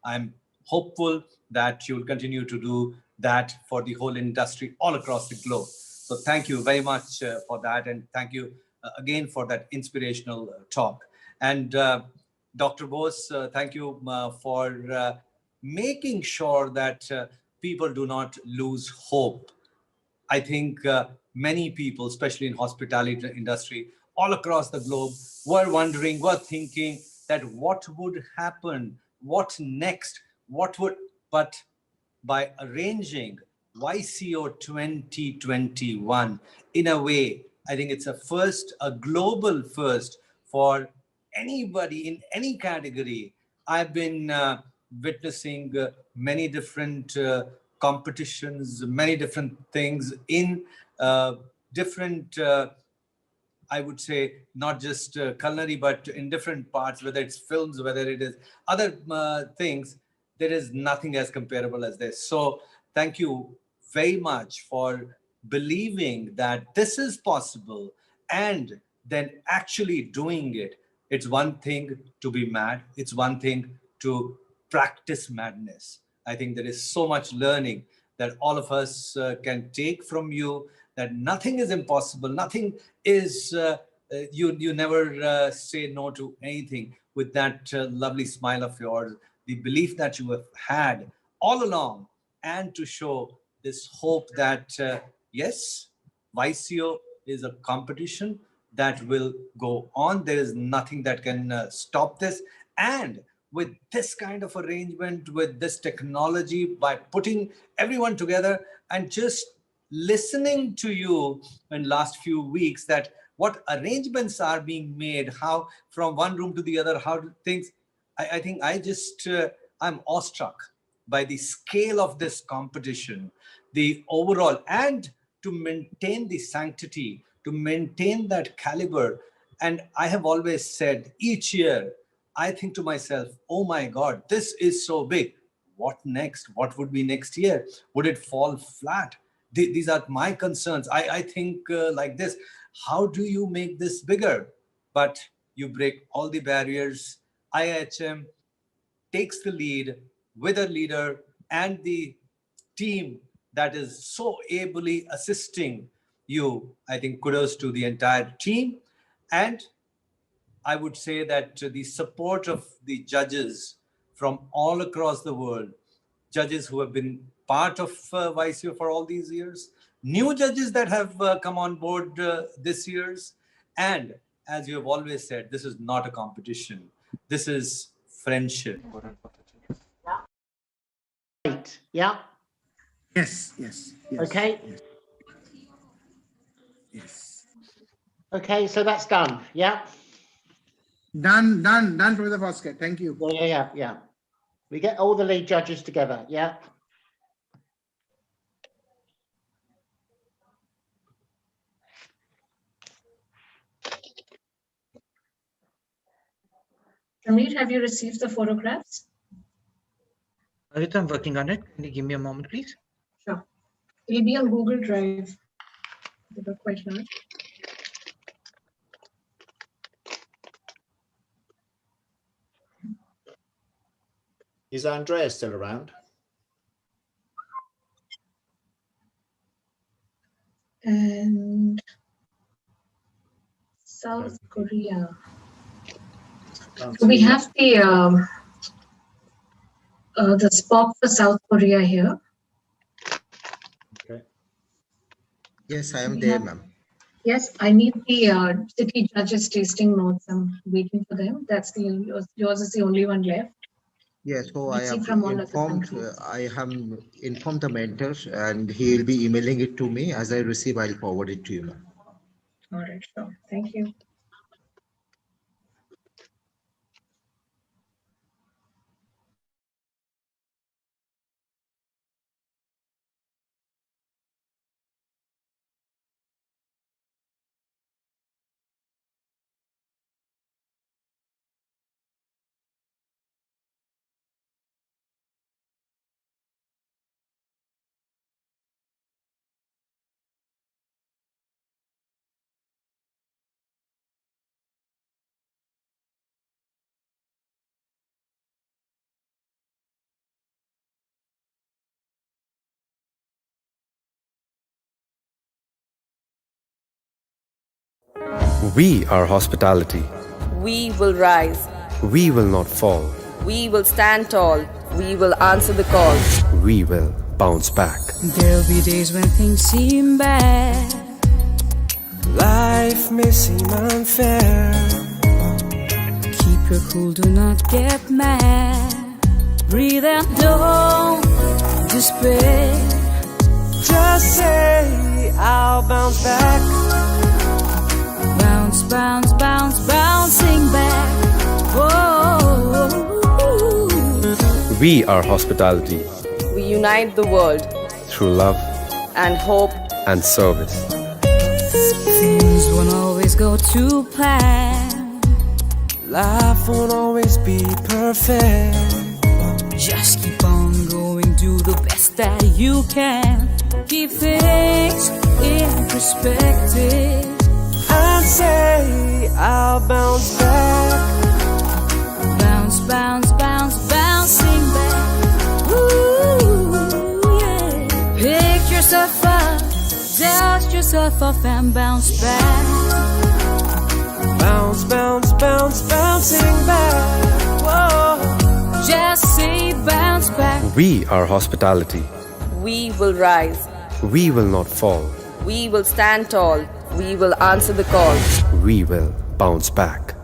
I'm hopeful that you'll continue to do that for the whole industry all across the globe. So thank you very much for that, and thank you again for that inspirational talk. And Dr. Bose, thank you for making sure that people do not lose hope. I think many people, especially in hospitality industry, all across the globe, were wondering, were thinking that what would happen, what next, but by arranging YCO 2021, in a way, I think it's a first, a global first for anybody in any category. I've been witnessing many different competitions, many different things in different, I would say, not just culinary, but in different parts, whether it's films, whether it is other things, there is nothing as comparable as this. So thank you very much for believing that this is possible and then actually doing it. It's one thing to be mad. It's one thing to practice madness. I think there is so much learning that all of us can take from you, that nothing is impossible. Nothing is, you never say no to anything, with that lovely smile of yours, the belief that you have had all along, and to show this hope that, yes, YCO is a competition that will go on. There is nothing that can stop this. And with this kind of arrangement, with this technology, by putting everyone together and just listening to you in last few weeks, that what arrangements are being made, how from one room to the other, how things, I think I just, I'm awestruck by the scale of this competition, the overall, and to maintain the sanctity, to maintain that caliber. And I have always said each year, I think to myself, oh my God, this is so big. What next? What would be next year? Would it fall flat? These are my concerns. I think like this, how do you make this bigger? But you break all the barriers. IHM takes the lead with a leader and the team that is so ably assisting you. I think kudos to the entire team. And I would say that the support of the judges from all across the world, judges who have been part of YCO for all these years, new judges that have come on board this year's, and as you have always said, this is not a competition. This is friendship. Right. Yeah. Yes, yes, yes. Okay. Yes. Yes. Okay, so that's done. Yeah. Done, Professor Foskett. Thank you. Yeah. We get all the lead judges together. Yeah. Amir, have you received the photographs? I'm working on it. Can you give me a moment, please? Sure. It'll be on Google Drive. They look quite large. Is Andrea still around? And South Korea. So we have the spot for South Korea here. Okay. Yes, I am there, ma'am. Yes, I need the city judges tasting notes. I'm waiting for them. That's yours is the only one left. Yes, so Let's see from all other countries. I have informed the mentors, and he will be emailing it to me. As I receive, I'll forward it to you, ma'am. All right, sure. Thank you. We are hospitality. We will rise. We will not fall. We will stand tall. We will answer the call. We will bounce back. There'll be days when things seem bad. Life may seem unfair. Keep your cool, do not get mad. Breathe and don't despair. Just say, I'll bounce back. Bounce, bounce, bounce, bouncing back. Oh. We are hospitality. We unite the world Through love and hope and service. Things won't always go to plan. Life won't always be perfect. Just keep on going, do the best that you can. Keep things in perspective. And say, I'll bounce back. Bounce, bounce, bounce, bouncing back. Ooh, yeah. Pick yourself up, dust yourself off and bounce back. Bounce, bounce, bounce, bouncing back. Whoa. Just say bounce back. We are hospitality. we will rise. We will not fall. We will stand tall. We will answer the call. We will bounce back.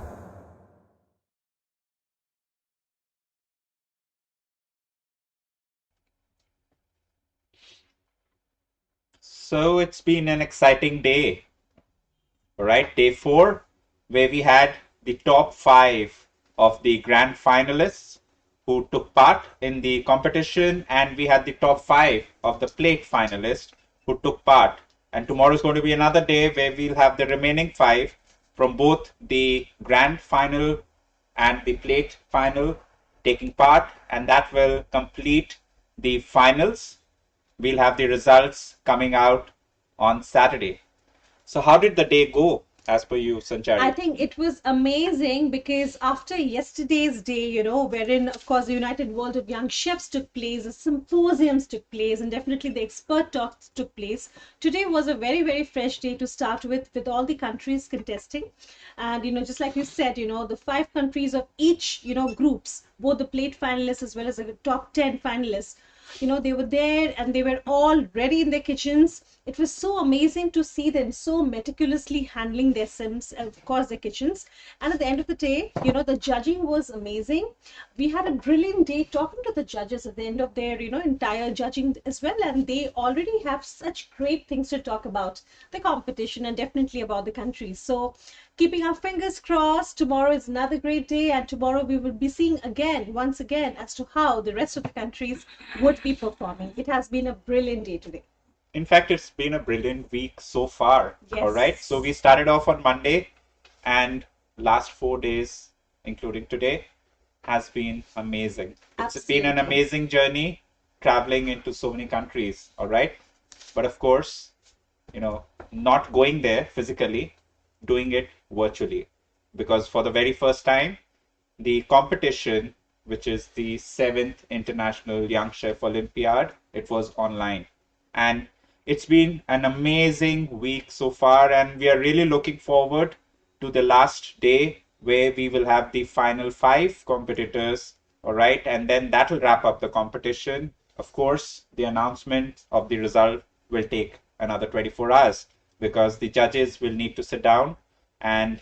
So it's been an exciting day. All right, day 4, where we had the top 5 of the grand finalists who took part in the competition, and we had the top 5 of the plate finalists who took part. And tomorrow is going to be another day where we'll have the remaining 5 from both the grand final and the plate final taking part, and that will complete the finals. We'll have the results coming out on Saturday. So how did the day go as per you, Sanchari? I think it was amazing because after yesterday's day, wherein, of course, the United World of Young Chefs took place, the symposiums took place, and definitely the expert talks took place. Today was a very, very fresh day to start with all the countries contesting. And, just like you said, the 5 countries of each, groups, both the plate finalists as well as the top 10 finalists, they were there and they were all ready in their kitchens. It was so amazing to see them so meticulously handling their sims, of course, their kitchens. And at the end of the day, the judging was amazing. We had a brilliant day talking to the judges at the end of their, entire judging as well. And they already have such great things to talk about the competition and definitely about the country. So keeping our fingers crossed, tomorrow is another great day, and tomorrow we will be seeing once again, as to how the rest of the countries would be performing. It has been a brilliant day today. In fact, it's been a brilliant week so far. Yes. All right. So we started off on Monday, and last 4 days, including today, has been amazing. It's been an amazing journey traveling into so many countries. All right. But of course, not going there physically, doing it virtually, because for the very first time, the competition, which is the 7th International Young Chef Olympiad, it was online. And it's been an amazing week so far, and we are really looking forward to the last day where we will have the final 5 competitors. All right. And then that will wrap up the competition. Of course, the announcement of the result will take another 24 hours because the judges will need to sit down and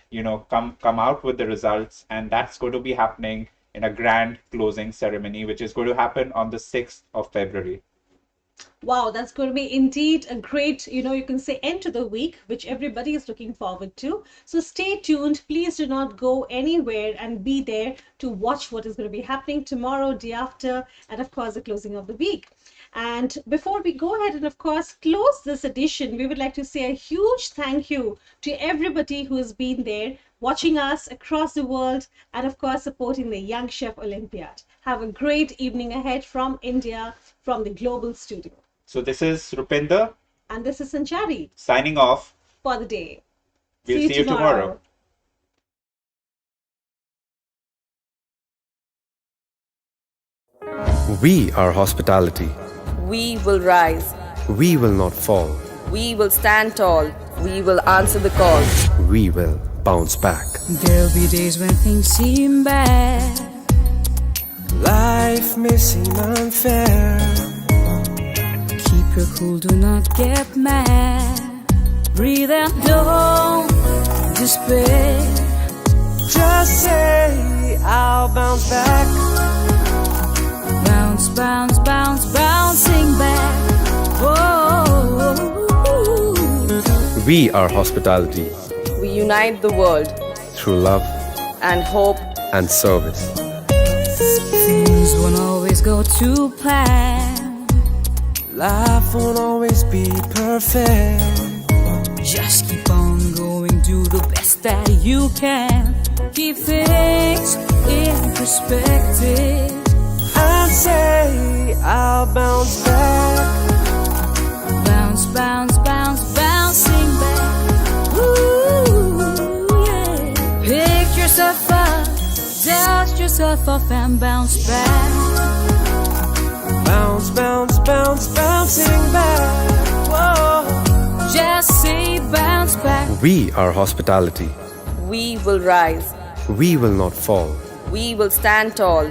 come out with the results, and that's going to be happening in a grand closing ceremony, which is going to happen on the 6th of February. Wow, that's going to be indeed a great, you can say end to the week, which everybody is looking forward to. So stay tuned. Please do not go anywhere and be there to watch what is going to be happening tomorrow, day after, and of course, the closing of the week. And before we go ahead and, of course, close this edition, we would like to say a huge thank you to everybody who has been there watching us across the world and, of course, supporting the Young Chef Olympiad. Have a great evening ahead from India, from the Global Studio. So this is Rupinder. And this is Sanchari. Signing off. For the day. We'll see you tomorrow. We are hospitality. We will rise. We will not fall. We will stand tall. We will answer the call. We will bounce back. There'll be days when things seem bad. Life may seem unfair. Keep your cool, do not get mad. Breathe and don't despair. Just say, I'll bounce back. Bounce, bounce, bounce, bouncing back. Whoa. We are hospitality We unite the world through love and hope. and service. Things won't always go to plan. Life won't always be perfect. Just keep on going, do the best that you can. Keep things in perspective. And say, I'll bounce back. Bounce, bounce, bounce, bouncing back. Ooh, yeah. Pick yourself up, dust yourself off and bounce back. Bounce, bounce, bounce, bouncing back. Whoa. Just say bounce back. We are hospitality. We will rise. We will not fall. We will stand tall.